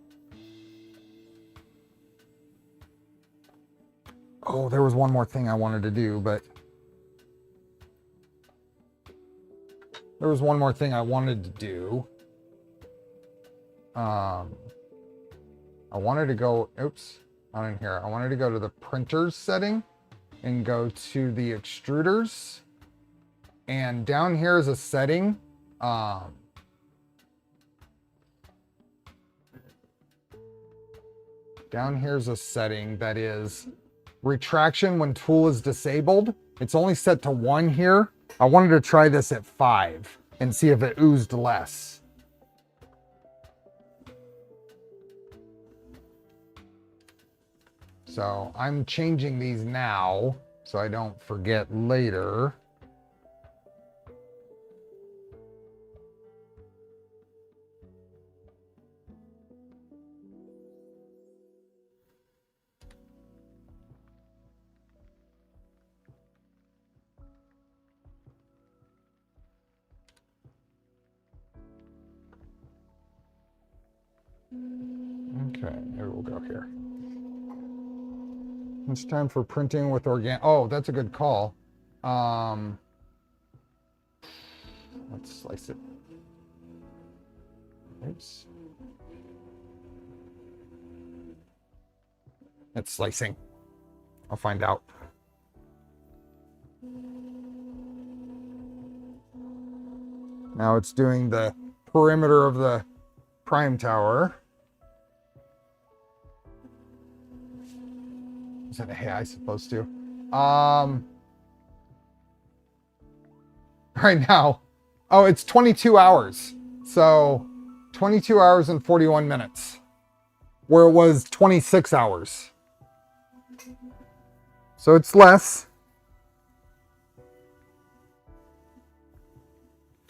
Oh, there was one more thing I wanted to do, but there was one more thing I wanted to do. I wanted to go, oops, not in here. I wanted to go to the printers setting and go to the extruders. And down here is a setting. Down here's a setting that is retraction when tool is disabled. It's only set to 1 here. I wanted to try this at 5 and see if it oozed less. So I'm changing these now so I don't forget later. Okay, maybe we'll go here. It's time for printing with organic. Oh, that's a good call. Let's slice it. Oops. It's slicing. I'll find out. Now it's doing the perimeter of the prime tower. Is that a AI supposed to? Right now, oh, it's 22 hours. So 22 hours and 41 minutes, where it was 26 hours. So it's less.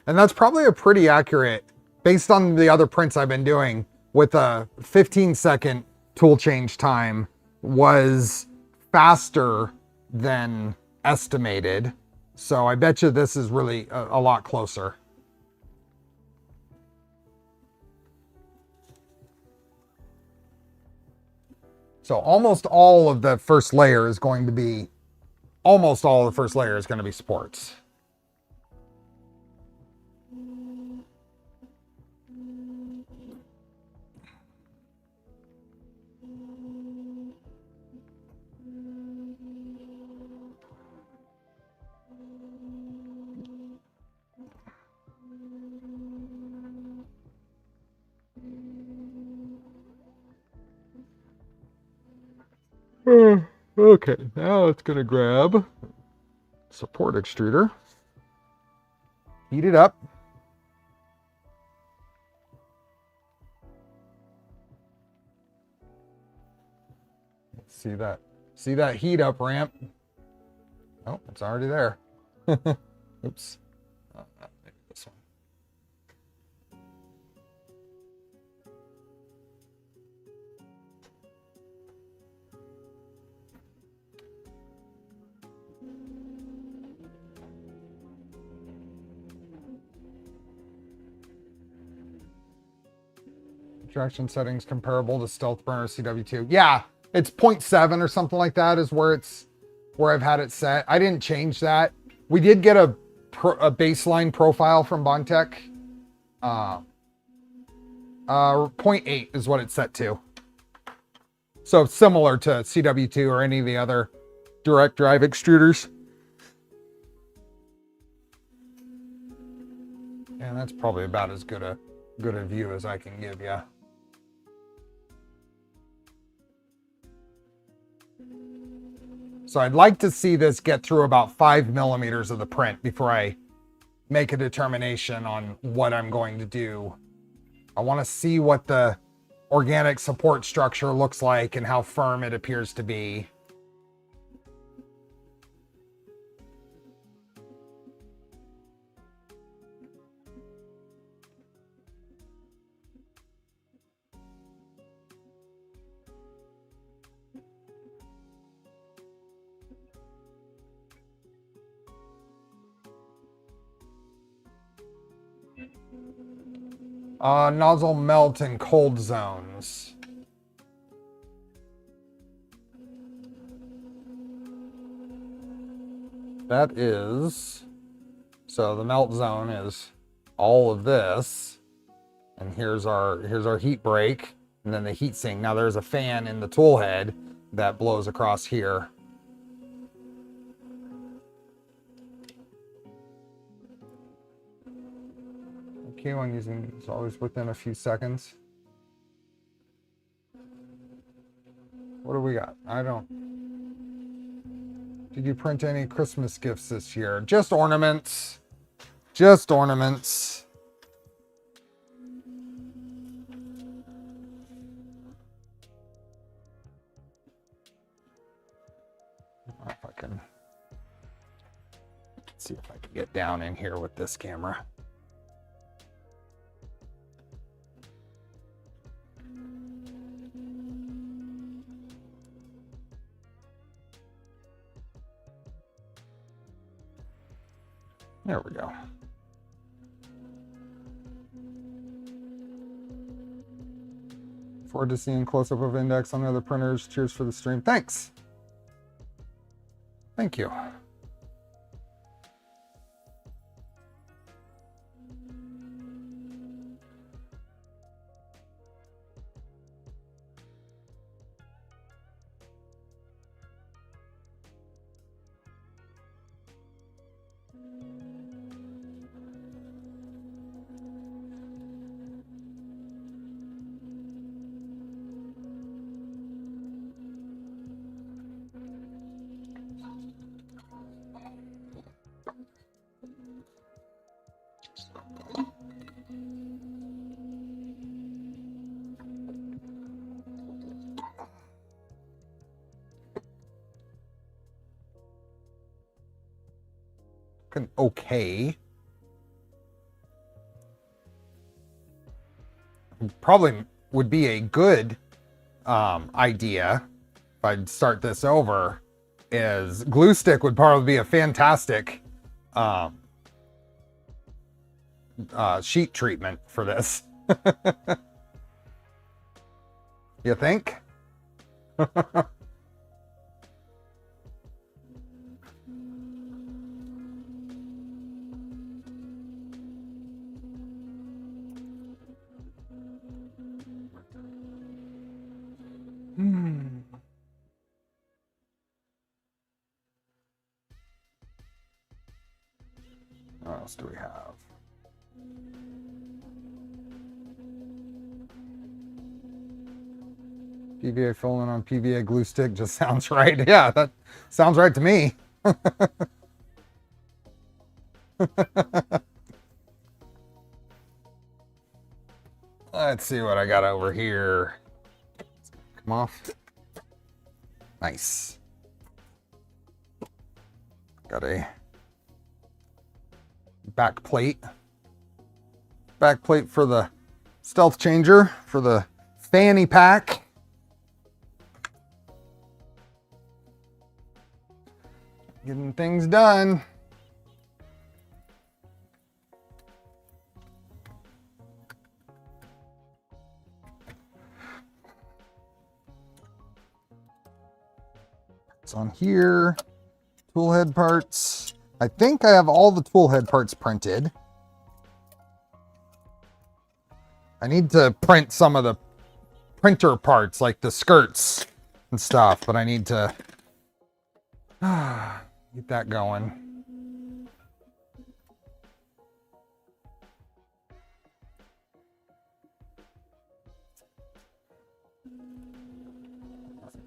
And that's probably a pretty accurate, based on the other prints I've been doing with a 15-second tool change time, was faster than estimated. So I bet you this is really a lot closer. So almost all of the first layer is going to be, supports. Okay, now it's gonna grab support extruder, heat it up, See that? See that heat up ramp? Oh, it's already there. Oops. Maybe this one. Traction settings comparable to Stealth Burner CW2. Yeah, it's 0.7 or something like that is where I've had it set. I didn't change that. We did get a baseline profile from Bontech. 0.8 is what it's set to. So similar to CW2 or any of the other direct drive extruders. And that's probably about as good a view as I can give you. So I'd like to see this get through about 5 millimeters of the print before I make a determination on what I'm going to do. I want to see what the organic support structure looks like and how firm it appears to be. Nozzle melt in cold zones. That is, so the melt zone is all of this, and here's our heat break, and then the heat sink. Now there's a fan in the tool head that blows across here. Key on using is always within a few seconds. What do we got? I don't. Did you print any Christmas gifts this year? Just ornaments. Just ornaments. If I can. Let's see if I can get down in here with this camera. There we go. Forward to seeing close-up of Index on other printers. Cheers for the stream. Thanks. Thank you. Okay. Probably would be a good idea if I'd start this over is glue stick would probably be a fantastic sheet treatment for this. You think? What else do we have? PVA filament on PVA glue stick just sounds right. Yeah, that sounds right to me. Let's see what I got over here. Come off. Nice. Got a back plate. Back plate for the stealth changer, for the fanny pack. Getting things done. It's on here. Tool head parts. I think I have all the tool head parts printed. I need to print some of the printer parts, like the skirts and stuff, but I need to get that going.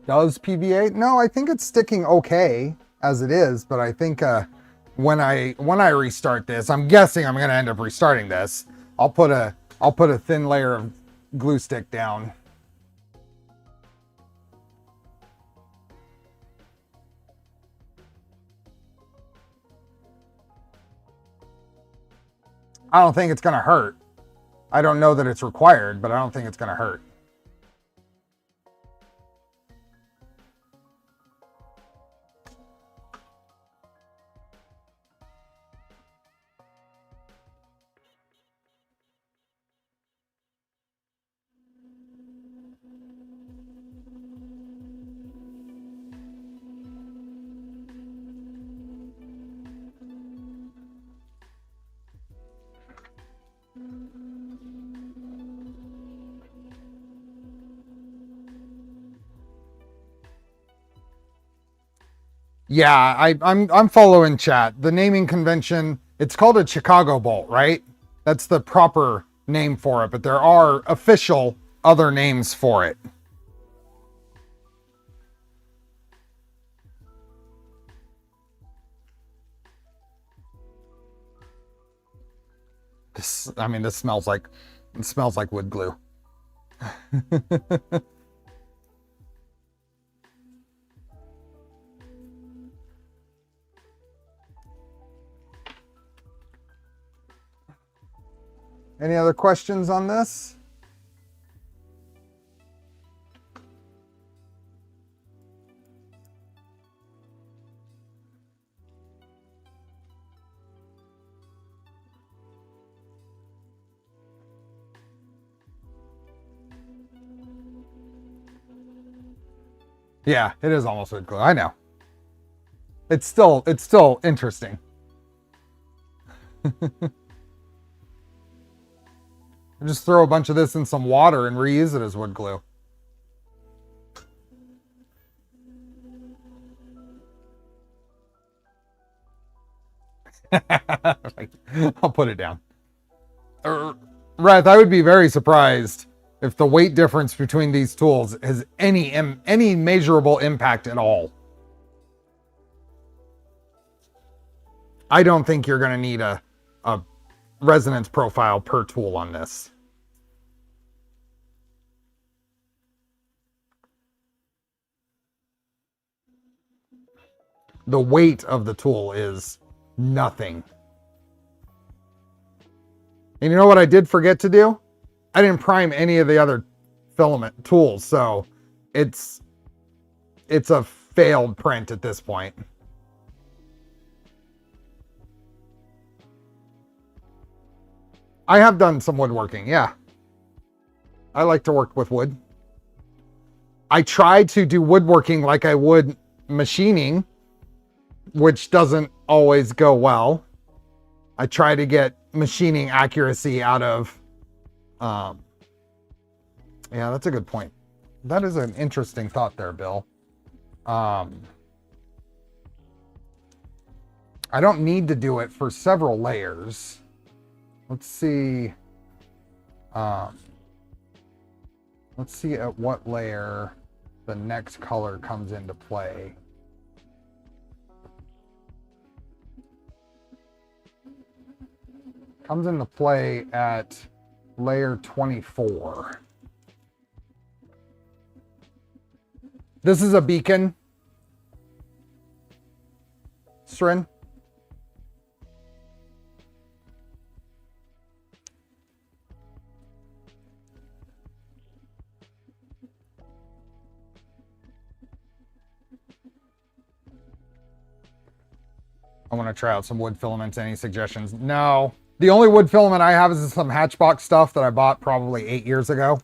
Does PVA? No, I think it's sticking okay as it is, but I think when I restart this, I'm guessing I'm gonna end up restarting this. I'll put a thin layer of glue stick down. I don't think it's gonna hurt. I don't know that it's required, but I don't think it's gonna hurt. Yeah, I'm following chat. The naming convention, it's called a Chicago bolt, right? That's the proper name for it, but there are official other names for it. This smells like wood glue. Any other questions on this? Yeah, it is almost wood glue. I know. It's still interesting. Just throw a bunch of this in some water and reuse it as wood glue. I'll put it down. Rath, I would be very surprised if the weight difference between these tools has any measurable impact at all. I don't think you're going to need a resonance profile per tool on this. The weight of the tool is nothing. And you know what I did forget to do? I didn't prime any of the other filament tools, so it's a failed print at this point. I have done some woodworking, yeah. I like to work with wood. I try to do woodworking like I would machining, which doesn't always go well. I try to get machining accuracy out of, yeah, that's a good point. That is an interesting thought there, Bill. I don't need to do it for several layers. Let's see. Let's see at what layer the next color comes into play. Comes into play at layer 24. This is a beacon, Srin? I want to try out some wood filaments. Any suggestions? No. The only wood filament I have is some Hatchbox stuff that I bought probably 8 years ago.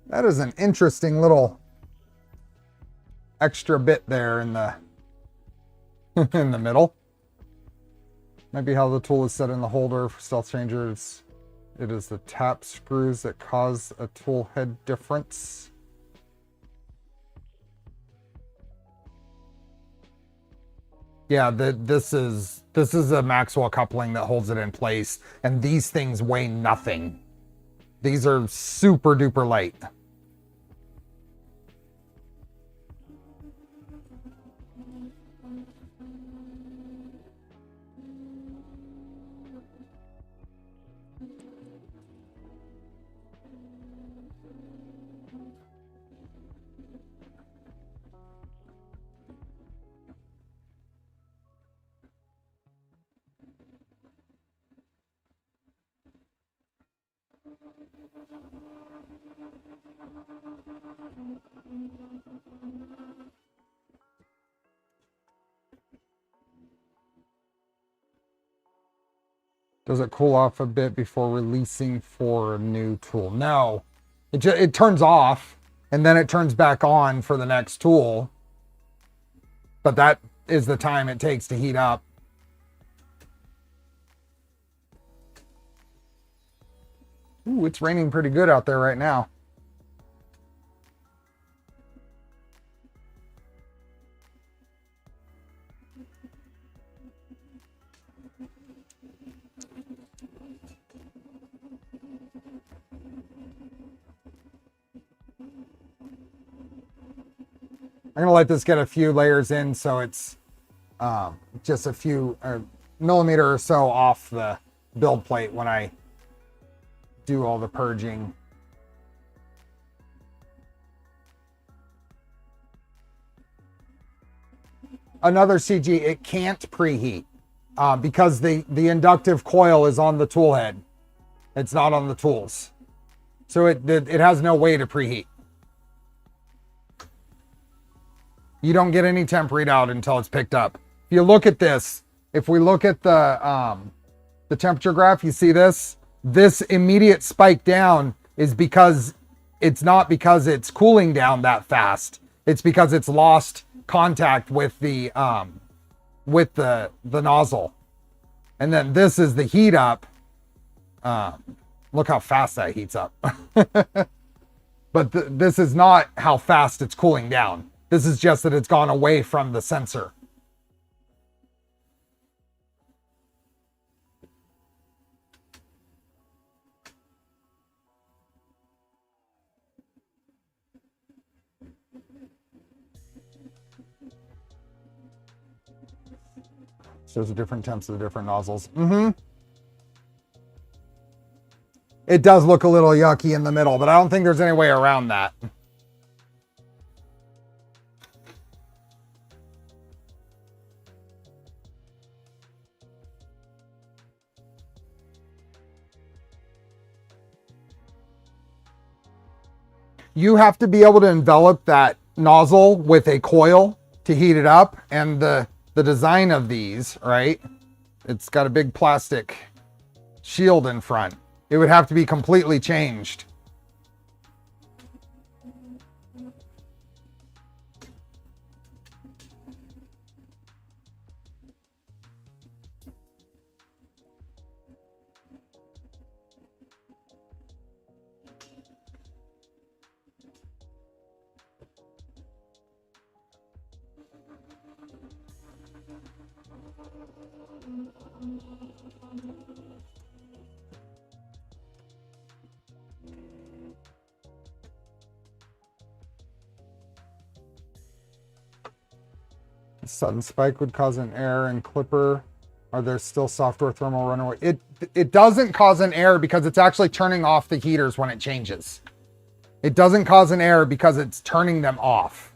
That is an interesting little extra bit there in the in the middle. Might be how the tool is set in the holder for stealth changers. It is the tap screws that cause a tool head difference. Yeah, this is a Maxwell coupling that holds it in place, and these things weigh nothing. These are super duper light. Does it cool off a bit before releasing for a new tool? No, it turns off and then it turns back on for the next tool. But that is the time it takes to heat up. Ooh, it's raining pretty good out there right now. I'm gonna let this get a few layers in so it's just a few millimeter or so off the build plate when I do all the purging. Another CG, it can't preheat because the inductive coil is on the tool head. It's not on the tools. So it has no way to preheat. You don't get any temp readout until it's picked up. If you look at this, if we look at the temperature graph, you see this? This immediate spike down is because it's not because it's cooling down that fast. It's because it's lost contact with the nozzle. And then this is the heat up. Look how fast that heats up. But this is not how fast it's cooling down. This is just that it's gone away from the sensor. Shows the different temps of the different nozzles. It does look a little yucky in the middle, but I don't think there's any way around that. You have to be able to envelop that nozzle with a coil to heat it up, and the design of these, right? It's got a big plastic shield in front. It would have to be completely changed. Sudden spike would cause an error in Clipper. Are there still software thermal runaway? It doesn't cause an error because it's actually turning off the heaters when it changes. It doesn't cause an error because it's turning them off.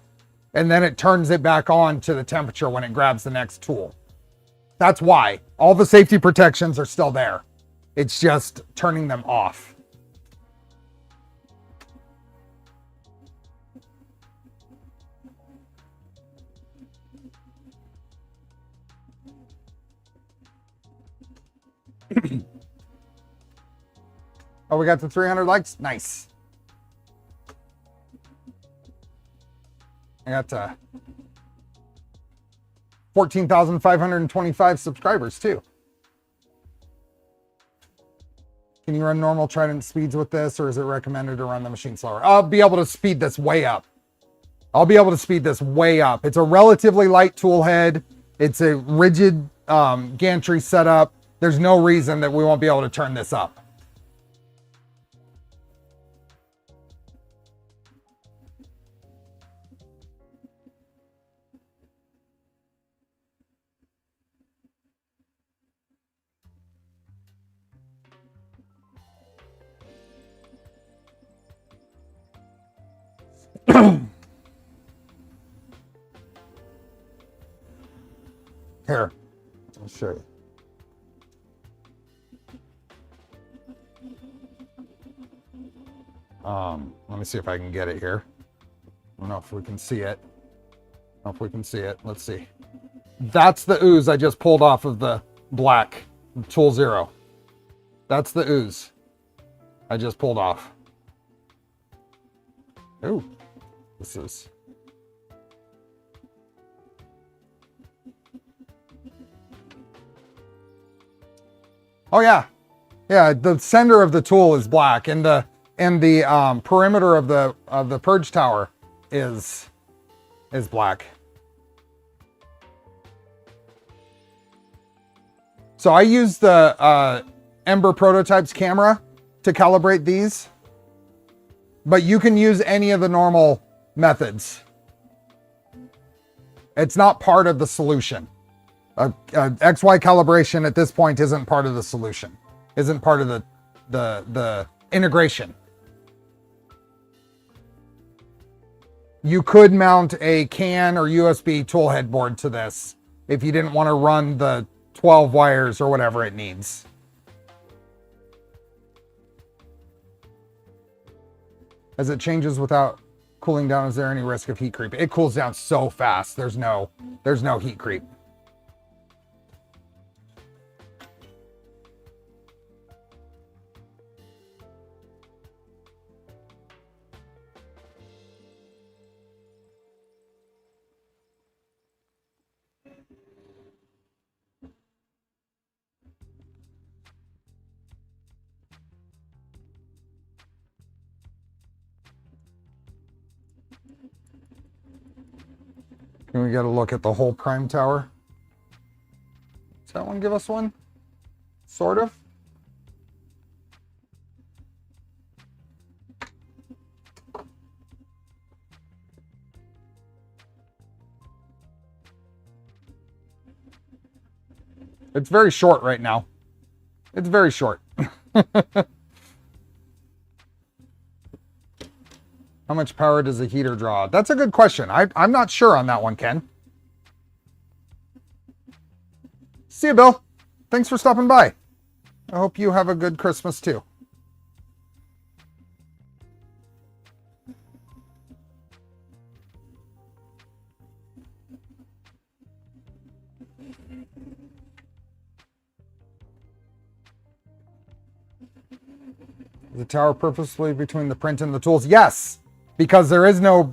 And then it turns it back on to the temperature when it grabs the next tool. That's why. All the safety protections are still there. It's just turning them off. Oh, we got the 300 likes? Nice. I got 14,525 subscribers too. Can you run normal Trident speeds with this, or is it recommended to run the machine slower? I'll be able to speed this way up. It's a relatively light tool head. It's a rigid gantry setup. There's no reason that we won't be able to turn this up. Here, I'll show you. Let me see if I can get it here. I don't know if we can see it. Let's see. That's the ooze I just pulled off of the black tool 0. That's the ooze I just pulled off. Ooh, this is. Oh yeah, yeah. The center of the tool is black, and the perimeter of the purge tower is black. So I use the Ember Prototypes camera to calibrate these, but you can use any of the normal methods. It's not part of the solution. XY calibration at this point isn't part of the solution, isn't part of the integration. You could mount a CAN or USB tool head board to this if you didn't want to run the 12 wires or whatever it needs. As it changes without cooling down, is there any risk of heat creep? It cools down so fast. There's no heat creep. Can we get a look at the whole prime tower? Does that one give us one? Sort of. It's very short right now. It's very short. How much power does a heater draw? That's a good question. I'm not sure on that one, Ken. See you, Bill. Thanks for stopping by. I hope you have a good Christmas too. The tower purposefully between the print and the tools? Yes, because there is no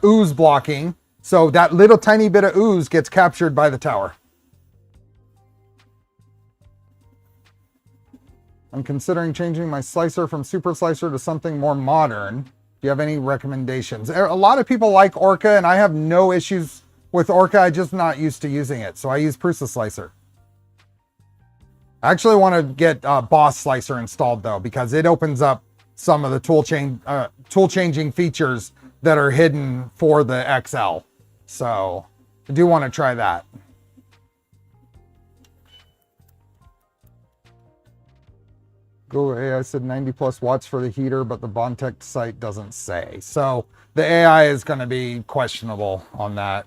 ooze blocking. So that little tiny bit of ooze gets captured by the tower. I'm considering changing my slicer from super slicer to something more modern. Do you have any recommendations? A lot of people like Orca, and I have no issues with Orca. I'm just not used to using it. So I use Prusa Slicer. I actually want to get Boss Slicer installed though, because it opens up some of the tool changing features that are hidden for the XL. So I do want to try that. Google AI said 90 plus watts for the heater, but the Bontech site doesn't say. So the AI is going to be questionable on that.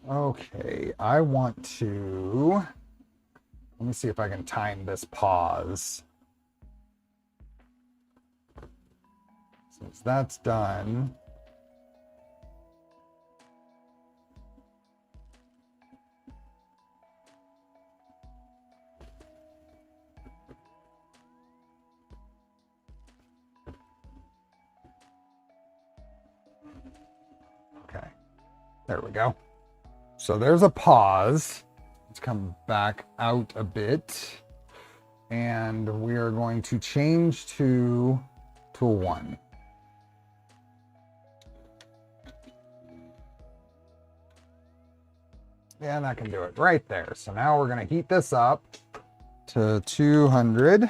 Okay, I want to, let me see if I can time this pause. Since that's done. Okay, there we go. So there's a pause. Let's come back out a bit. And we are going to change to tool 1. Yeah, and that can do it right there. So now we're going to heat this up to 200.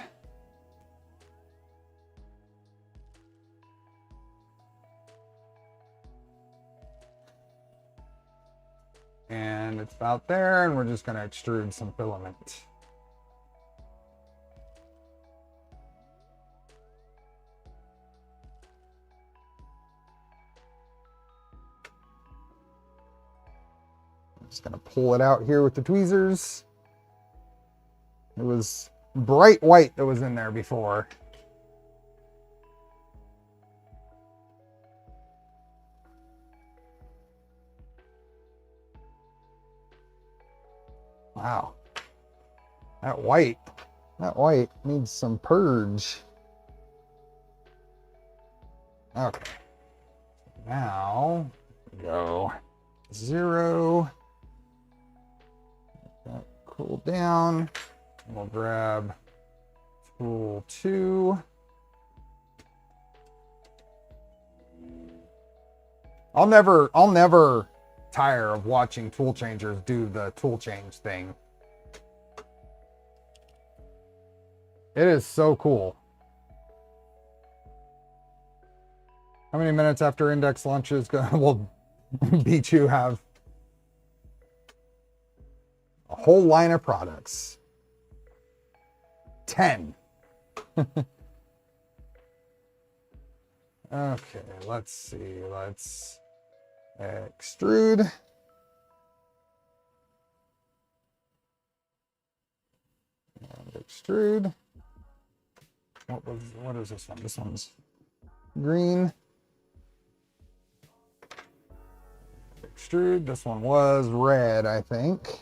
And it's about there, and we're just going to extrude some filament. I'm just going to pull it out here with the tweezers. It was bright white that was in there before. Wow, that white needs some purge. Okay, now go 0. That cool down. We'll grab tool 2. I'll never tire of watching tool changers do the tool change thing. It is so cool. How many minutes after Index launches will B2 have a whole line of products? 10. Okay, let's see. Let's extrude. And extrude. What is this one? This one's green. Extrude. This one was red, I think.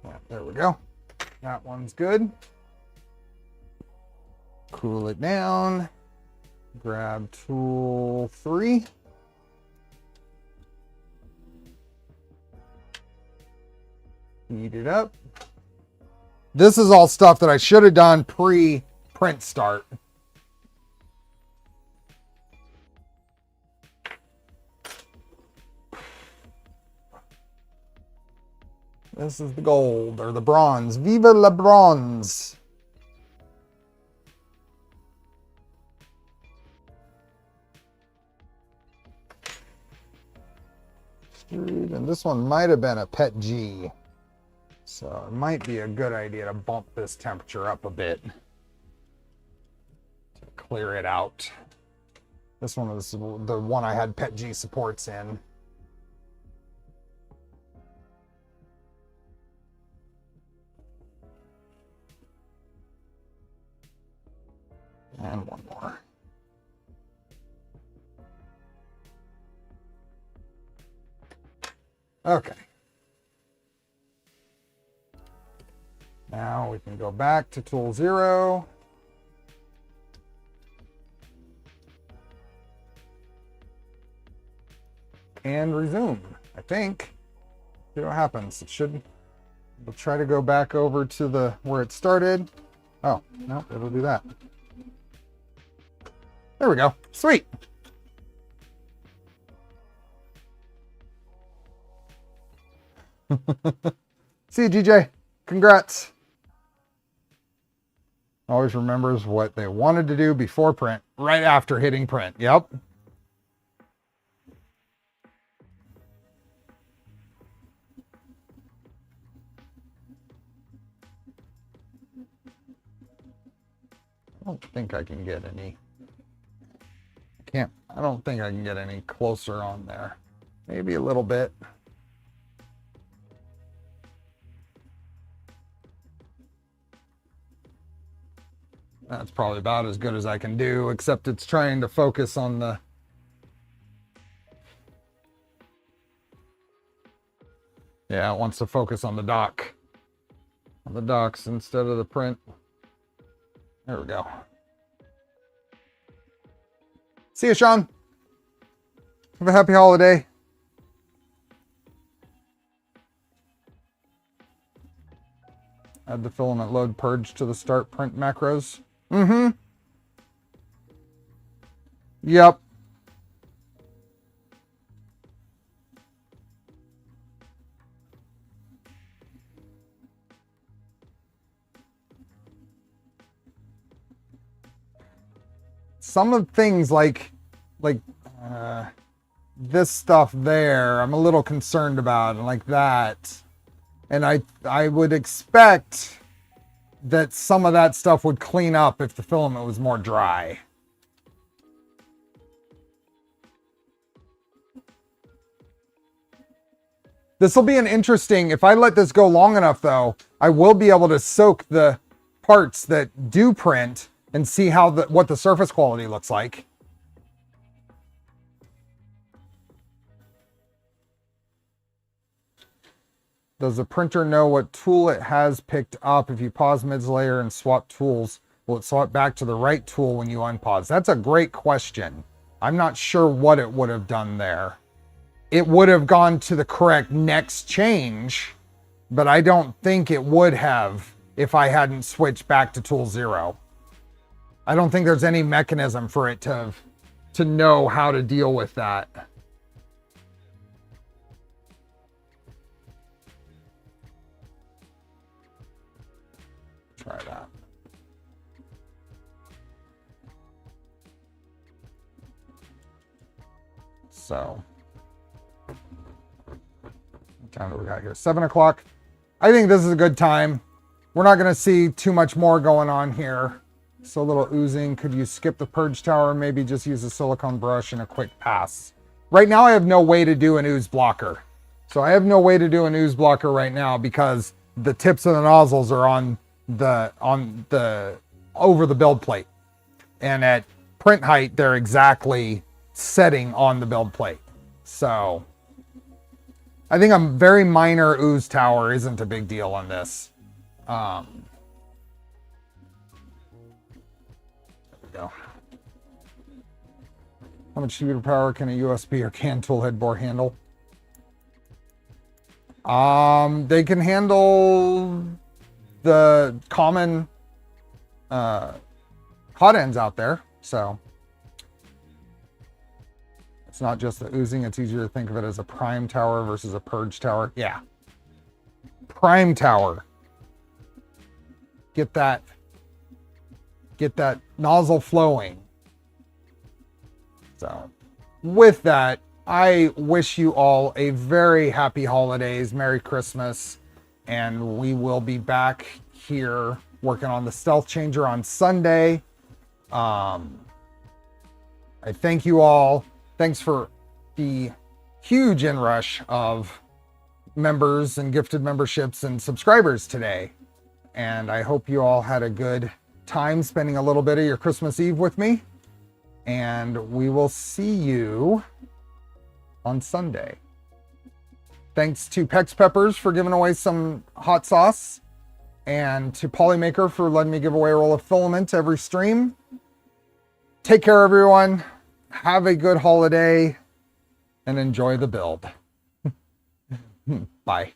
Yeah, there we go. That one's good. Cool it down. Grab tool 3. Heat it up. This is all stuff that I should have done pre-print start. This is the gold or the bronze. Viva la bronze. And this one might have been a PET G. So it might be a good idea to bump this temperature up a bit to clear it out. This one was the one I had PET G supports in. And one more. Okay. Now we can go back to tool 0. And resume, I think. See what happens. It should, we'll try to go back over to the where it started. Oh, no, it'll do that. There we go. Sweet. See you, GJ. Congrats. Always remembers what they wanted to do before print, right after hitting print. Yep. I don't think I can get any. I don't think I can get any closer on there. Maybe a little bit. That's probably about as good as I can do, except it's trying to focus on the... Yeah, it wants to focus on the dock. On the docks instead of the print. There we go. See you, Sean. Have a happy holiday. Add the filament load purge to the start print macros. Mm-hmm. Yep. Some of the things like this stuff there, I'm a little concerned about, and like that. And I would expect that some of that stuff would clean up if the filament was more dry. This will be an interesting, if I let this go long enough though, I will be able to soak the parts that do print and see how what the surface quality looks like. Does the printer know what tool it has picked up? If you pause mid-layer and swap tools, will it swap back to the right tool when you unpause? That's a great question. I'm not sure what it would have done there. It would have gone to the correct next change, but I don't think it would have if I hadn't switched back to tool 0. I don't think there's any mechanism for it to know how to deal with that. Try that. So, what time do we got here? 7 o'clock. I think this is a good time. We're not going to see too much more going on here. So a little oozing. Could you skip the purge tower? Maybe just use a silicone brush and a quick pass. Right now I have no way to do an ooze blocker. So I have no way to do an ooze blocker right now because the tips of the nozzles are on the over the build plate, and at print height they're exactly setting on the build plate. So I think a very minor ooze tower isn't a big deal on this. There we go. How much heater power can a USB or CAN tool head bore handle? They can handle the common hot ends out there, so it's not just the oozing. It's easier to think of it as a prime tower versus a purge tower. Yeah, prime tower. Get that nozzle flowing. So with that, I wish you all a very happy holidays, Merry Christmas, and we will be back here working on the stealth changer on Sunday. I thank you all. Thanks for the huge inrush of members and gifted memberships and subscribers today. And I hope you all had a good time spending a little bit of your Christmas Eve with me. And we will see you on Sunday. Thanks to Pex Peppers for giving away some hot sauce, and to Polymaker for letting me give away a roll of filament every stream. Take care, everyone. Have a good holiday and enjoy the build. Bye.